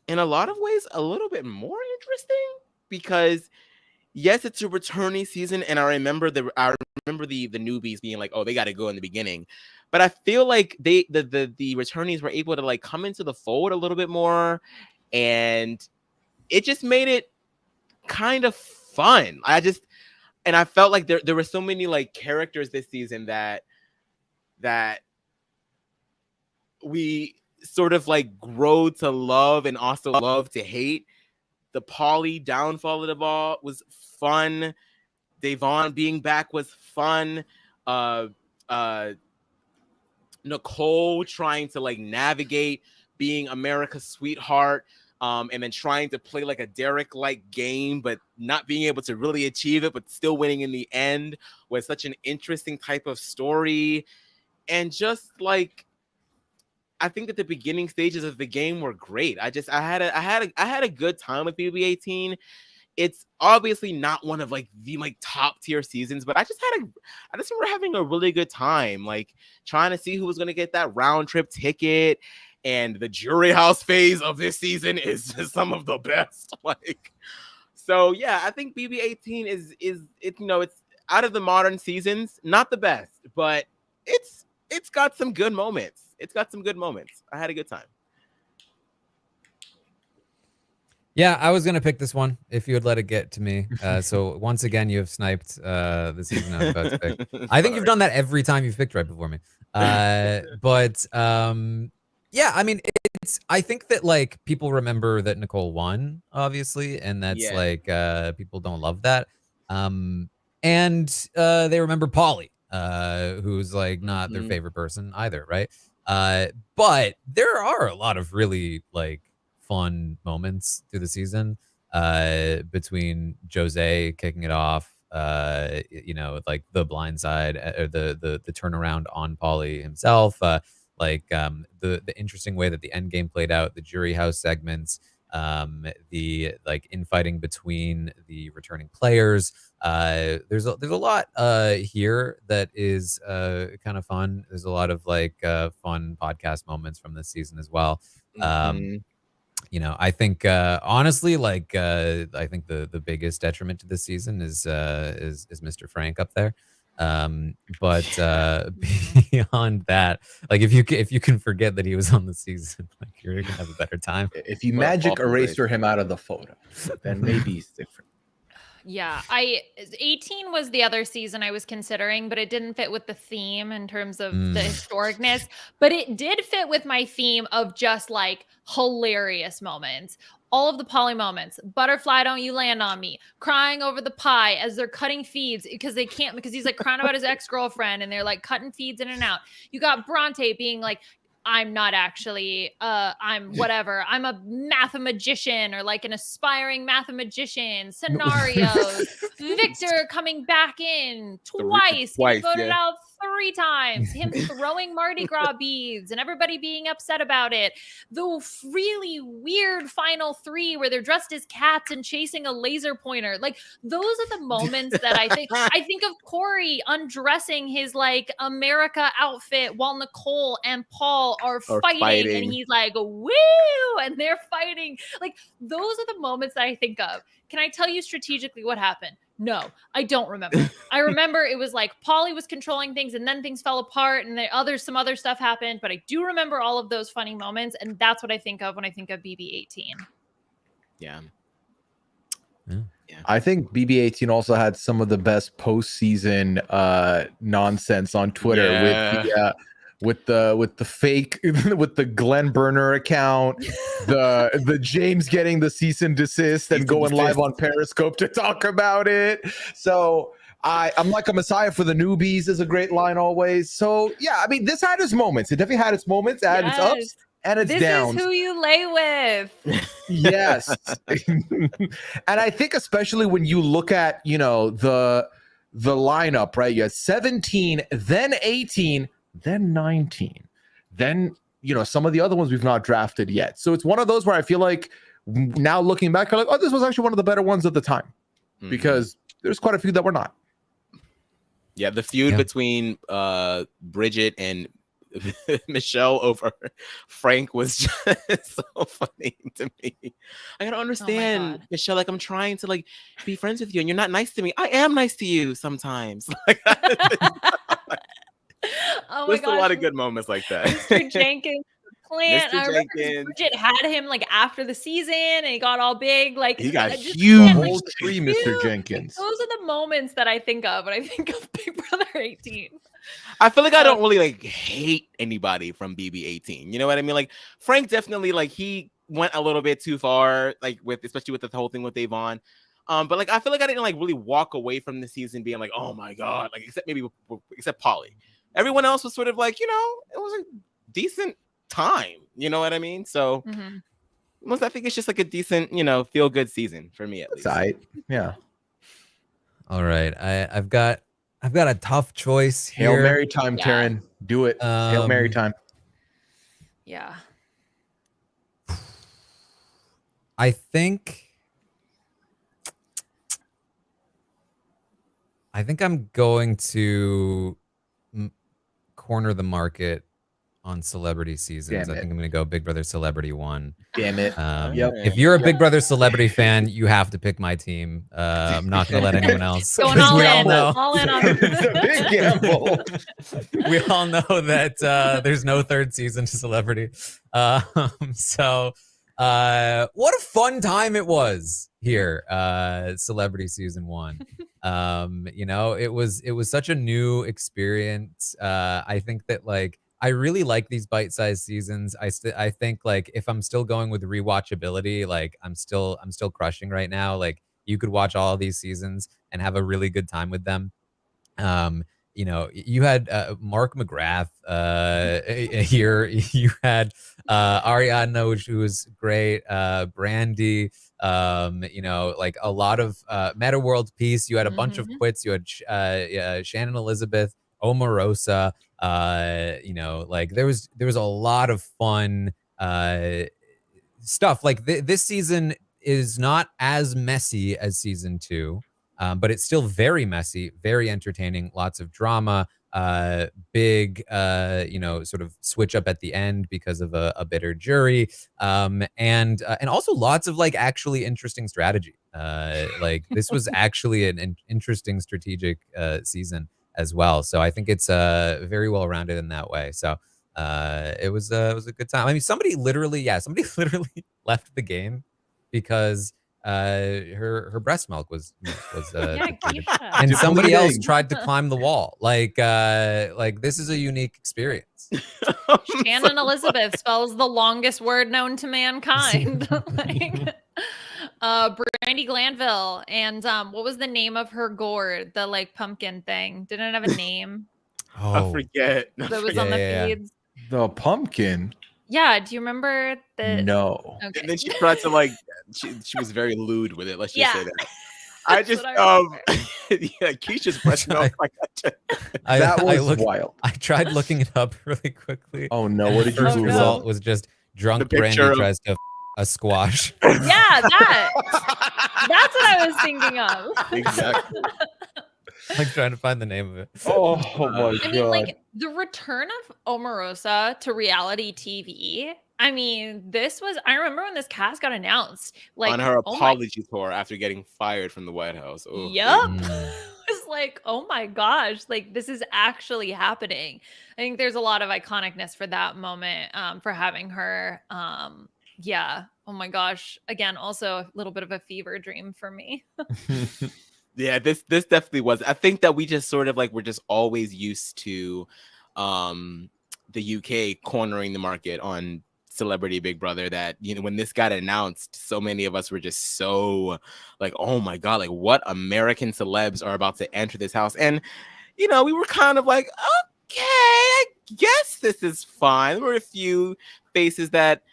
S2: in a lot of ways, a little bit more interesting, because yes, it's a returning season, and I remember the newbies being like, oh, they got to go in the beginning, but I feel like the returnees were able to like come into the fold a little bit more, and it just made it kind of fun. I felt like there were so many like characters this season that we sort of like grow to love and also love to hate. The Polly downfall of the ball was fun. Devon being back was fun. Nicole trying to like navigate being America's sweetheart, and then trying to play like a Derek-like game, but not being able to really achieve it, but still winning in the end, was such an interesting type of story. And just like, I think that the beginning stages of the game were great. I had a good time with BB18. It's obviously not one of like the like top tier seasons, but I just remember having a really good time, like trying to see who was going to get that round trip ticket. And the jury house phase of this season is some of the best. Like, so yeah, I think BB18 is it's out of the modern seasons, not the best, but it's got some good moments. I had a good time.
S1: Yeah, I was going to pick this one if you would let it get to me. So once again, you have sniped the season I was about to pick. I think you've done that every time you've picked right before me. But yeah, I mean, I think that like people remember that Nicole won, obviously, and that's like people don't love that. And they remember Polly, who's like not their favorite person either, right? But there are a lot of really like fun moments through the season, between Jose kicking it off, like the blind side, or the turnaround on Pauly himself, the interesting way that the end game played out, the jury house segments, the like infighting between the returning players. There's a lot here that is kind of fun. There's a lot of like fun podcast moments from this season as well. I think honestly, like I think the biggest detriment to this season is Mr. Frank up there. But beyond that, like if you can forget that he was on the season, like you're gonna have a better time.
S3: If you magic eraser him out of the photo, then maybe he's different.
S4: Yeah, 18 was the other season I was considering, but it didn't fit with the theme in terms of the historicness. But it did fit with my theme of just like hilarious moments. All of the Polly moments, butterfly, don't you land on me, crying over the pie as they're cutting feeds because he's like crying about his ex-girlfriend and they're like cutting feeds in and out. You got Bronte being like, I'm not actually, I'm whatever. I'm a mathemagician, or like an aspiring mathemagician. Scenarios. Victor coming back in twice voted out 3 times. Him throwing Mardi Gras beads and everybody being upset about it. The really weird final 3 where they're dressed as cats and chasing a laser pointer. Like, those are the moments that I think of Corey undressing his like America outfit while Nicole and Paul are fighting, and he's like, woo, and they're fighting. Like, those are the moments that I think of. Can I tell you strategically what happened? No, I don't remember. I remember it was like Polly was controlling things and then things fell apart and some other stuff happened. But I do remember all of those funny moments. And that's what I think of when I think of BB-18.
S2: Yeah.
S3: I think BB-18 also had some of the best postseason nonsense on Twitter with the fake with the Glenn Burner account, the James getting the cease and desist and going live on Periscope to talk about it. So I'm like a messiah for the newbies is a great line always. So yeah, I mean, this had its moments. It definitely had its moments, it had its ups and its downs.
S4: This is who you lay with.
S3: Yes. And I think especially when you look at, you know, the lineup, right? You had 17, then 18, then 19. Then, you know, some of the other ones we've not drafted yet. So it's one of those where I feel like now looking back, I'm like, oh, this was actually one of the better ones at the time. Because there's quite a few that were not.
S2: Yeah, the feud between Bridget and Michelle over Frank was just so funny to me. I gotta understand, Michelle. Like, I'm trying to like be friends with you, and you're not nice to me. I am nice to you sometimes. Like, there's a lot of good moments like that.
S4: Mr. Jenkins. Plant. I remember Bridget had him like after the season and he got all big. Like
S2: he got huge.
S3: Whole tree, Mr. Jenkins.
S4: Those are the moments that I think of when I think of Big Brother 18.
S2: I feel like I don't really like hate anybody from BB-18. You know what I mean? Like Frank definitely like he went a little bit too far, like especially with the whole thing with Avon. But like I feel like I didn't like really walk away from the season being like, oh my god, like except Polly. Everyone else was sort of like, you know, it was a decent time, you know what I mean? So I think it's just like a decent, you know, feel good season for me at least.
S3: Yeah.
S1: All right, I've got a tough choice here.
S3: Hail Mary time, Taran. Do it. Hail Mary time.
S4: Yeah.
S1: I think I'm going to corner the market on celebrity seasons. I think I'm going to go Big Brother Celebrity 1.
S3: Damn it.
S1: If you're a Big Brother Celebrity fan, you have to pick my team. I'm not going to let anyone else.
S4: Going all in. All in on
S3: It's a big gamble.
S1: We all know that there's no third season to Celebrity. So what a fun time it was here, Celebrity Season 1. You know, it was such a new experience. I think that like I really like these bite-sized seasons. I think like if I'm still going with rewatchability, like I'm still crushing right now. Like you could watch all of these seasons and have a really good time with them. You know, you had Mark McGrath here. You had Ariadna, who was great. Brandy. You know, like a lot of Meta World Peace. You had a bunch of quits. You had Shannon Elizabeth, Omarosa. You know, like there was a lot of fun stuff. Like this season is not as messy as season 2. But it's still very messy, very entertaining, lots of drama, big, you know, sort of switch up at the end because of a bitter jury, and also lots of like actually interesting strategy. Like this was actually an interesting strategic season as well. So I think it's very well rounded in that way. So it was a good time. I mean, somebody literally left the game because her breast milk was and somebody else tried to climb the wall. Like this is a unique experience.
S4: Shannon Elizabeth spells the longest word known to mankind. Like, Brandy Glanville, and what was the name of her gourd? The like pumpkin thing. Didn't it have a name?
S2: I forget.
S4: That was on the feeds.
S3: The pumpkin.
S4: Yeah, do you remember the?
S3: No.
S4: Okay.
S2: And then she tried to like, she was very lewd with it. Let's just say that. I just, yeah, Keisha's breast milk.
S3: That was wild.
S1: I tried looking it up really quickly.
S3: Oh no! What did you
S1: First
S3: Google?
S1: result was just drunk Brandy tries to a squash.
S4: Yeah, that's what I was thinking of.
S2: Exactly.
S1: Like trying to find the name of it.
S3: Oh my
S4: I mean, like the return of Omarosa to reality TV. I mean, I remember when this cast got announced, like
S2: on her
S4: oh my,
S2: apology tour after getting fired from the White House. Oh,
S4: yep.
S1: Mm.
S4: It's like, oh my gosh, like this is actually happening. I think there's a lot of iconicness for that moment, for having her. Yeah. Oh my gosh. Again, also a little bit of a fever dream for me.
S2: Yeah, this definitely was. I think that we just sort of like we're just always used to the UK cornering the market on Celebrity Big Brother, that when this got announced, so many of us were just so like, oh my god, like what American celebs are about to enter this house. And we were kind of like, okay, I guess this is fine. There were a few faces that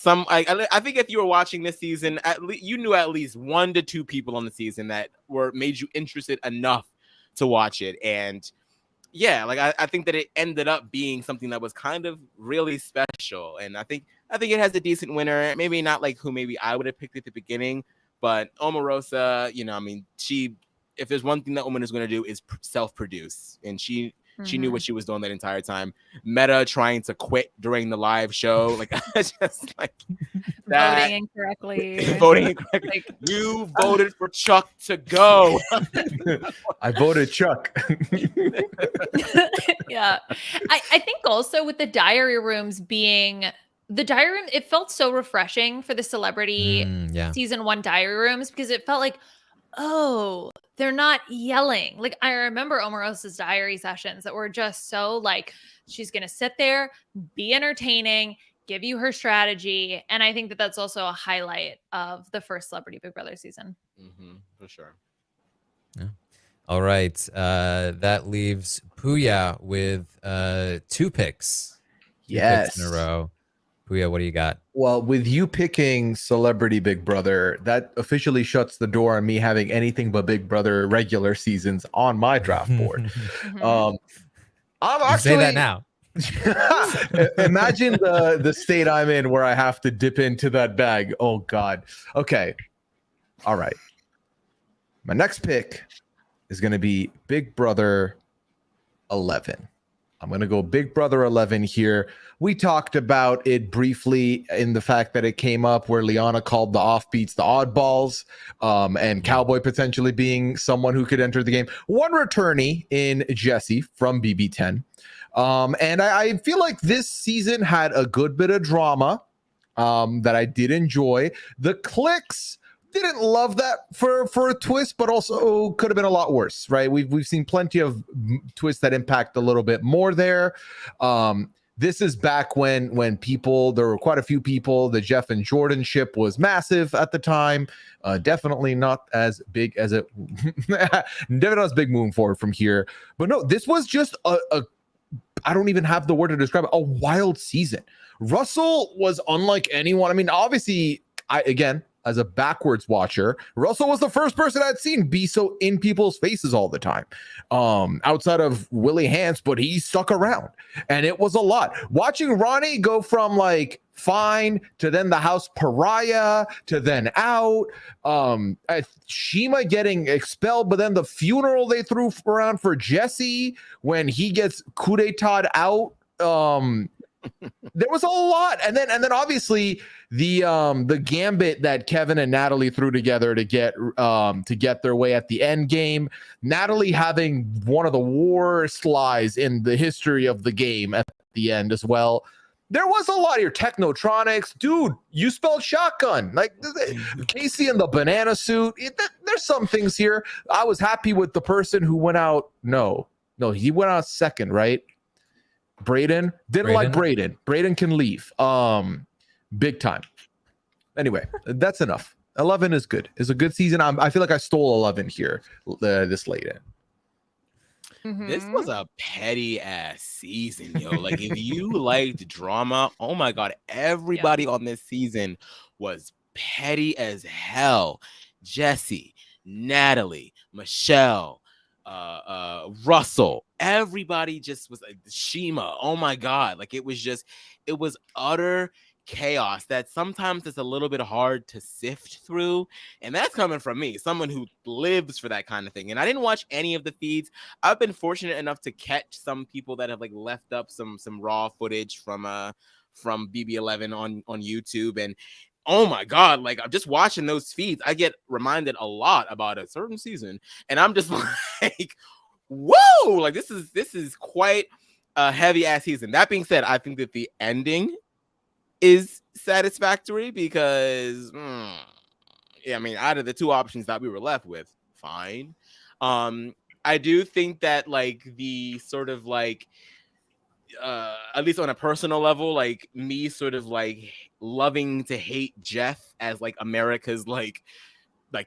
S2: I think if you were watching this season, you knew at least 1 to 2 people on the season that made you interested enough to watch it. And yeah, like I think that it ended up being something that was kind of really special. And I think it has a decent winner. Maybe not like who maybe I would have picked at the beginning, but Omarosa, I mean, if there's one thing that woman is going to do is self-produce, and she knew what she was doing that entire time. Meta trying to quit during the live show, like just like that. Voting incorrectly. Like, you voted for Chuck to go.
S3: I voted Chuck.
S4: Yeah. I think also with the diary rooms being it felt so refreshing for the celebrity season 1 diary rooms, because it felt like, oh, they're not yelling. Like I remember Omarosa's diary sessions that were just so like, she's going to sit there, be entertaining, give you her strategy. And I think that that's also a highlight of the first Celebrity Big Brother season.
S2: For sure.
S1: Yeah. All right. That leaves Pooya with 2 picks. 2 picks in a row. Pooya, what do you got?
S3: Well, with you picking Celebrity Big Brother, that officially shuts the door on me having anything but Big Brother regular seasons on my draft board. I'm actually
S1: say that now.
S3: Imagine the state I'm in where I have to dip into that bag. Oh God. Okay. All right. My next pick is going to be Big Brother 11. I'm going to go Big Brother 11 here. We talked about it briefly in the fact that it came up where Liana called the offbeats the oddballs, and Cowboy potentially being someone who could enter the game. One returnee in Jesse from BB10. And I feel like this season had a good bit of drama that I did enjoy. The clicks, didn't love that for a twist, but also could have been a lot worse, right? We've seen plenty of twists that impact a little bit more there. This is back when there were quite a few people. The Jeff and Jordan ship was massive at the time. Definitely not as big as it. Definitely not as big moving forward from here. But no, this was just a I don't even have the word to describe it, a wild season. Russell was unlike anyone. I mean, obviously, as a backwards watcher, Russell was the first person I'd seen be so in people's faces all the time, outside of Willie Hance, but he stuck around, and it was a lot. Watching Ronnie go from like fine to then the house pariah to then out, Shima getting expelled, but then the funeral they threw around for Jesse when he gets coup d'etat out. There was a lot, and then obviously the gambit that Kevin and Natalie threw together to get their way at the end game. Natalie having one of the worst lies in the history of the game at the end as well. There was a lot of your Technotronics, dude. You spelled shotgun, like Casey in the banana suit. There's some things here. I was happy with the person who went out. No, he went out second, right? Brayden like Brayden. Brayden can leave. Big time. Anyway, that's enough. 11 is good. It's a good season. I feel like I stole 11 here this late in.
S2: This was a petty ass season, yo. Like if you liked drama, oh my god, everybody on this season was petty as hell. Jesse, Natalie, Michelle, Russell, everybody just was like Shima. Oh my god, like it was utter chaos that sometimes it's a little bit hard to sift through. And that's coming from me, someone who lives for that kind of thing. And I didn't watch any of the feeds. I've been fortunate enough to catch some people that have like left up some raw footage from BB11 on YouTube. And oh my God, like I'm just watching those feeds, I get reminded a lot about a certain season. And I'm just like, whoa, like this is quite a heavy ass season. That being said, I think that the ending is satisfactory because yeah, I mean, out of the two options that we were left with, fine. I do think that like the sort of like at least on a personal level, like me sort of like loving to hate Jeff as like America's like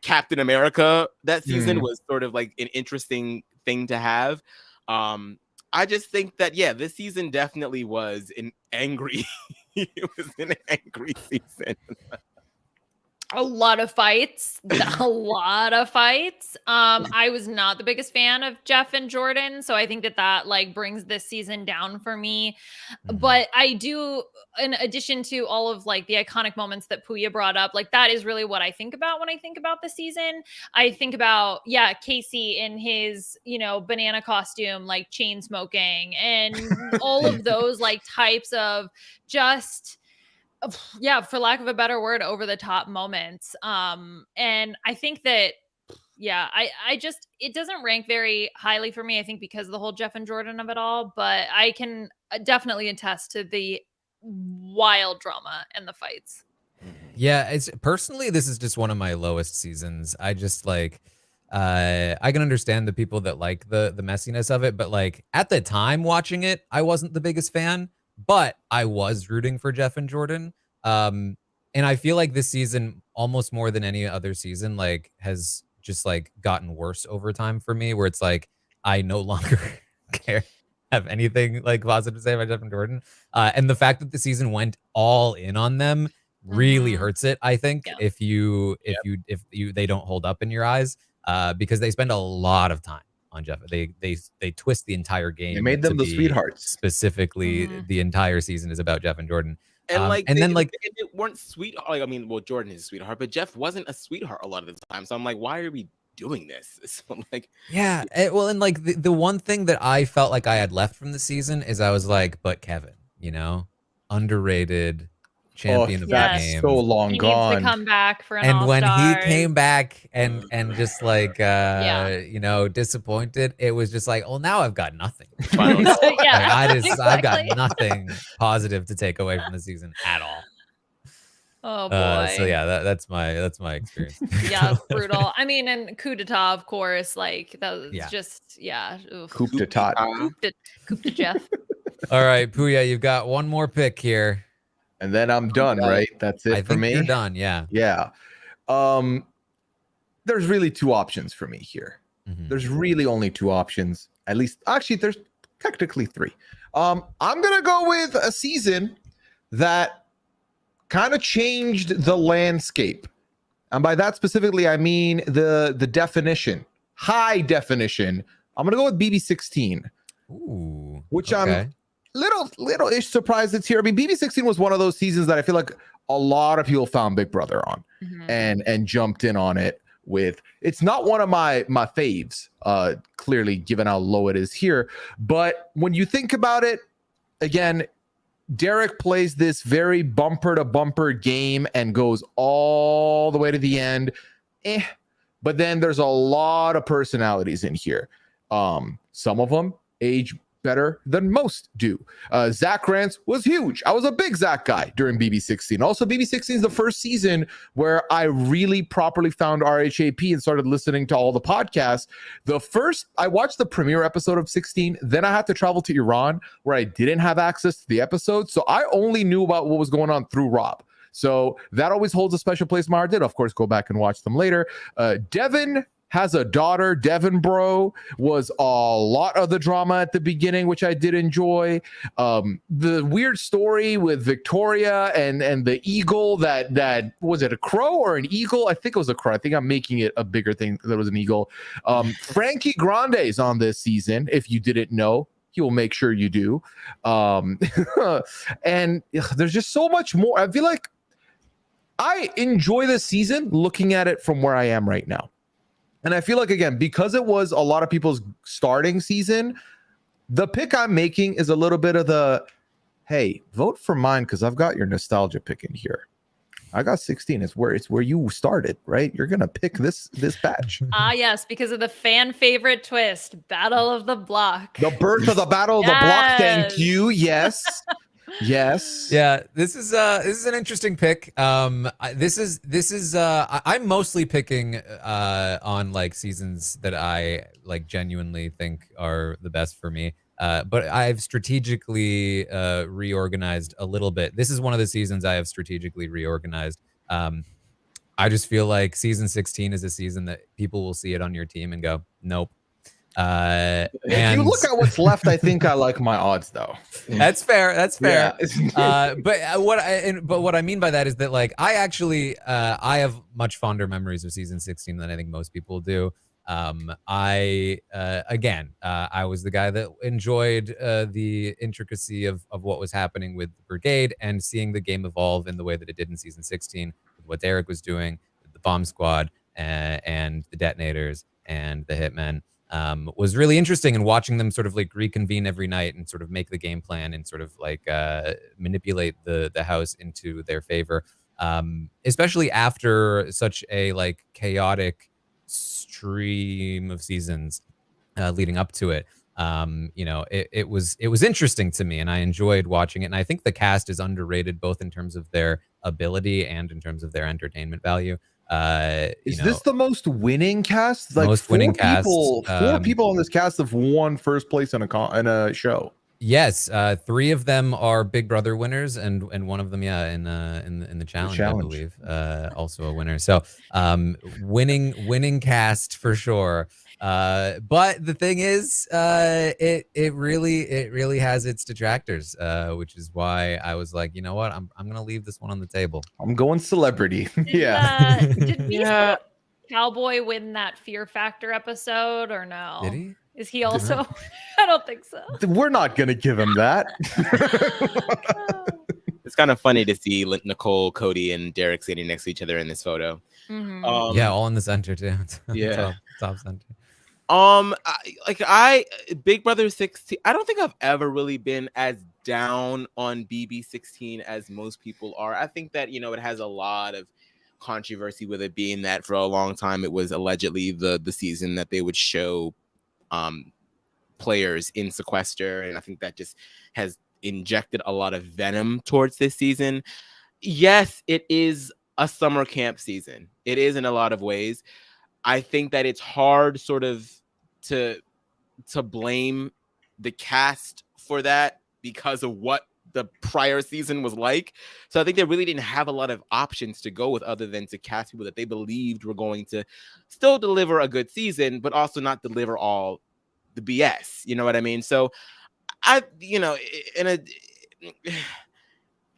S2: Captain America that season was sort of like an interesting thing to have. I just think that yeah, this season definitely was an angry it was an angry season.
S4: A lot of fights. I was not the biggest fan of Jeff and Jordan, so I think that like brings this season down for me. But I do, in addition to all of like the iconic moments that Pooya brought up, like that is really what I think about when I think about the season. I think about Casey in his banana costume, like chain smoking, and all of those like types of just for lack of a better word, over the top moments. And I think that I just, it doesn't rank very highly for me, I think, because of the whole Jeff and Jordan of it all, but I can definitely attest to the wild drama and the fights.
S1: Yeah, it's personally, this is just one of my lowest seasons. I just like I can understand the people that like the messiness of it, but like at the time watching it, I wasn't the biggest fan, but I was rooting for Jeff and Jordan. And I feel like this season, almost more than any other season, like has just like gotten worse over time for me, where it's like I no longer have anything like positive to say about Jeff and Jordan. And the fact that the season went all in on them really hurts it, I think, if they don't hold up in your eyes, because they spend a lot of time on Jeff. They twist the entire game.
S3: They made them the sweethearts.
S1: Specifically, the entire season is about Jeff and Jordan.
S2: And
S1: they
S2: weren't sweet. Like, I mean, well, Jordan is a sweetheart, but Jeff wasn't a sweetheart a lot of the time. So I'm like, why are we doing this? So like,
S1: well, and like the one thing that I felt like I had left from the season is I was like, but Kevin, underrated champion of the game,
S3: so long
S4: he
S3: gone.
S4: Needs to come back for an
S1: and
S4: all-star.
S1: when he came back and just like disappointed, it was just like, well, now I've got nothing. I've got nothing positive to take away from the season at all.
S4: Oh boy.
S1: So yeah, that's my experience.
S4: Yeah, it's brutal. I mean, and coup d'etat, of course, like that was just
S3: coup d'etat.
S4: Coup de Jeff.
S1: All right, Pooya, you've got one more pick here.
S3: And then I'm done, right? That's it for me.
S1: You're done, yeah.
S3: Yeah. There's really two options for me here. There's really only two options. At least, actually, there's technically three. I'm gonna go with a season that kind of changed the landscape, and by that specifically, I mean the definition, high definition. I'm gonna go with BB16.
S1: Ooh,
S3: which I'm little-ish surprised it's here. I mean, BB16 was one of those seasons that I feel like a lot of people found Big Brother on and jumped in on it with. It's not one of my faves, clearly, given how low it is here. But when you think about it, again, Derek plays this very bumper-to-bumper game and goes all the way to the end. But then there's a lot of personalities in here. Some of them age better than most do. Zach Rance was huge. I was a big Zach guy during BB16. Also, BB16 is the first season where I really properly found RHAP and started listening to all the podcasts. I watched the premiere episode of 16, then I had to travel to Iran where I didn't have access to the episode. So I only knew about what was going on through Rob. So that always holds a special place in my heart. Did, of course, go back and watch them later. Devin has a daughter. Devin Bro was a lot of the drama at the beginning, which I did enjoy. The weird story with Victoria and the eagle that was it a crow or an eagle? I think it was a crow. I think I'm making it a bigger thing that was an eagle. Frankie Grande's on this season. If you didn't know, he will make sure you do. And there's just so much more. I feel like I enjoy this season looking at it from where I am right now. And I feel like, again, because it was a lot of people's starting season, the pick I'm making is a little bit of the, hey, vote for mine because I've got your nostalgia pick in here. I got 16. It's where you started, right? You're gonna pick this batch.
S4: Yes, because of the fan favorite twist, Battle of the Block.
S3: The birth of the Battle of the Block. Thank you. Yes. Yes.
S1: Yeah, this is an interesting pick. I'm mostly picking on like seasons that I like genuinely think are the best for me. But I've strategically reorganized a little bit. This is one of the seasons I have strategically reorganized. I just feel like season 16 is a season that people will see it on your team and go, nope.
S3: If you look at what's left, I think I like my odds though.
S1: That's fair. That's fair.
S3: Yeah.
S1: But what I mean by that is that like I actually I have much fonder memories of season 16 than I think most people do. I was the guy that enjoyed the intricacy of what was happening with the brigade and seeing the game evolve in the way that it did in season 16 with what Derek was doing with the bomb squad and the detonators and the hitmen. Was really interesting, and watching them sort of like reconvene every night and sort of make the game plan and sort of like manipulate the house into their favor, especially after such a like chaotic stream of seasons leading up to it. It was interesting to me, and I enjoyed watching it. And I think the cast is underrated both in terms of their ability and in terms of their entertainment value.
S3: Is this the most winning cast? Like
S1: most winning cast.
S3: Four people on this cast have won first place in a show.
S1: Yes, 3 of them are Big Brother winners, and one of them, in the challenge, I believe, also a winner. So, winning cast for sure. But the thing is, it really has its detractors, which is why I was like, you know what, I'm gonna leave this one on the table.
S3: I'm going celebrity.
S4: Did Beast Cowboy win that Fear Factor episode or no?
S1: Did he?
S4: Is he also? I don't think so.
S3: We're not gonna give him that.
S2: It's kind of funny to see Nicole, Cody, and Derek sitting next to each other in this photo.
S4: Mm-hmm.
S1: Yeah, all in the center too.
S2: Yeah,
S1: top center.
S2: Big Brother 16. I don't think I've ever really been as down on BB 16 as most people are. I think that it has a lot of controversy with it being that for a long time it was allegedly the season that they would show players in sequester, and I think that just has injected a lot of venom towards this season. Yes, it is a summer camp season. It is in a lot of ways. I think that it's hard sort of to blame the cast for that because of what the prior season was like. So I think they really didn't have a lot of options to go with other than to cast people that they believed were going to still deliver a good season, but also not deliver all the BS. You know what I mean? So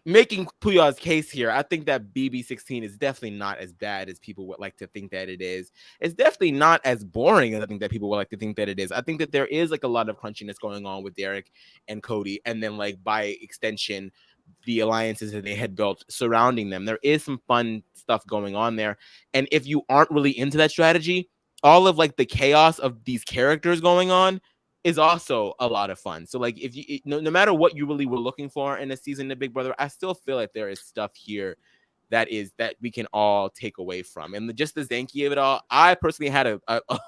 S2: making Pooya's case here, I think that BB 16 is definitely not as bad as people would like to think that it is. It's definitely not as boring as I think that people would like to think that it is. I think that there is like a lot of crunchiness going on with Derek and Cody, and then like by extension, the alliances that they had built surrounding them. There is some fun stuff going on there. And if you aren't really into that strategy, all of like the chaos of these characters going on is also a lot of fun. So like if you no matter what you really were looking for in a season of Big Brother, I still feel like there is stuff here that we can all take away from. And just the Zanky of it all, I personally had a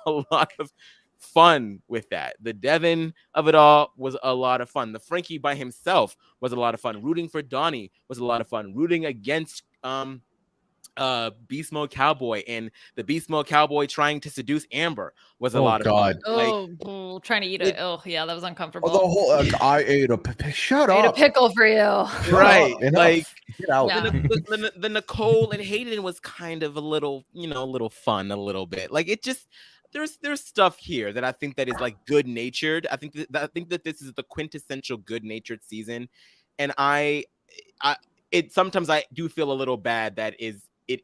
S2: lot of fun with that. The Devin of it all was a lot of fun. The Frankie by himself was a lot of fun. Rooting for Donnie was a lot of fun. Rooting against Beast Mode Cowboy and the Beast Mode Cowboy trying to seduce Amber was a lot of fun.
S4: Trying to eat it. Oh yeah, that was uncomfortable.
S3: The whole I ate a shut
S4: I ate
S3: up.
S4: a pickle for you.
S2: Right.
S3: Like get out.
S4: Yeah.
S2: The Nicole and Hayden was kind of a little fun a little bit. Like it just there's stuff here that I think that is like good natured. I think that this is the quintessential good natured season, and sometimes I do feel a little bad that it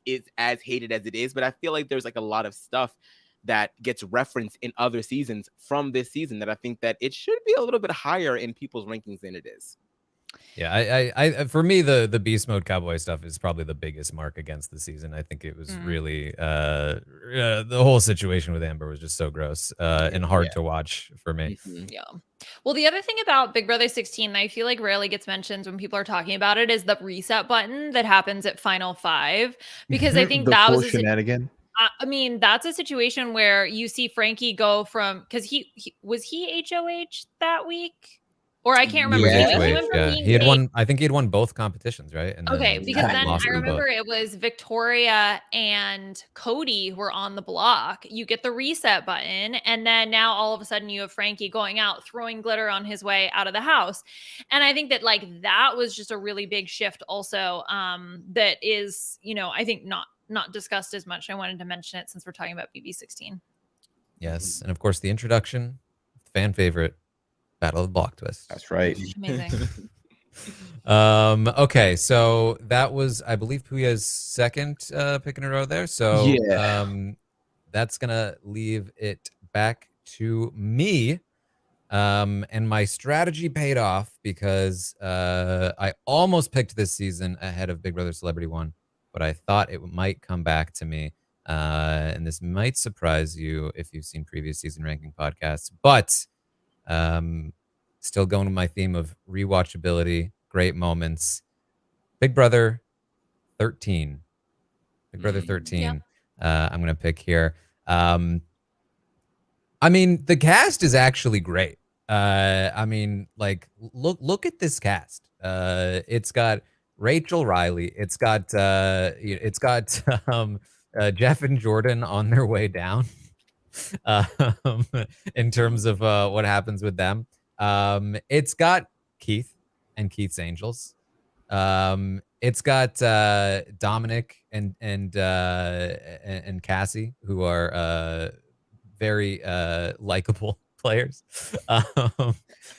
S2: is as hated as it is, but I feel like there's like a lot of stuff that gets referenced in other seasons from this season, that I think that it should be a little bit higher in people's rankings than it is.
S1: Yeah, I for me, the beast mode cowboy stuff is probably the biggest mark against the season. I think it was really the whole situation with Amber was just so gross and hard to watch for me.
S4: Yeah. Well, the other thing about Big Brother 16 that I feel like rarely gets mentioned when people are talking about it is the reset button that happens at Final 5, because I think
S3: the
S4: that
S3: full
S4: was a
S3: shenanigan.
S4: I mean, that's a situation where you see Frankie go from, because he was he HOH that week, or I can't remember.
S1: He was
S4: He
S1: HOH,
S4: went from
S1: yeah.
S4: being
S1: He had
S4: the
S1: won. I think he had won both competitions, right? And
S4: Okay,
S1: then
S4: because then
S1: lost
S4: I
S1: them both.
S4: remember it was Victoria and Cody were on the block. You get the reset button, and then now all of a sudden you have Frankie going out, throwing glitter on his way out of the house. And I think that like that was just a really big shift also, that is, you know, I think not discussed as much. I wanted to mention it since we're talking about BB16.
S1: Yes, and of course the introduction, fan favorite, Battle of the Block Twist.
S3: That's right.
S4: Amazing.
S1: Okay, so that was, I believe, Pooya's second pick in a row there. So that's gonna leave it back to me. And my strategy paid off because I almost picked this season ahead of Big Brother Celebrity 1, but I thought it might come back to me. And this might surprise you if you've seen previous season ranking podcasts, but still going with my theme of rewatchability, great moments. Big Brother 13. Big Brother 13. I'm going to pick here. I mean, the cast is actually great. I mean, like, look at this cast. It's got Rachel Riley. It's got Jeff and Jordan on their way down. In terms of what happens with them. It's got Keith and Keith's Angels. It's got Dominic and Cassie, who are very likable players.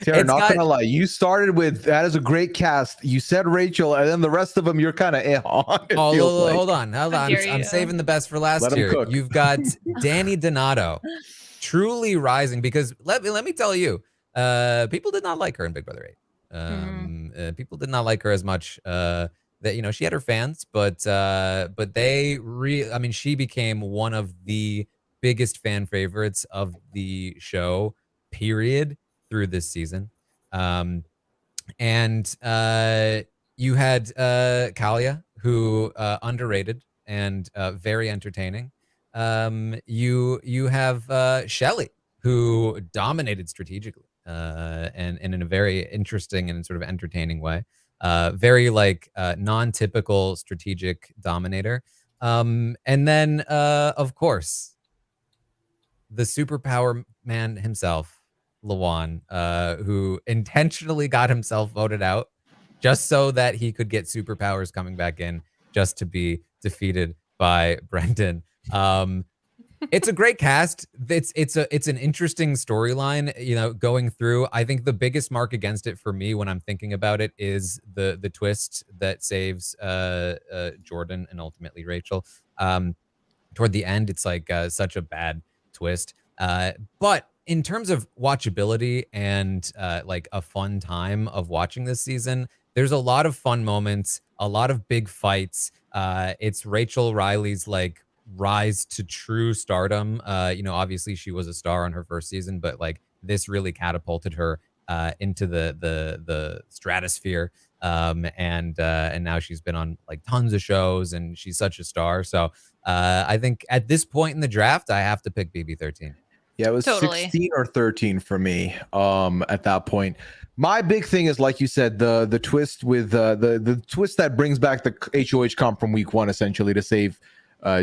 S3: Taran, not gonna lie, you started with that is a great cast. You said Rachel, and then the rest of them you're kind of on.
S1: Hold on. I'm saving the best for last here. You've got Danny Donato, truly rising, because let me tell you, people did not like her in Big Brother 8. People did not like her as much. That, you know, she had her fans, but I mean, she became one of the biggest fan favorites of the show, period, through this season. And you had Kalia, who underrated and very entertaining. You have Shelly, who dominated strategically and in a very interesting and sort of entertaining way. Very like non-typical strategic dominator. And then of course, the superpower man himself, Lawan, who intentionally got himself voted out just so that he could get superpowers coming back in, just to be defeated by Brendan. It's a great cast. It's an interesting storyline, you know, going through. I think the biggest mark against it for me when I'm thinking about it is the twist that saves Jordan and ultimately Rachel. Toward the end, it's like such a bad twist. But in terms of watchability and like a fun time of watching this season, there's a lot of fun moments, a lot of big fights. It's Rachel Riley's like rise to true stardom. You know, obviously she was a star on her first season, but like this really catapulted her into the stratosphere. And now she's been on like tons of shows and she's such a star. So I think at this point in the draft, I have to pick BB13.
S3: Yeah, it was
S4: Totally.
S3: 16 or 13 for me at that point. My big thing is, like you said, the twist with the twist that brings back the HOH comp from week 1, essentially, to save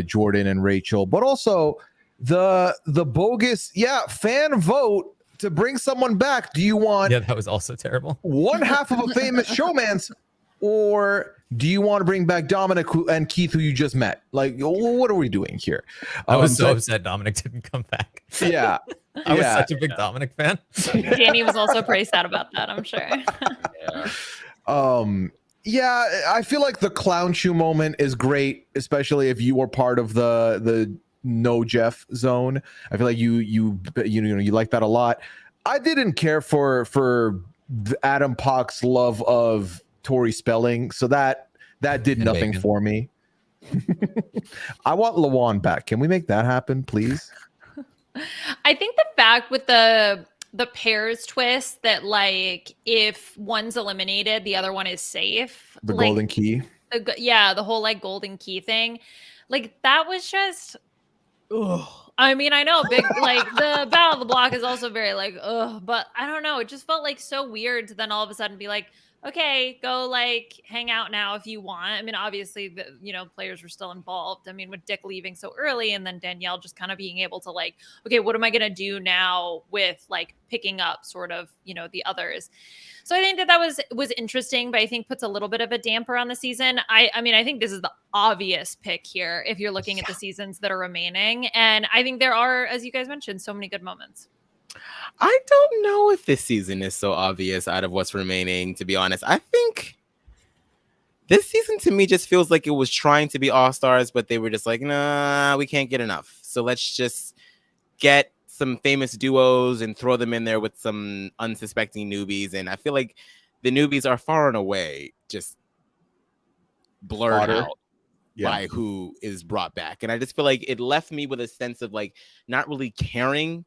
S3: Jordan and Rachel, but also the bogus fan vote to bring someone back. Do you want
S1: that was also terrible,
S3: one half of a famous showman's, or do you want to bring back Dominic and Keith, who you just met? Like, what are we doing here?
S1: I was so upset Dominic didn't come back.
S3: Yeah.
S1: I was such a big Dominic fan.
S4: Danny was also pretty sad about that, I'm sure.
S3: Yeah, I feel like the clown shoe moment is great, especially if you were part of the no Jeff zone. I feel like you like that a lot. I didn't care for Adam Pock's love of Tori Spelling, so that did
S1: And
S3: nothing
S1: bacon.
S3: for me. I want Lawan back. Can we make that happen, please?
S4: I think the fact with the pairs twist that like if one's eliminated, the other one is safe.
S3: The
S4: like,
S3: golden key.
S4: the whole like golden key thing, like that was just. Ugh. I mean, I know big like the Battle of the Block is also very like but I don't know. It just felt like so weird to then all of a sudden be like, okay, go like hang out now if you want. I mean, obviously the players were still involved. I mean, with Dick leaving so early and then Danielle just kind of being able to like, okay, what am I gonna do now with like picking up sort of the others. So I think that was interesting, but I think puts a little bit of a damper on the season. I mean, I think this is the obvious pick here if you're looking at the seasons that are remaining, and I think there are, as you guys mentioned, so many good moments.
S2: I don't know if this season is so obvious out of what's remaining, to be honest. I think this season to me just feels like it was trying to be all-stars, but they were just like, nah, we can't get enough. So let's just get some famous duos and throw them in there with some unsuspecting newbies. And I feel like the newbies are far and away just blurred out by who is brought back. And I just feel like it left me with a sense of like not really caring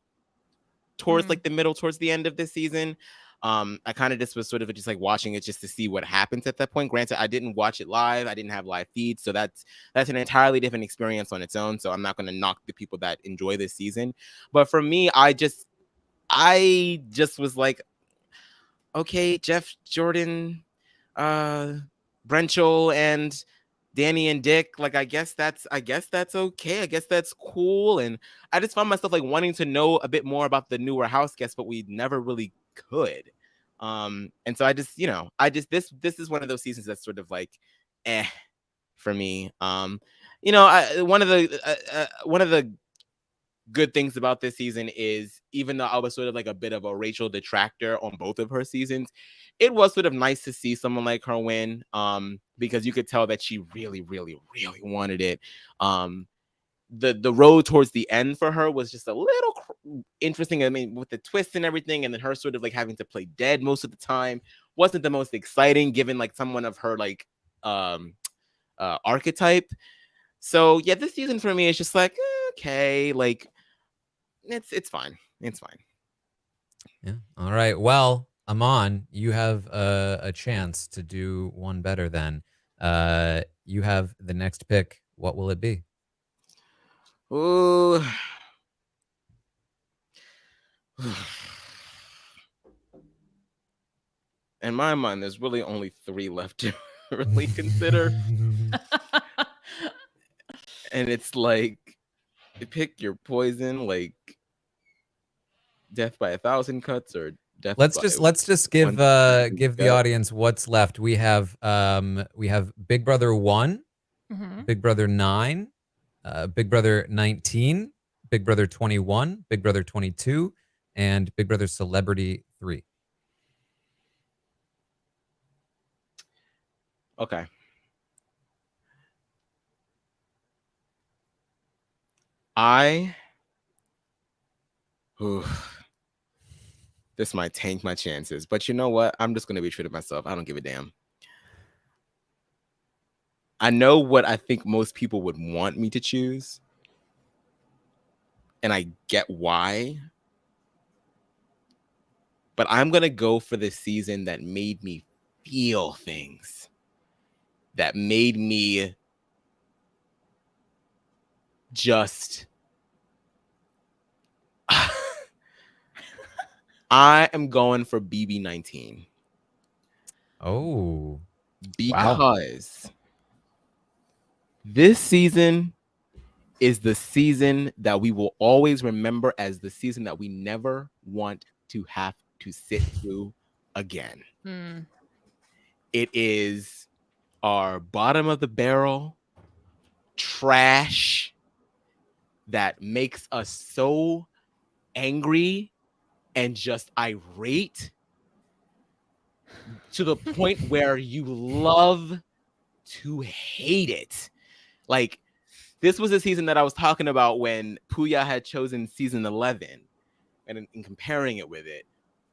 S2: towards like the middle, towards the end of this season. I kind of just was sort of just like watching it just to see what happens at that point. Granted, I didn't watch it live. I didn't have live feeds. So that's an entirely different experience on its own. So I'm not going to knock the people that enjoy this season. But for me, I just was like, okay, Jeff, Jordan, Brenchel, and Danny and Dick, like I guess that's okay. I guess that's cool. And I just found myself like wanting to know a bit more about the newer house guests, but we never really could. And so I just this is one of those seasons that's sort of like for me. One of the good things about this season is, even though I was sort of like a bit of a Rachel detractor on both of her seasons, it was sort of nice to see someone like her win, because you could tell that she really, really, really wanted it. The road towards the end for her was just a little interesting. I mean, with the twist and everything, and then her sort of like having to play dead most of the time wasn't the most exciting, given like someone of her like archetype. So yeah, this season for me is just like okay, like it's fine. It's fine.
S1: Yeah. All right. Well, Aman, you have a chance to do one better than. You have the next pick. What will it be?
S2: Ooh. In my mind, there's really only 3 left to really consider. And it's like, you pick your poison, like death by 1,000 cuts or death.
S1: Let's just give the audience what's left. We have Big Brother 1, Big Brother 9, Big Brother 19, Big Brother 21, Big Brother 22, and Big Brother Celebrity 3.
S2: Okay. This might tank my chances, but you know what? I'm just going to be true to myself. I don't give a damn. I know what I think most people would want me to choose, and I get why. But I'm going to go for the season that made me feel things, that made me just... I am going for BB19.
S1: Oh.
S2: Because this season is the season that we will always remember as the season that we never want to have to sit through again. It is our bottom of the barrel trash that makes us so angry and just irate to the point where you love to hate it. Like, This was a season that I was talking about when Pooya had chosen season 11 and in comparing it with it.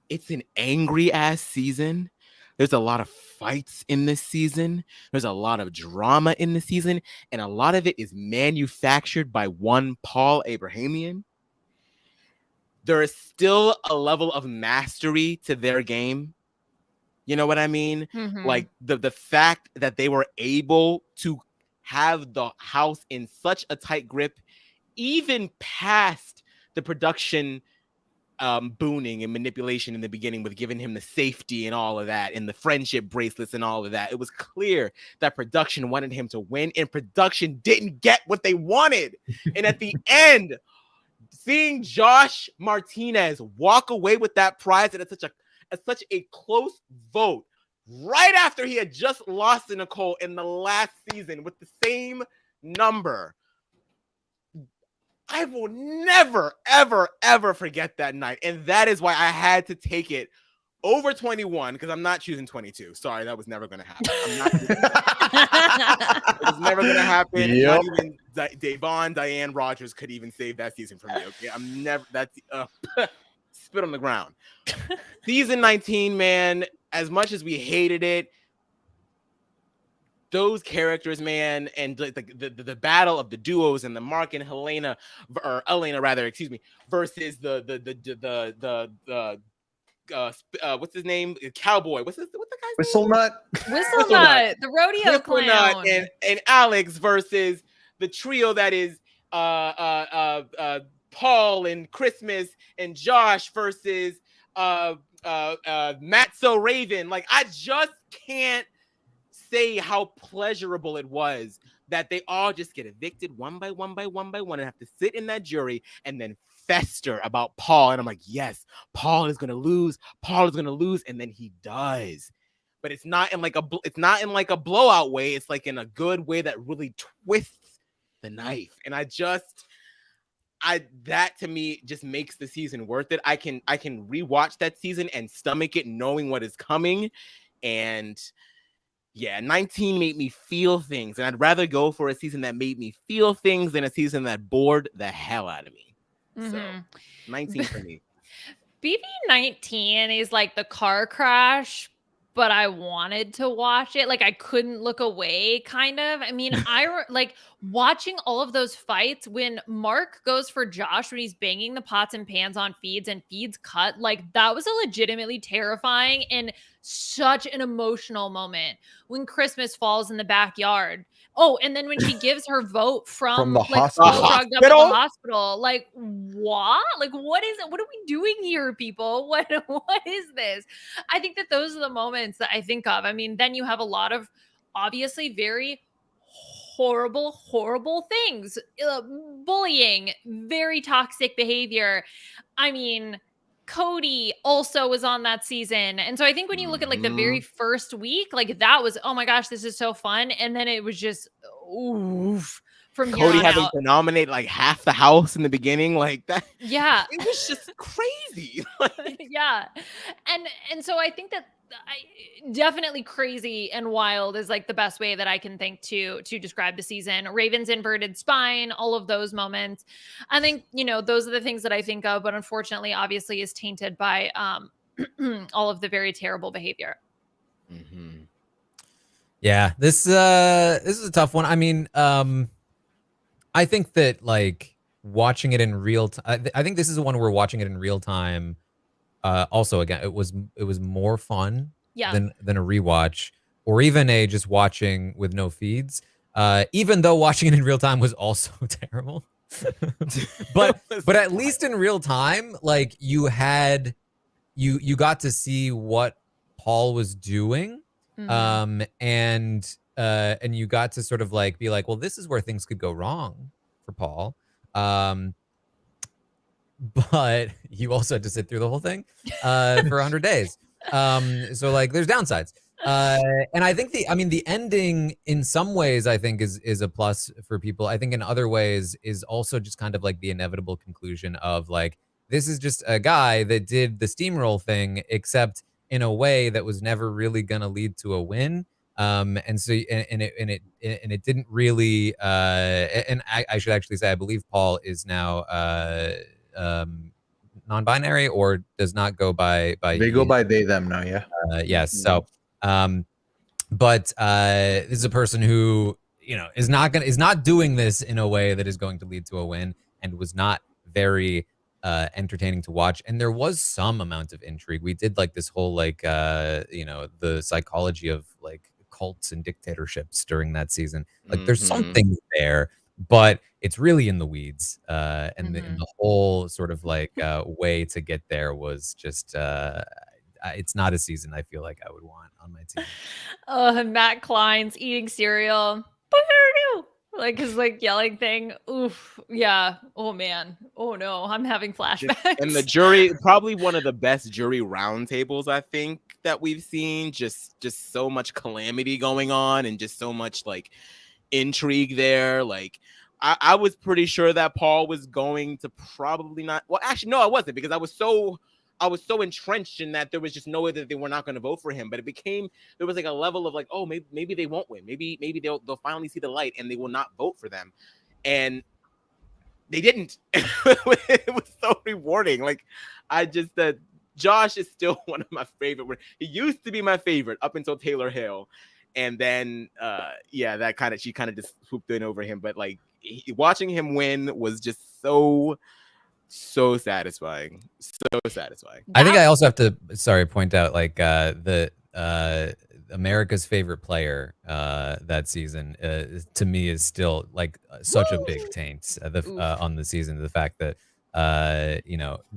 S2: It's an angry ass season. There's a lot of fights in this season. There's a lot of drama in the season. And a lot of it is manufactured by one Paul Abrahamian. There is still a level of mastery to their game. You know what I mean?
S4: Mhm.
S2: Like the fact that they were able to have the house in such a tight grip, even past the production booning and manipulation in the beginning with giving him the safety and all of that and the friendship bracelets and all of that. It was clear that production wanted him to win and production didn't get what they wanted. And at the end, seeing Josh Martinez walk away with that prize at such a close vote right after he had just lost to Nicole in the last season with the same number. I will never, ever, ever forget that night. And that is why I had to take it over 21 because I'm not choosing 22. Sorry, that was never going to happen. It was never going to happen.
S3: Yep.
S2: Not even Davon, Diane Rogers could even save that season for me. Okay, I'm never. That's spit on the ground. Season 19, man. As much as we hated it, those characters, man, and the battle of the duos and the Mark and Helena, or Elena rather, excuse me, versus the what's his name? Cowboy. What's the guy's name?
S3: Whistlenut.
S4: The rodeo clown.
S2: And Alex versus the trio that is Paul and Christmas and Josh versus Matzo Raven. Like, I just can't say how pleasurable it was that they all just get evicted one by one and have to sit in that jury and then fester about Paul. And I'm like, yes, Paul is gonna lose, and then he does. But it's not in like a blowout way. It's like in a good way that really twists the knife. And that to me just makes the season worth it. I can rewatch that season and stomach it knowing what is coming. And yeah, 19 made me feel things, and I'd rather go for a season that made me feel things than a season that bored the hell out of me. So 19 for me.
S4: BB19 is like the car crash, but I wanted to watch it. Like, I couldn't look away, kind of. I mean, like watching all of those fights when Mark goes for Josh when he's banging the pots and pans on Feeds and Feeds cut. Like, that was a legitimately terrifying and such an emotional moment when Christmas falls in the backyard. Oh, and then when she gives her vote from
S3: the
S4: like
S3: hospital.
S4: all drugged up at the hospital. Like, what? Like, what is it? What are we doing here, people? What is this? I think that those are the moments that I think of. I mean, then you have a lot of obviously very horrible things. Bullying, very toxic behavior. I mean, Cody also was on that season. And so I think when you look at like the very first week, like that was, oh my gosh, this is so fun. And then it was just, oof, from
S2: Cody
S4: here on
S2: having
S4: out.
S2: to nominate like half the house in the beginning, like that.
S4: Yeah.
S2: It was just crazy.
S4: Yeah. And so I think that definitely crazy and wild is like the best way that I can think to describe the season. Raven's inverted spine, all of those moments. I think, those are the things that I think of, but unfortunately, obviously is tainted by all of the very terrible behavior.
S2: Mm-hmm.
S1: Yeah, this is a tough one. I mean, I think that like watching it in real time, I think this is one where watching it in real time. Also, again, it was more fun than a rewatch, or even a just watching with no feeds. Even though watching it in real time was also terrible, but at least in real time, like you got to see what Paul was doing, and you got to sort of like be like, well, this is where things could go wrong for Paul. But you also had to sit through the whole thing for 100 days. So like there's downsides. And I think the ending in some ways I think is a plus for people. I think in other ways is also just kind of like the inevitable conclusion of like, this is just a guy that did the steamroll thing, except in a way that was never really going to lead to a win. And so it didn't really and I should actually say I believe Paul is now non-binary or does not go by
S3: They go by they them now, yeah.
S1: yes. So but this is a person who is not doing this in a way that is going to lead to a win, and was not very entertaining to watch. And there was some amount of intrigue. We did like this whole like the psychology of like cults and dictatorships during that season. Like there's something there, but it's really in the weeds. And the whole sort of like way to get there was just it's not a season I feel like I would want on my team.
S4: Matt Klein's eating cereal. Like his like yelling thing. Oof. Yeah. Oh man. Oh no. I'm having flashbacks.
S2: And the jury, probably one of the best jury roundtables I think that we've seen. Just so much calamity going on and just so much like intrigue there. Like I was pretty sure that Paul was going to probably not. Well, actually, no, I wasn't, because I was so entrenched in that there was just no way that they were not going to vote for him. But there was like a level of like, oh, maybe they won't win. Maybe they'll finally see the light and they will not vote for them. And they didn't. It was so rewarding. Like that Josh is still one of my favorite. He used to be my favorite up until Taylor Hill. And then, she kind of just swooped in over him. But like watching him win was just so satisfying. So satisfying.
S1: I think I also have to point out like the America's favorite player that season to me is still like such a big taint on the season. The fact that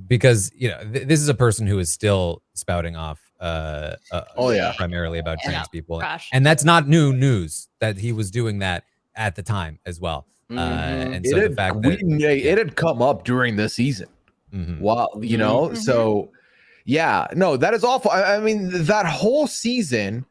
S1: because this is a person who is still spouting off primarily about trans people, and that's not new news that he was doing that at the time as well. And so the fact that
S3: it had come up during the season. Wow, so yeah, no, that is awful. I mean, that whole season,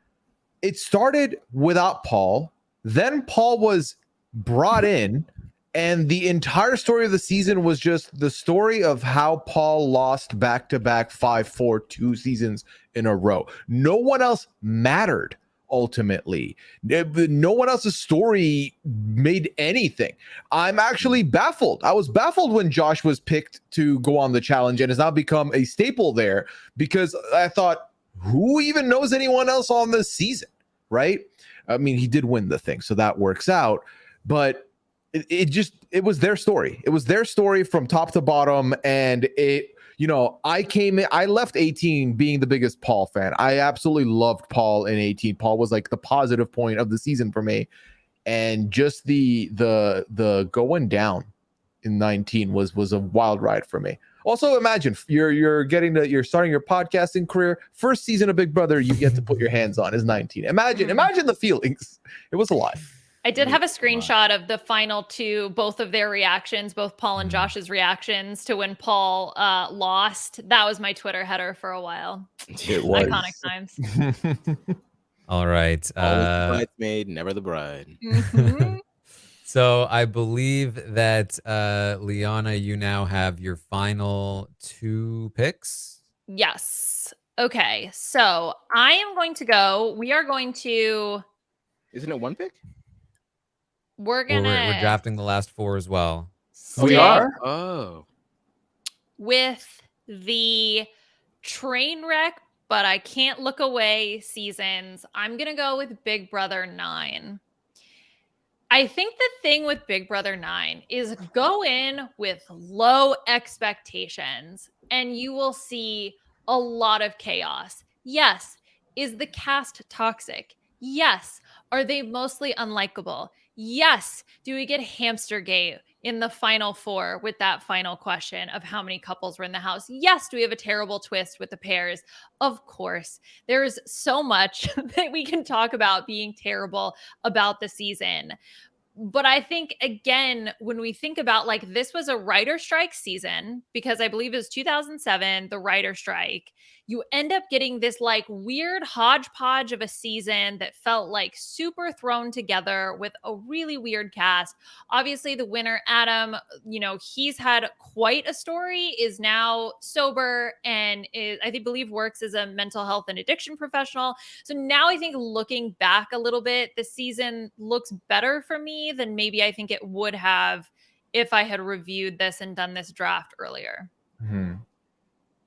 S3: it started without Paul. Then Paul was brought in, and the entire story of the season was just the story of how Paul lost back-to-back 5-4 2 seasons in a row. No one else mattered. Ultimately, no one else's story made anything. I'm actually baffled. I was baffled when Josh was picked to go on the challenge and has now become a staple there, because I thought, who even knows anyone else on this season, right? I mean, he did win the thing, so that works out, but it was their story. It was their story from top to bottom, and I left 18 being the biggest Paul fan. I absolutely loved Paul in 18. Paul was like the positive point of the season for me. And just the going down in 19 was a wild ride for me. Also, imagine you're starting your podcasting career. First season of Big Brother you get to put your hands on is 19. Imagine the feelings. It was a lot.
S4: I did have a screenshot of the final two, both of their reactions, both Paul and Josh's reactions to when Paul lost. That was my Twitter header for a while.
S3: It was.
S4: Iconic times.
S1: All right.
S2: Always the bridesmaid, never the bride.
S1: So I believe that Liana, you now have your final 2 picks.
S4: Yes. Okay. So I am going to go. We are going to.
S2: Isn't it 1 pick?
S4: We're
S1: drafting the last 4 as well.
S3: We are?
S2: Oh.
S4: With the train wreck, but I can't look away seasons. I'm going to go with Big Brother 9. I think the thing with Big Brother 9 is go in with low expectations and you will see a lot of chaos. Yes. Is the cast toxic? Yes. Are they mostly unlikable? Yes. Do we get Hamstergate in the final 4 with that final question of how many couples were in the house? Yes. Do we have a terrible twist with the pairs? Of course. There's so much that we can talk about being terrible about the season. But I think, again, when we think about this was a writer strike season, because I believe it was 2007, the writer strike. you end up getting this like weird hodgepodge of a season that felt like super thrown together with a really weird cast. Obviously, the winner, Adam, he's had quite a story, is now sober, and believe works as a mental health and addiction professional. So now I think looking back a little bit, the season looks better for me than maybe I think it would have if I had reviewed this and done this draft earlier.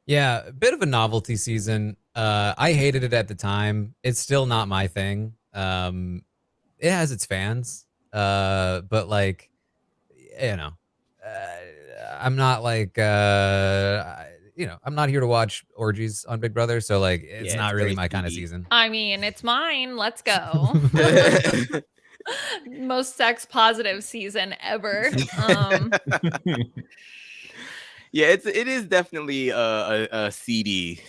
S1: Yeah, a bit of a novelty season. I hated it at the time. It's still not my thing. It has its fans, but like, I'm not like, I'm not here to watch orgies on Big Brother, so like, it's not really my kind of season.
S4: I mean, it's mine. Let's go. Most sex positive season ever.
S2: Yeah, it is definitely a seedy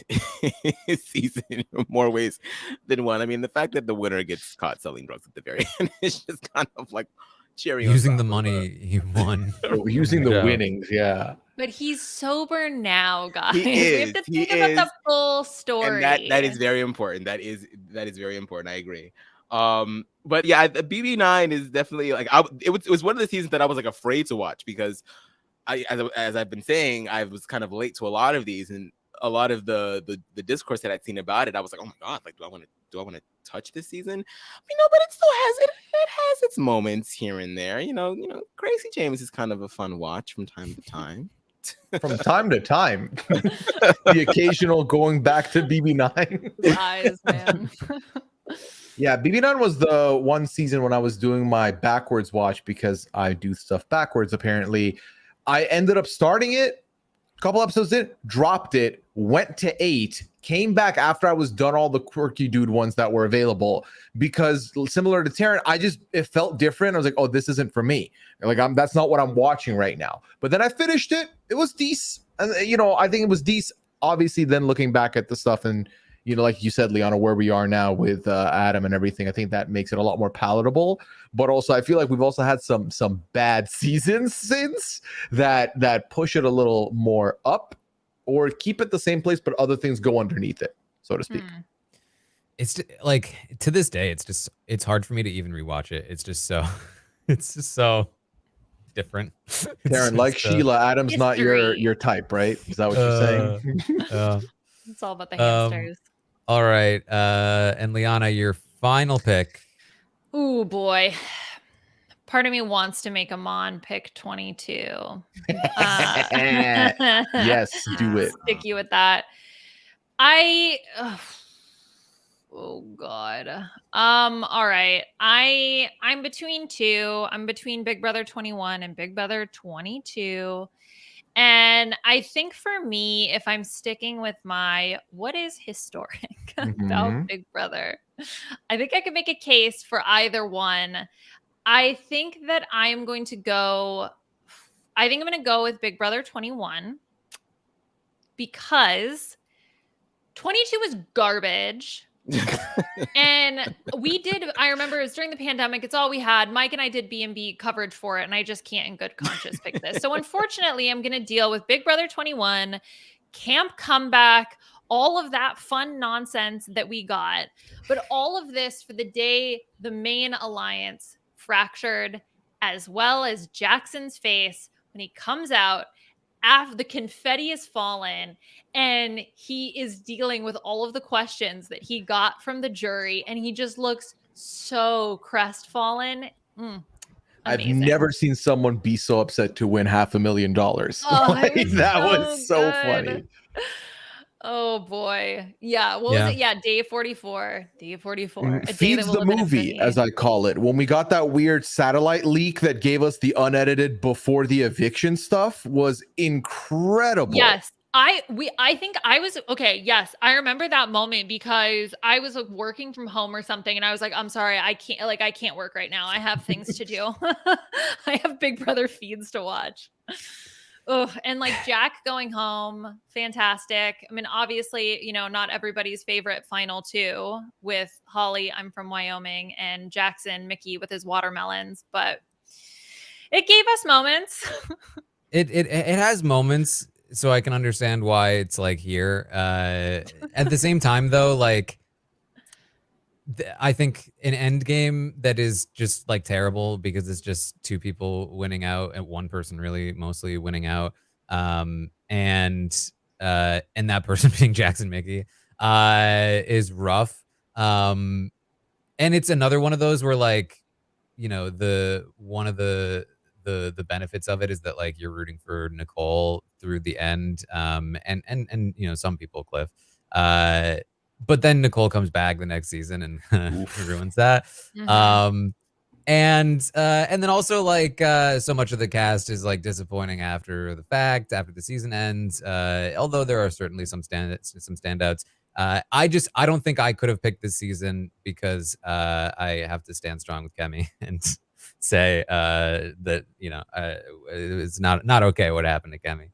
S2: season in more ways than one. I mean, the fact that the winner gets caught selling drugs at the very end is just kind of like cherry
S1: using the money he won.
S3: Using the winnings, yeah.
S4: But he's sober now, guys.
S2: He
S4: We have to think about the full story.
S2: And that is very important. That is very important. I agree. But yeah, BB9 is definitely like it was one of the seasons that I was like afraid to watch because as I've been saying, I was kind of late to a lot of these, and a lot of the discourse that I'd seen about it, I was like, oh my god, like do I want to touch this season? But it still has its moments here and there. Gracie James is kind of a fun watch from time to time.
S3: From time to time, the occasional going back to BB9.
S4: Eyes, man.
S3: Yeah, BB9 was the one season when I was doing my backwards watch because I do stuff backwards apparently. I ended up starting it, a couple episodes in, dropped it, went to 8, came back after I was done all the quirky dude ones that were available because similar to Taran, it felt different. I was like, oh, this isn't for me. Like that's not what I'm watching right now. But then I finished it. It was decent. And I think it was decent. Obviously, then looking back at the stuff and like you said, Liana, where we are now with Adam and everything, I think that makes it a lot more palatable. But also, I feel like we've also had some bad seasons since that push it a little more up or keep it the same place, but other things go underneath it, so to speak.
S1: It's like to this day, it's hard for me to even rewatch it. It's just so different.
S3: Taran, like Sheila, Adam's not your type, right? Is that what you're saying?
S4: It's all about the hamsters.
S1: All right. And Liana, your final pick.
S4: Ooh, boy. Part of me wants to make Aman pick 22.
S3: Yes, do it.
S4: Stick you with that. Oh God. All right. I'm between two. I'm between Big Brother 21 and Big Brother 22. And I think for me, if I'm sticking with my what is historic about Big Brother, I think I could make a case for either one. I think that I'm going to go with Big Brother 21 because 22 was garbage. And I remember it was during the pandemic, it's all we had. Mike and I did B&B coverage for it, and I just can't in good conscience pick this. So unfortunately, I'm going to deal with Big Brother 21, Camp Comeback, all of that fun nonsense that we got. But all of this for the day the main alliance fractured, as well as Jackson's face when he comes out after the confetti is fallen and he is dealing with all of the questions that he got from the jury, and he just looks so crestfallen.
S3: I've never seen someone be so upset to win $500,000.
S4: Oh,
S3: that was so funny.
S4: Oh boy. Yeah. What was it? Yeah. Day 44. Day 44.
S3: Feeds the movie, as I call it. When we got that weird satellite leak that gave us the unedited before the eviction stuff was incredible.
S4: Yes. I think I was okay. Yes. I remember that moment because I was like working from home or something. And I was like, I'm sorry. I can't work right now. I have things to do. I have Big Brother feeds to watch. Oh, and like Jack going home, fantastic. I mean, obviously, not everybody's favorite final two with Holly, I'm from Wyoming, and Jackson, Mickey with his watermelons, but it gave us moments.
S1: It has moments. so I can understand why it's like here. At the same time, though, like I think an end game that is just like terrible because it's just two people winning out and one person really mostly winning out, and that person being Jackson Mickey is rough. And it's another one of those where like, you know, the one of the benefits of it is that like you're rooting for Nicole through the end, and you know, some people Cliff, but then Nicole comes back the next season and ruins that.
S4: Mhm.
S1: And then also like so much of the cast is like disappointing after the fact, after the season ends, although there are certainly some standouts. I don't think I could have picked this season because I have to stand strong with Kemi and say that, you know, it's not okay what happened to Kemi.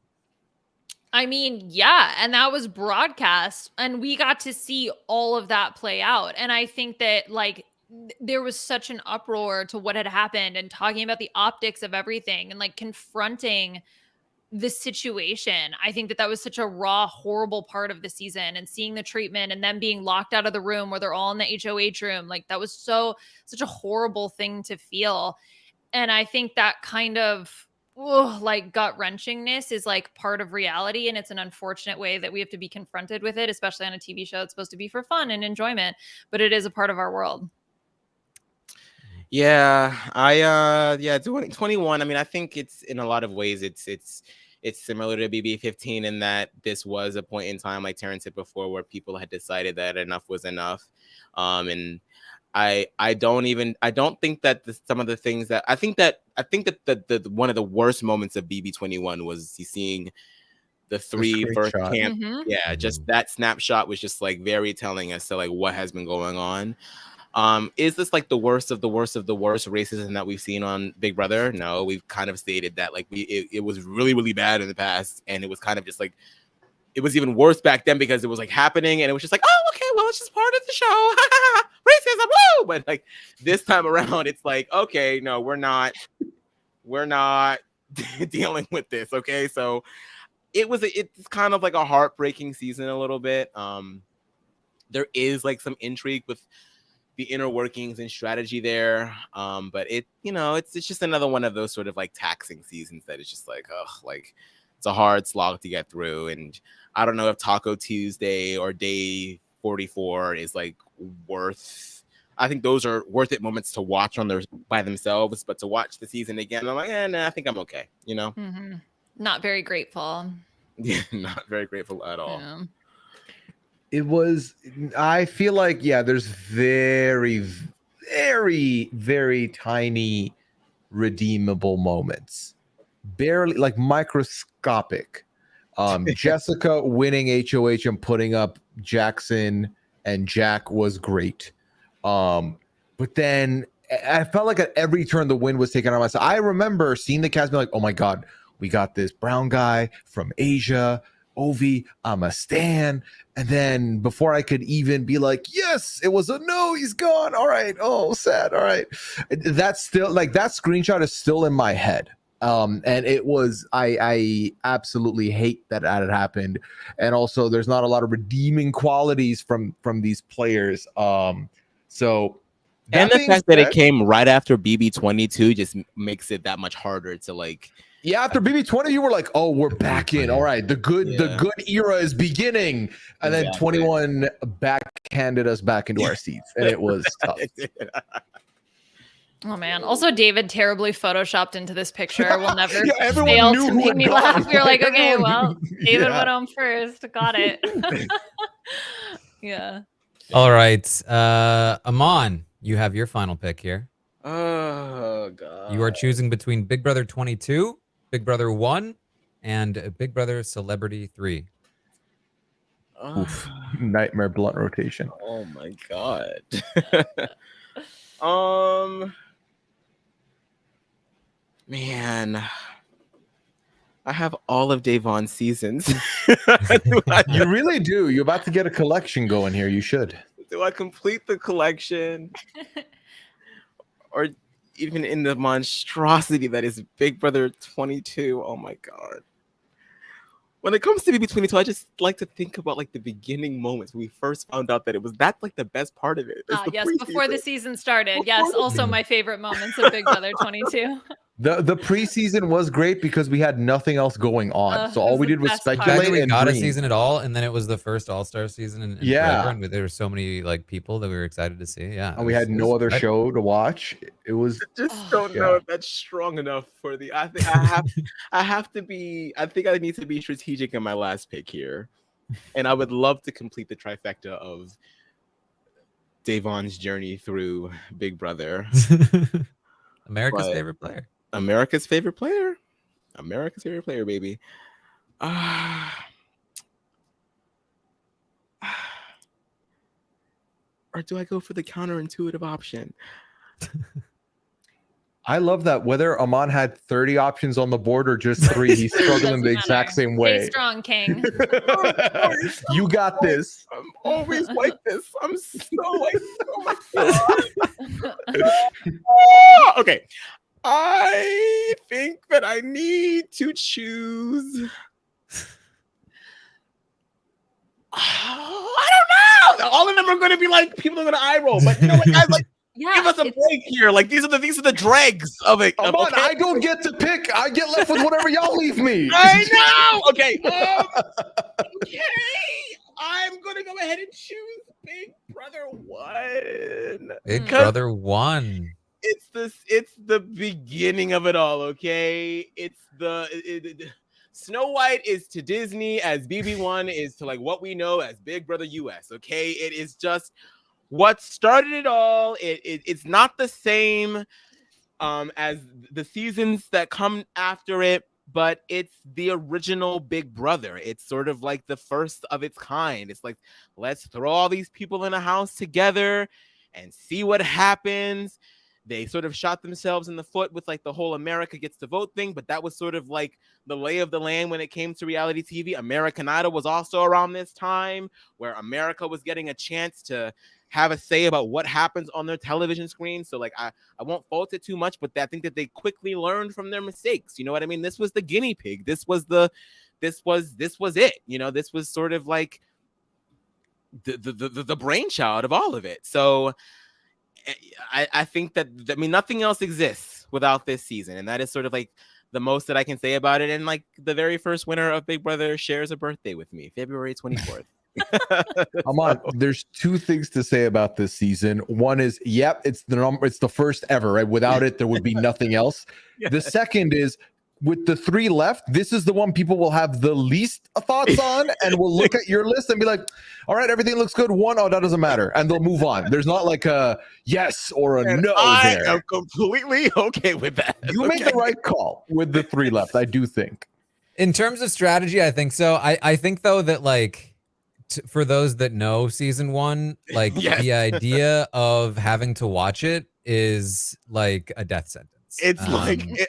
S4: I mean, yeah, and that was broadcast, and we got to see all of that play out. And I think that like there was such an uproar to what had happened and talking about the optics of everything and like confronting the situation. I think that that was such a raw, horrible part of the season, and seeing the treatment and them being locked out of the room where they're all in the HOH room. Like that was such a horrible thing to feel. And I think that kind of like gut wrenchingness is like part of reality. And it's an unfortunate way that we have to be confronted with it, especially on a TV show. It's supposed to be for fun and enjoyment, but it is a part of our world.
S2: Yeah, 21. I mean, I think it's in a lot of ways it's similar to BB15 in that this was a point in time, like Taran said before, where people had decided that enough was enough. And I don't think that some of the things that I think that the one of the worst moments of BB21 was seeing the three first
S3: screenshot.
S2: camp.
S4: Mhm.
S2: Yeah, just that snapshot was just like very telling as to like what has been going on. Is this like the worst of the worst of the worst racism that we've seen on Big Brother? No, we've kind of stated that like it was really, really bad in the past, and it was kind of just like it was even worse back then because it was like happening and it was just like, oh, okay, well, it's just part of the show. Racism, woo! But like this time around, it's like, okay, no, we're not dealing with this. Okay. So it's kind of like a heartbreaking season a little bit. There is like some intrigue with the inner workings and strategy there. But it's just another one of those sort of like taxing seasons that is just like, like it's a hard slog to get through. And I don't know if Taco Tuesday or Day 44 is like I think those are worth it moments to watch by themselves, but to watch the season again, I'm like, nah, I think I'm okay.
S4: Mm-hmm. Not very grateful.
S2: Yeah, not very grateful at all.
S4: Yeah.
S3: I feel like, yeah, there's very, very, very tiny redeemable moments. Barely, like microscopic. Jessica winning HOH and putting up Jackson and Jack was great. But then I felt like at every turn the wind was taken on my side. I remember seeing the cast be like, oh my God, we got this brown guy from Asia. Ovi, I'm a stan. And then before I could even be like, yes, it was a no, he's gone. All right. Oh, sad. All right. That's still like that screenshot is still in my head. And it was, I absolutely hate that had happened. And also there's not a lot of redeeming qualities from these players. So
S2: and the fact that it came right after BB22 just makes it that much harder to like.
S3: Yeah, after BB20, you were like, "Oh, we're back in. All right, the good era is beginning." And then 21 backhanded us back into our seats, and it was tough.
S4: Oh man! Also, David terribly photoshopped into this picture. We'll never
S3: Yeah,
S4: fail to make me laugh. We were like, okay, well, David
S3: Yeah.
S4: went home first. Got it. Yeah.
S1: All right, Aman, you have your final pick here.
S2: Oh God!
S1: You are choosing between Big Brother 22, Big Brother 1, and Big Brother Celebrity 3.
S3: Oof. Nightmare blunt rotation.
S2: Oh my God. Man, I have all of Davon's seasons.
S3: You really do. You're about to get a collection going here. You should.
S2: Do I complete the collection? Or even in the monstrosity that is Big Brother 22? Oh my God. when it comes to BB22, I just like to think about like the beginning moments when we first found out that it was like the best part of it.
S4: Yes, before the season started. Yes,
S2: Before the
S4: also my favorite moments of Big Brother 22.
S3: The preseason was great because we had nothing else going on, so
S4: it
S3: all
S4: was
S3: we
S4: the
S3: did was
S4: best part.
S1: The fact
S3: speculate
S1: that we
S3: and
S1: got a
S3: dream.
S1: season at all, and then it was the first All-Star season in
S3: Yeah.
S1: forever, and there were so many like people that we were excited to see. Yeah,
S3: And we had no other show to watch. It was
S2: just don't know if that's strong enough for the. I think I have to be. I think I need to be strategic in my last pick here, and I would love to complete the trifecta of Davon's journey through Big Brother.
S1: America's
S2: But-
S1: favorite player.
S2: America's favorite player. America's favorite player, baby. Or do I go for the counterintuitive option?
S3: I love that whether Aman had 30 options on the board or just 3, he's struggling the
S4: Doesn't
S3: exact
S4: matter.
S3: same
S4: Stay
S3: way.
S4: strong, King.
S3: You got this.
S2: I'm always like this. I'm so like, oh my god. Okay. I think that I need to choose. I don't know. All of them are going to be like people are going to eye roll, but you know what, guys? Like,
S4: Yeah,
S2: give us a break here. Like these are the dregs of it.
S3: Aman,
S2: okay?
S3: I don't get to pick. I get left with whatever y'all leave me.
S2: I know. Okay. Okay. I'm gonna go ahead and choose Big Brother 1.
S1: Big
S4: Mm.
S1: Brother 1.
S2: It's the beginning of it all. Okay. It's Snow White is to Disney as BB1 is to like what we know as Big Brother US. Okay. It is just what started it all. It's not the same as the seasons that come after it, but it's the original Big Brother. It's sort of like the first of its kind. It's like, let's throw all these people in a house together and see what happens. They sort of shot themselves in the foot with like the whole America gets to vote thing, but that was sort of like the lay of the land when it came to reality TV. American Idol was also around this time where America was getting a chance to have a say about what happens on their television screen. So like I won't fault it too much, but I think that they quickly learned from their mistakes. You know what I mean? This was the guinea pig. This was it. You know, this was sort of like the brainchild of all of it. So I think that nothing else exists without this season, and that is sort of like the most that I can say about it. And like the very first winner of Big Brother shares a birthday with me, February 24th.
S3: Aman, there's 2 things to say about this season. One is, yep, it's the first ever, right? Without it, there would be nothing else.
S2: Yeah.
S3: The second is, with the 3 left, this is the one people will have the least thoughts on, and will look at your list and be like, all right, everything looks good. 1, oh, that doesn't matter. And they'll move on. There's not like a yes or a
S2: And
S3: no
S2: I
S3: there.
S2: am completely okay with that.
S3: You made the right call with the 3 left, I do think.
S1: In terms of strategy, I think so. I think though that like for those that know season 1, like
S2: Yes.
S1: the idea of having to watch it is like a death sentence.
S2: It's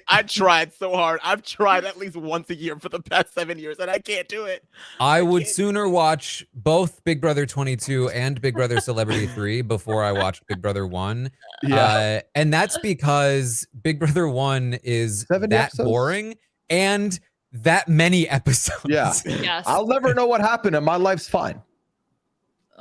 S2: I tried so hard. I've tried at least once a year for the past 7 years, and I can't do it.
S1: I would sooner watch both Big Brother 22 and Big Brother Celebrity 3 before I watched Big Brother 1.
S3: Yeah.
S1: And that's because Big Brother 1 is
S3: 70
S1: that
S3: episodes?
S1: boring and that many episodes.
S3: Yeah.
S4: Yes.
S3: I'll never know what happened, and my life's fine.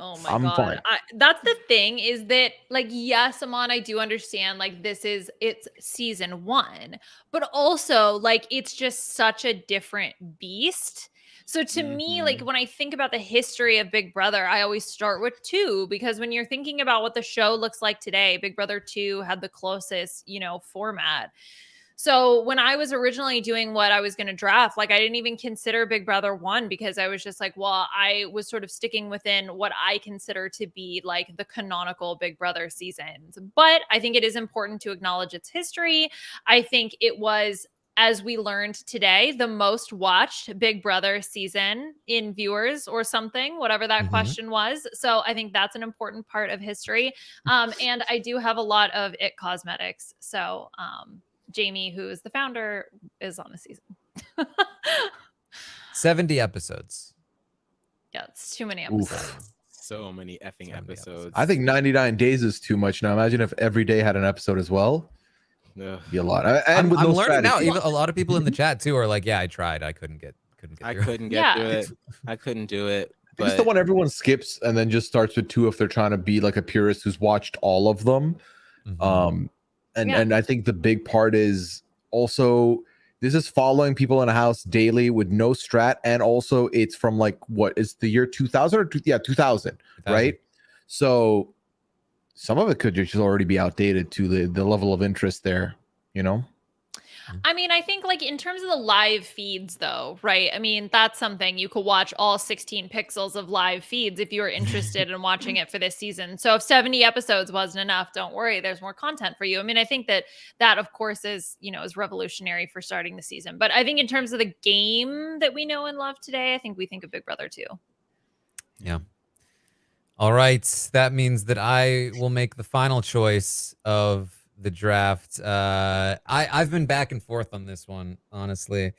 S4: Oh my
S3: I'm
S4: god.
S3: fine.
S4: That's the thing is that like yes, Aman, I do understand like it's season 1, but also like it's just such a different beast. So to me, like when I think about the history of Big Brother, I always start with 2 because when you're thinking about what the show looks like today, Big Brother 2 had the closest, format. So when I was originally doing what I was going to draft, like I didn't even consider Big Brother 1 because I was just like, well, I was sort of sticking within what I consider to be like the canonical Big Brother seasons. But I think it is important to acknowledge its history. I think it was, as we learned today, the most watched Big Brother season in viewers or something, whatever that question was. So I think that's an important part of history. And I do have a lot of It cosmetics. So, Jamie, who is the founder, is on the season.
S1: 70 episodes.
S4: Yeah, it's too many
S3: Oof.
S4: episodes.
S2: So many effing
S1: So many
S2: episodes.
S3: I think 99 days is too much now. Imagine if every day had an episode as well.
S2: Ugh.
S3: Be a lot. And
S1: I'm
S3: with no
S1: learning now.
S3: strategy.
S1: Even a lot of people in the chat too are like, yeah, I tried. I couldn't get couldn't get
S2: I
S1: through.
S2: couldn't get
S4: Yeah.
S2: through it. I couldn't do it.
S3: I guess the one everyone skips and then just starts with 2 if they're trying to be like a purist who's watched all of them.
S1: Mhm.
S3: And I think the big part is also this is following people in a house daily with no strat, and also it's from like what is the year 2000 or 2000, right? So some of it could just already be outdated to the level of interest there, you know.
S4: I mean, I think like in terms of the live feeds though, right? I mean, that's something you could watch all 16 pixels of live feeds if you were interested in watching it for this season. So if 70 episodes wasn't enough, don't worry, there's more content for you. I mean, I think that of course is, is revolutionary for starting the season. But I think in terms of the game that we know and love today, I think we think of Big Brother too.
S1: Yeah. All right. That means that I will make the final choice of the draft. I've been back and forth on this one, honestly.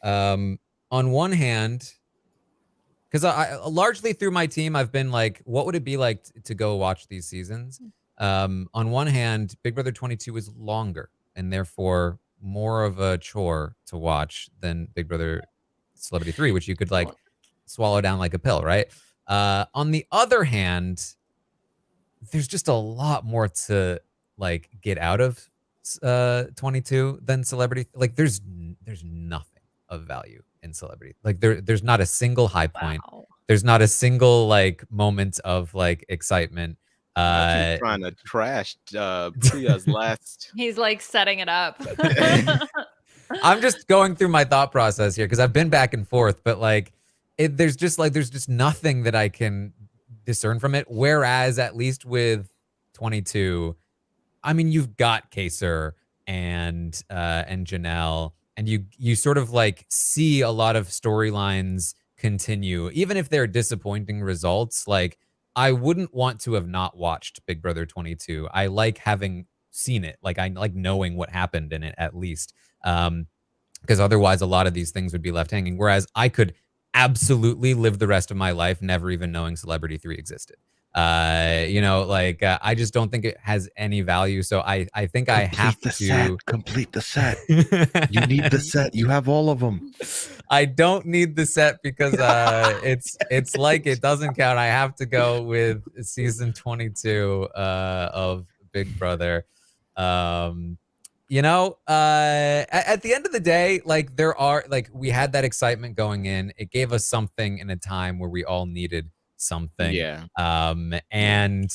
S1: On one hand, because I largely through my team, I've been like, what would it be like to go watch these seasons? On one hand, Big Brother 22 is longer and therefore more of a chore to watch than Big Brother Celebrity 3, which you could like swallow down like a pill, right? On the other hand, there's just a lot more to like get out of 22 than Celebrity. Like there's nothing of value in Celebrity. Like there's not a single high point.
S4: Wow.
S1: There's not a single like moment of like excitement.
S2: Keep trying to trash Pooya's last.
S4: He's like setting it up.
S1: I'm just going through my thought process here because I've been back and forth, but like there's just nothing that I can discern from it. Whereas at least with 22, I mean, you've got Kaser and Janelle, and you sort of like see a lot of storylines continue, even if they're disappointing results. Like I wouldn't want to have not watched Big Brother 22. I like having seen it. Like I like knowing what happened in it at least. Because otherwise a lot of these things would be left hanging. Whereas I could absolutely live the rest of my life never even knowing Celebrity 3 existed. I just don't think it has any value. So I think I have to
S3: complete the set. You need the set. You have all of them.
S1: I don't need the set because it's like it doesn't count. I have to go with season 22 of Big Brother. At the end of the day, like we had that excitement going in. It gave us something in a time where we all needed something.
S2: Yeah.
S1: And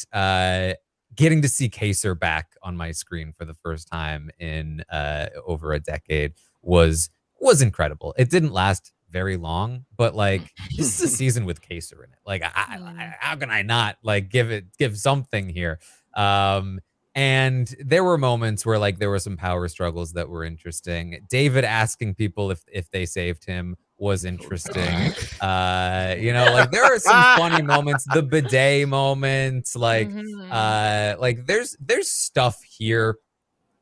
S1: getting to see Kaser back on my screen for the first time in over a decade was incredible. It didn't last very long, but like this is a season with Kaser in it. Like how can I not like give something here? And there were moments where like there were some power struggles that were interesting. David asking people if they saved him was interesting. Like there are some funny moments, the bidet moments, like there's stuff here.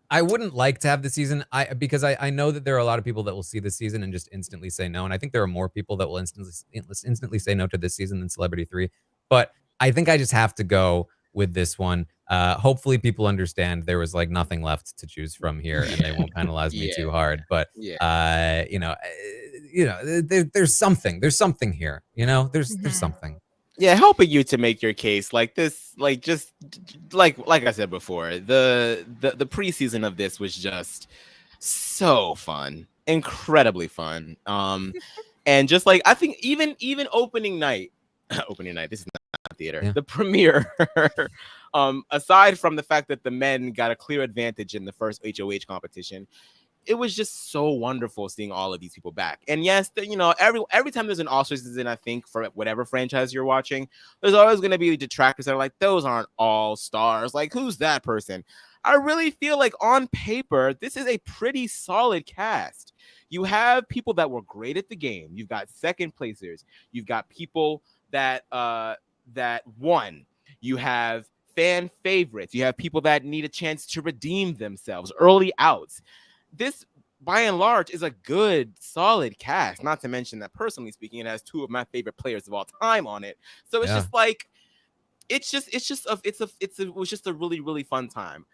S1: I wouldn't like to have the season because I know that there are a lot of people that will see this season and just instantly say no. And I think there are more people that will instantly say no to this season than Celebrity 3. But I think I just have to go with this one. Hopefully people understand there was like nothing left to choose from here and they won't penalize me too hard. But there's something here. There's something.
S2: Yeah, helping you to make your case like this, like just like I said before, the preseason of this was just so fun, incredibly fun. And just like I think even opening night, this is not theater, the premiere. Aside from the fact that the men got a clear advantage in the first HOH competition, it was just so wonderful seeing all of these people back. And yes, every time there's an All-Star season, I think for whatever franchise you're watching, there's always going to be detractors that are like, those aren't all stars. Like, who's that person? I really feel like on paper, this is a pretty solid cast. You have people that were great at the game. You've got second placers. You've got people that won. You have fan favorites. You have people that need a chance to redeem themselves, early outs. This, by and large, is a good, solid cast. Not to mention that, personally speaking, it has two of my favorite players of all time on it. So it's just like, it was just a really, really fun time.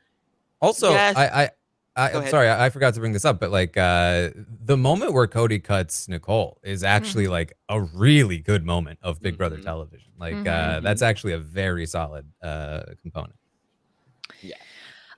S1: Also,
S2: yes. Go
S1: I'm
S2: ahead.
S1: sorry, I forgot to bring this up, but like the moment where Cody cuts Nicole is actually like a really good moment of Big Brother television. Like that's actually a very solid component.
S2: Yeah.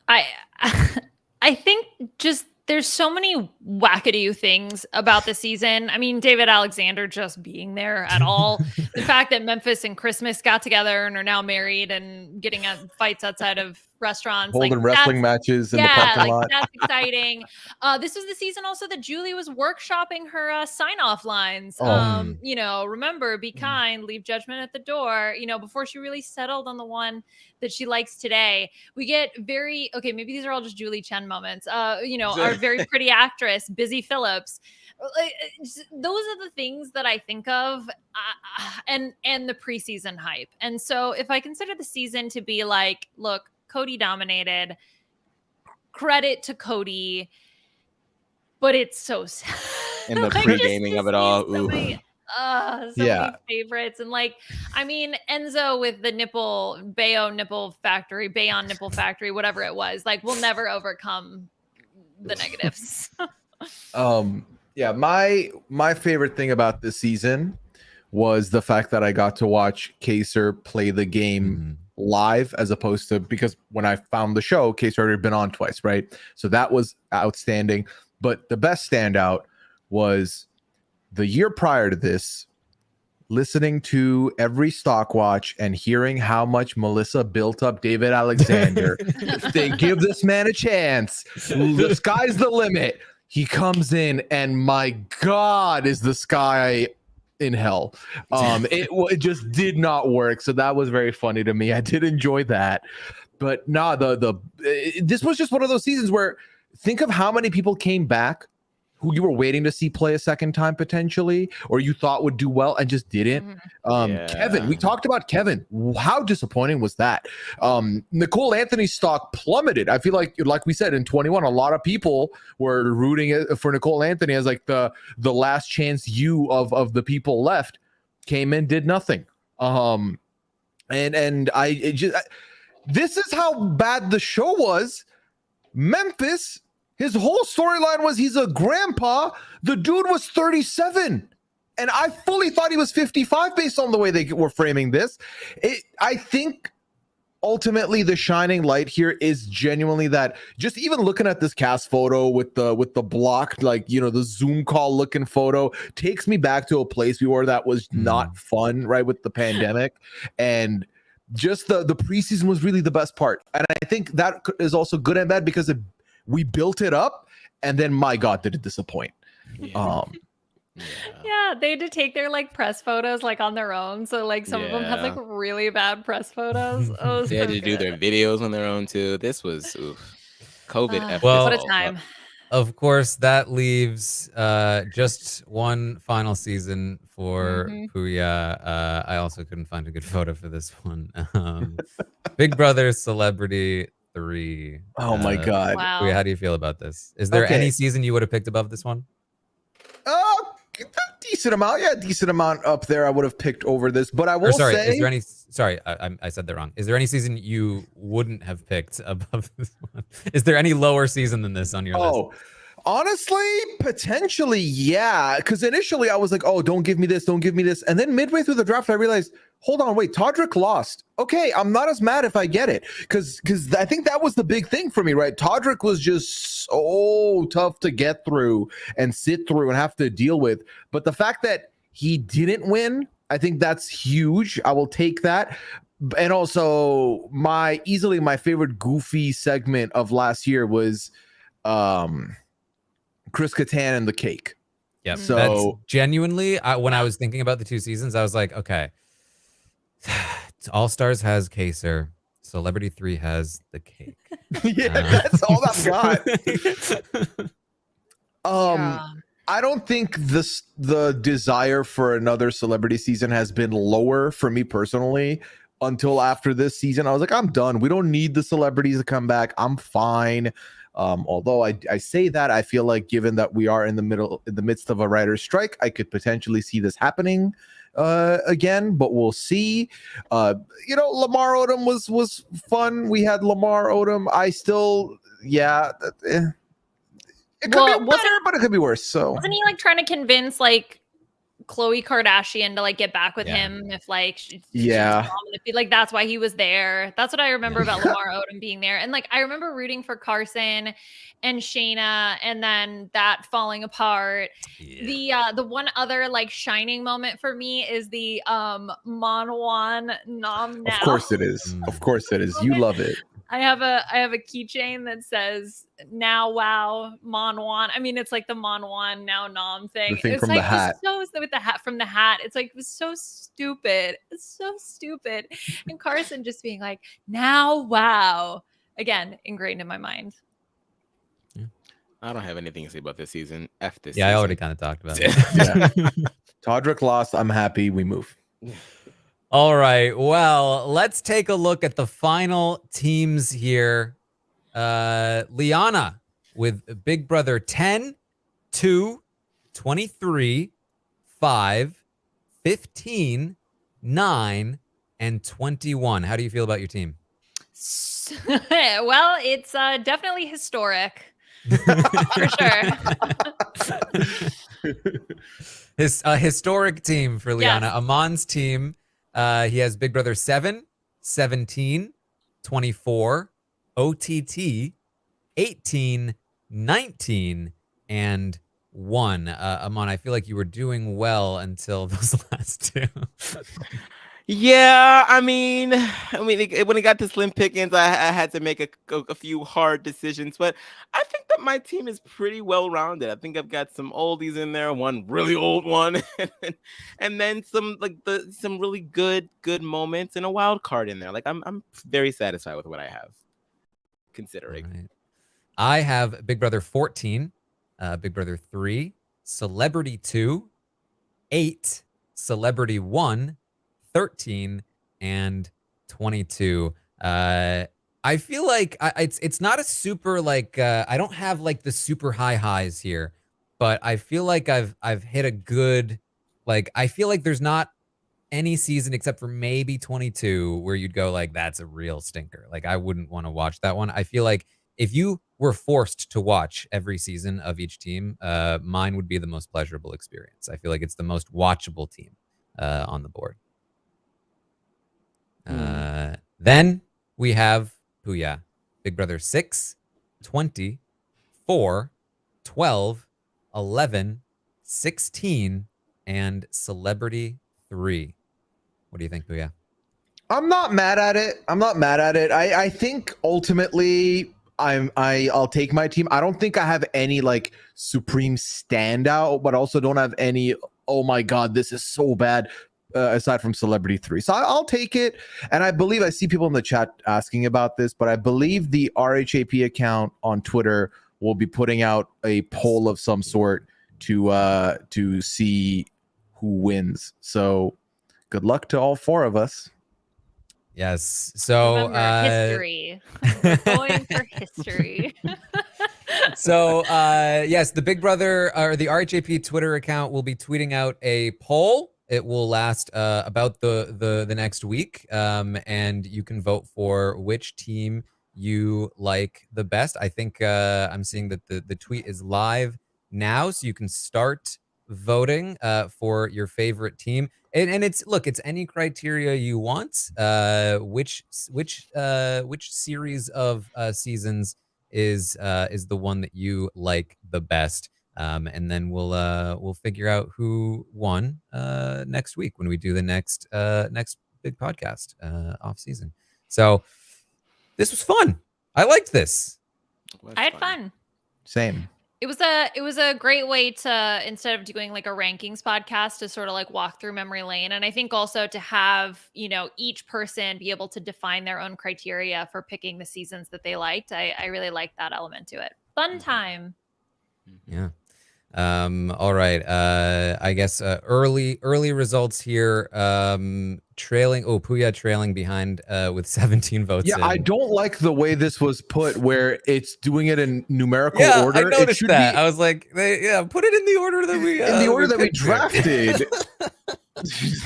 S4: I think just there's so many wackadoo things about the season. I mean, David Alexander just being there at all. The fact that Memphis and Christmas got together and are now married and getting at fights outside of restaurants.
S3: Holding
S4: like
S3: wrestling matches in the parking lot.
S4: That's exciting. This was the season also that Julie was workshopping her sign-off lines. You know, remember, be kind, leave judgment at the door, you know, before she really settled on the one that she likes today. We get maybe these are all just Julie Chen moments. You know, our very pretty actress, Busy Phillips. Those are the things that I think of, and the preseason hype. And so if I consider the season to be like, look, Cody dominated, credit to Cody, but it's so sad.
S2: And the pre-gaming of it all.
S4: So many favorites. And like, I mean, Enzo with the Bayon nipple factory, whatever it was, like, we'll never overcome the negatives.
S3: Yeah, my favorite thing about this season was the fact that I got to watch Kaser play the game live, as opposed to, because when I found the show, Kaser had been on twice, right? So that was outstanding. But the best standout was the year prior to this, listening to every stock watch and hearing how much Melissa built up David Alexander. If they give this man a chance, the sky's the limit. He comes in and my God, is the sky in hell. It just did not work. So that was very funny to me. I did enjoy that. But nah, this was just one of those seasons where, think of how many people came back who you were waiting to see play a second time potentially, or you thought would do well and just didn't. Kevin, we talked about Kevin. How disappointing was that? Nicole Anthony's stock plummeted. I feel like we said in 21, a lot of people were rooting for Nicole Anthony as like the last chance of the people left. Came in, did nothing. This is how bad the show was. Memphis, his whole storyline was he's a grandpa. The dude was 37. And I fully thought he was 55 based on the way they were framing this. I think ultimately the shining light here is genuinely that, just even looking at this cast photo with the blocked, like, you know, the Zoom call looking photo takes me back to a place we were that was not fun, right, with the pandemic. And just the preseason was really the best part. And I think that is also good and bad, because we built it up, and then my God, did it disappoint.
S4: Yeah, they had to take their like press photos like on their own. So like some of them had like really bad press photos.
S2: They had to do their videos on their own too. This was COVID.
S1: Well,
S4: what a time.
S1: Of course, that leaves just one final season for Pooya. I also couldn't find a good photo for this one. Big Brother Celebrity 3.
S3: Oh my God.
S4: Wow.
S1: Pooya, how do you feel about this? Is there any season you would have picked above this one?
S3: Decent amount up there I would have picked over this, but I will say,
S1: is there any, I said that wrong. Is there any season you wouldn't have picked above this one? Is there any lower season than this on your list?
S3: Honestly, potentially, yeah. Because initially I was like, oh, don't give me this. And then midway through the draft, I realized, hold on, wait, Todrick lost. Okay, I'm not as mad if I get it. Because I think that was the big thing for me, right? Todrick was just so tough to get through and sit through and have to deal with. But the fact that he didn't win, I think that's huge. I will take that. And also, easily my favorite goofy segment of last year was Chris Kattan and the cake.
S1: Yeah.
S3: So
S1: that's genuinely, when I was thinking about the two seasons, I was like, okay, All Stars has Kaser, Celebrity 3 has the cake.
S3: That's all I've got. I don't think the desire for another celebrity season has been lower for me personally until after this season. I was like, I'm done. We don't need the celebrities to come back. I'm fine. Although I say that, I feel like given that we are in the midst of a writer's strike, I could potentially see this happening again, but we'll see. Lamar Odom was fun. We had Lamar Odom. It could be better, but it could be worse. So
S4: wasn't he like trying to convince like Khloe Kardashian to like get back with him if like like that's why he was there. That's what I remember about Lamar Odom being there. And like I remember rooting for Carson and Shayna and then that falling apart. The one other like shining moment for me is the Monwan Nom Now.
S3: Of course it is. Of course it is. You love it.
S4: I have a keychain that says now wow Monwan. I mean, it's like the Monwan now nom thing.
S3: The thing
S4: it's
S3: from
S4: like,
S3: the hat.
S4: So with the hat from the hat. It's like it was so stupid. It's so stupid. And Carson just being like now wow. Again, ingrained in my mind.
S2: I don't have anything to say about this season. F this.
S1: Yeah,
S2: season.
S1: I already kind of talked about it.
S3: Todrick lost. I'm happy. We move.
S1: All right. Well, let's take a look at the final teams here. Liana with Big Brother 10, 2, 23, 5, 15, 9, and 21. How do you feel about your team?
S4: Well, it's definitely historic. For sure.
S1: His historic team for Liana. Yes. Aman's team. He has Big Brother 7, 17, 24, OTT, 18, 19, and 1. Aman, I feel like you were doing well until those last two.
S2: Yeah, I mean, when it got to Slim Pickens, I had to make a few hard decisions, but I think that my team is pretty well rounded. I think I've got some oldies in there, one really old one, and then some some really good moments and a wild card in there. Like I'm very satisfied with what I have, considering.
S1: Right. I have Big Brother 14, Big Brother 3, Celebrity 2, 8, Celebrity 1. 13 and 22. I feel like it's not a super like I don't have like the super high highs here, but I feel like I've hit a good like I feel like there's not any season except for maybe 22 where you'd go like that's a real stinker. Like I wouldn't want to watch that one. I feel like if you were forced to watch every season of each team, mine would be the most pleasurable experience. I feel like it's the most watchable team on the board. Then we have Pooya, Big Brother 6, 20, 4, 12, 11, 16, and Celebrity 3. What do you think, Pooya?
S3: I'm not mad at it. I think ultimately I'll take my team. I don't think I have any like supreme standout, but also don't have any, oh my God, this is so bad. Aside from Celebrity 3. So I'll take it. And I believe I see people in the chat asking about this, but I believe the RHAP account on Twitter will be putting out a poll of some sort to see who wins. So good luck to all four of us.
S1: Yes. So
S4: history. We're going for history.
S1: So yes, the Big Brother or the RHAP Twitter account will be tweeting out a poll. It will last about the next week, and you can vote for which team you like the best. I think I'm seeing that the tweet is live now, so you can start voting for your favorite team. And it's any criteria you want. Which series of seasons is the one that you like the best. And then we'll figure out who won next week when we do the next big podcast off season. So this was fun. I liked this.
S4: I had fun.
S3: Same.
S4: It was a great way to, instead of doing like a rankings podcast, to sort of like walk through memory lane. And I think also to have, each person be able to define their own criteria for picking the seasons that they liked. I really liked that element to it. Fun time.
S1: Yeah. All right. I guess early results here. Pooya trailing behind with 17 votes.
S3: Yeah, I don't like the way this was put, where it's doing it in numerical order.
S1: I noticed that. I was like, put it in the order that we
S3: drafted.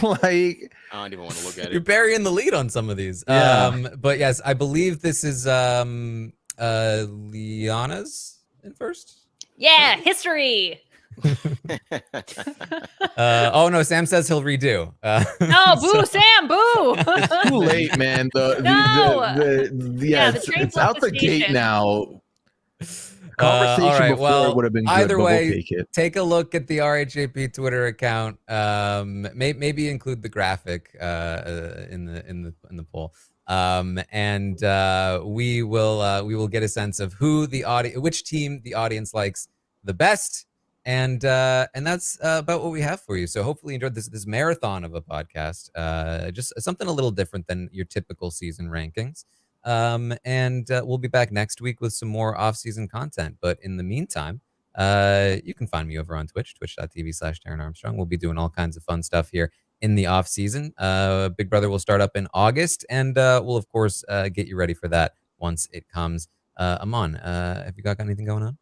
S3: Like,
S2: I don't even want to look at it.
S1: You're burying the lead on some of these.
S3: Yeah.
S1: But yes, I believe this is Liana's in first.
S4: Yeah, history.
S1: Oh no, Sam says he'll redo.
S4: No, boo,
S1: so-
S4: Sam, boo.
S3: It's too late, man.
S4: No. Yeah, the
S3: it's,
S4: train's
S3: it's
S4: left
S3: out
S4: the
S3: the gate
S4: station.
S3: now.
S1: All
S3: Conversation
S1: right,
S3: before
S1: well,
S3: would have been good,
S1: either
S3: but
S1: way,
S3: we'll take it.
S1: take a look at the RHAP Twitter account. Maybe include the graphic in the poll. And we will get a sense of which team the audience likes the best, and that's about what we have for you. So hopefully you enjoyed this marathon of a podcast. Just something a little different than your typical season rankings. And we'll be back next week with some more off-season content. But in the meantime, you can find me over on Twitch, twitch.tv/Taran Armstrong. We'll be doing all kinds of fun stuff here in the off season. Big Brother will start up in August, and we'll of course get you ready for that once it comes. Aman, have you got anything going on?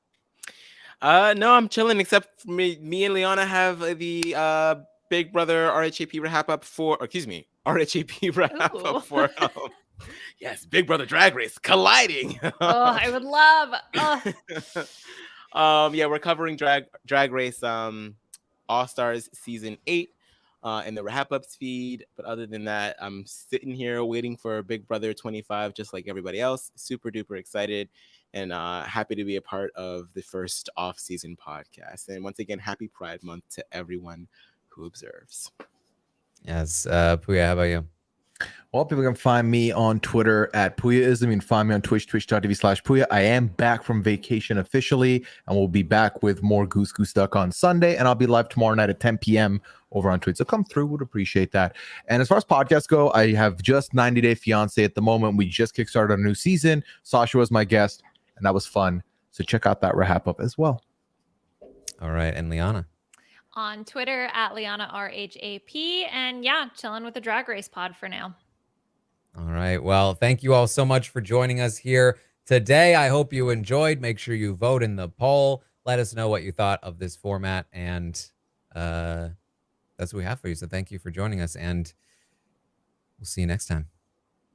S2: No, I'm chilling. Except for me and Liana have the Big Brother RHAP wrap up for, RHAP wrap
S4: Ooh.
S2: up for. Yes, Big Brother Drag Race colliding.
S4: Oh, I would love.
S2: Yeah, we're covering Drag Race All Stars season 8 in the wrap ups feed. But other than that, I'm sitting here waiting for Big Brother 25, just like everybody else. Super duper excited and happy to be a part of the first off season podcast. And once again, happy Pride Month to everyone who observes.
S1: Yes, Pooya, how about you?
S3: Well, people can find me on Twitter at Pooyaism. You can find me on Twitch, twitch.tv/Pooya. I am back from vacation officially, and we'll be back with more Goose Goose Duck on Sunday, and I'll be live tomorrow night at 10 p.m. over on Twitch. So come through, would appreciate that. And as far as podcasts go, I have just 90 Day Fiance at the moment. We just kickstarted a new season. Sasha was my guest, and that was fun. So check out that wrap up as well.
S1: All right, and Liana.
S4: On Twitter at Liana RHAP, and yeah, chilling with the Drag Race pod for now.
S1: All right. Well, thank you all so much for joining us here today. I hope you enjoyed. Make sure you vote in the poll. Let us know what you thought of this format. And that's what we have for you. So thank you for joining us. And we'll see you next time.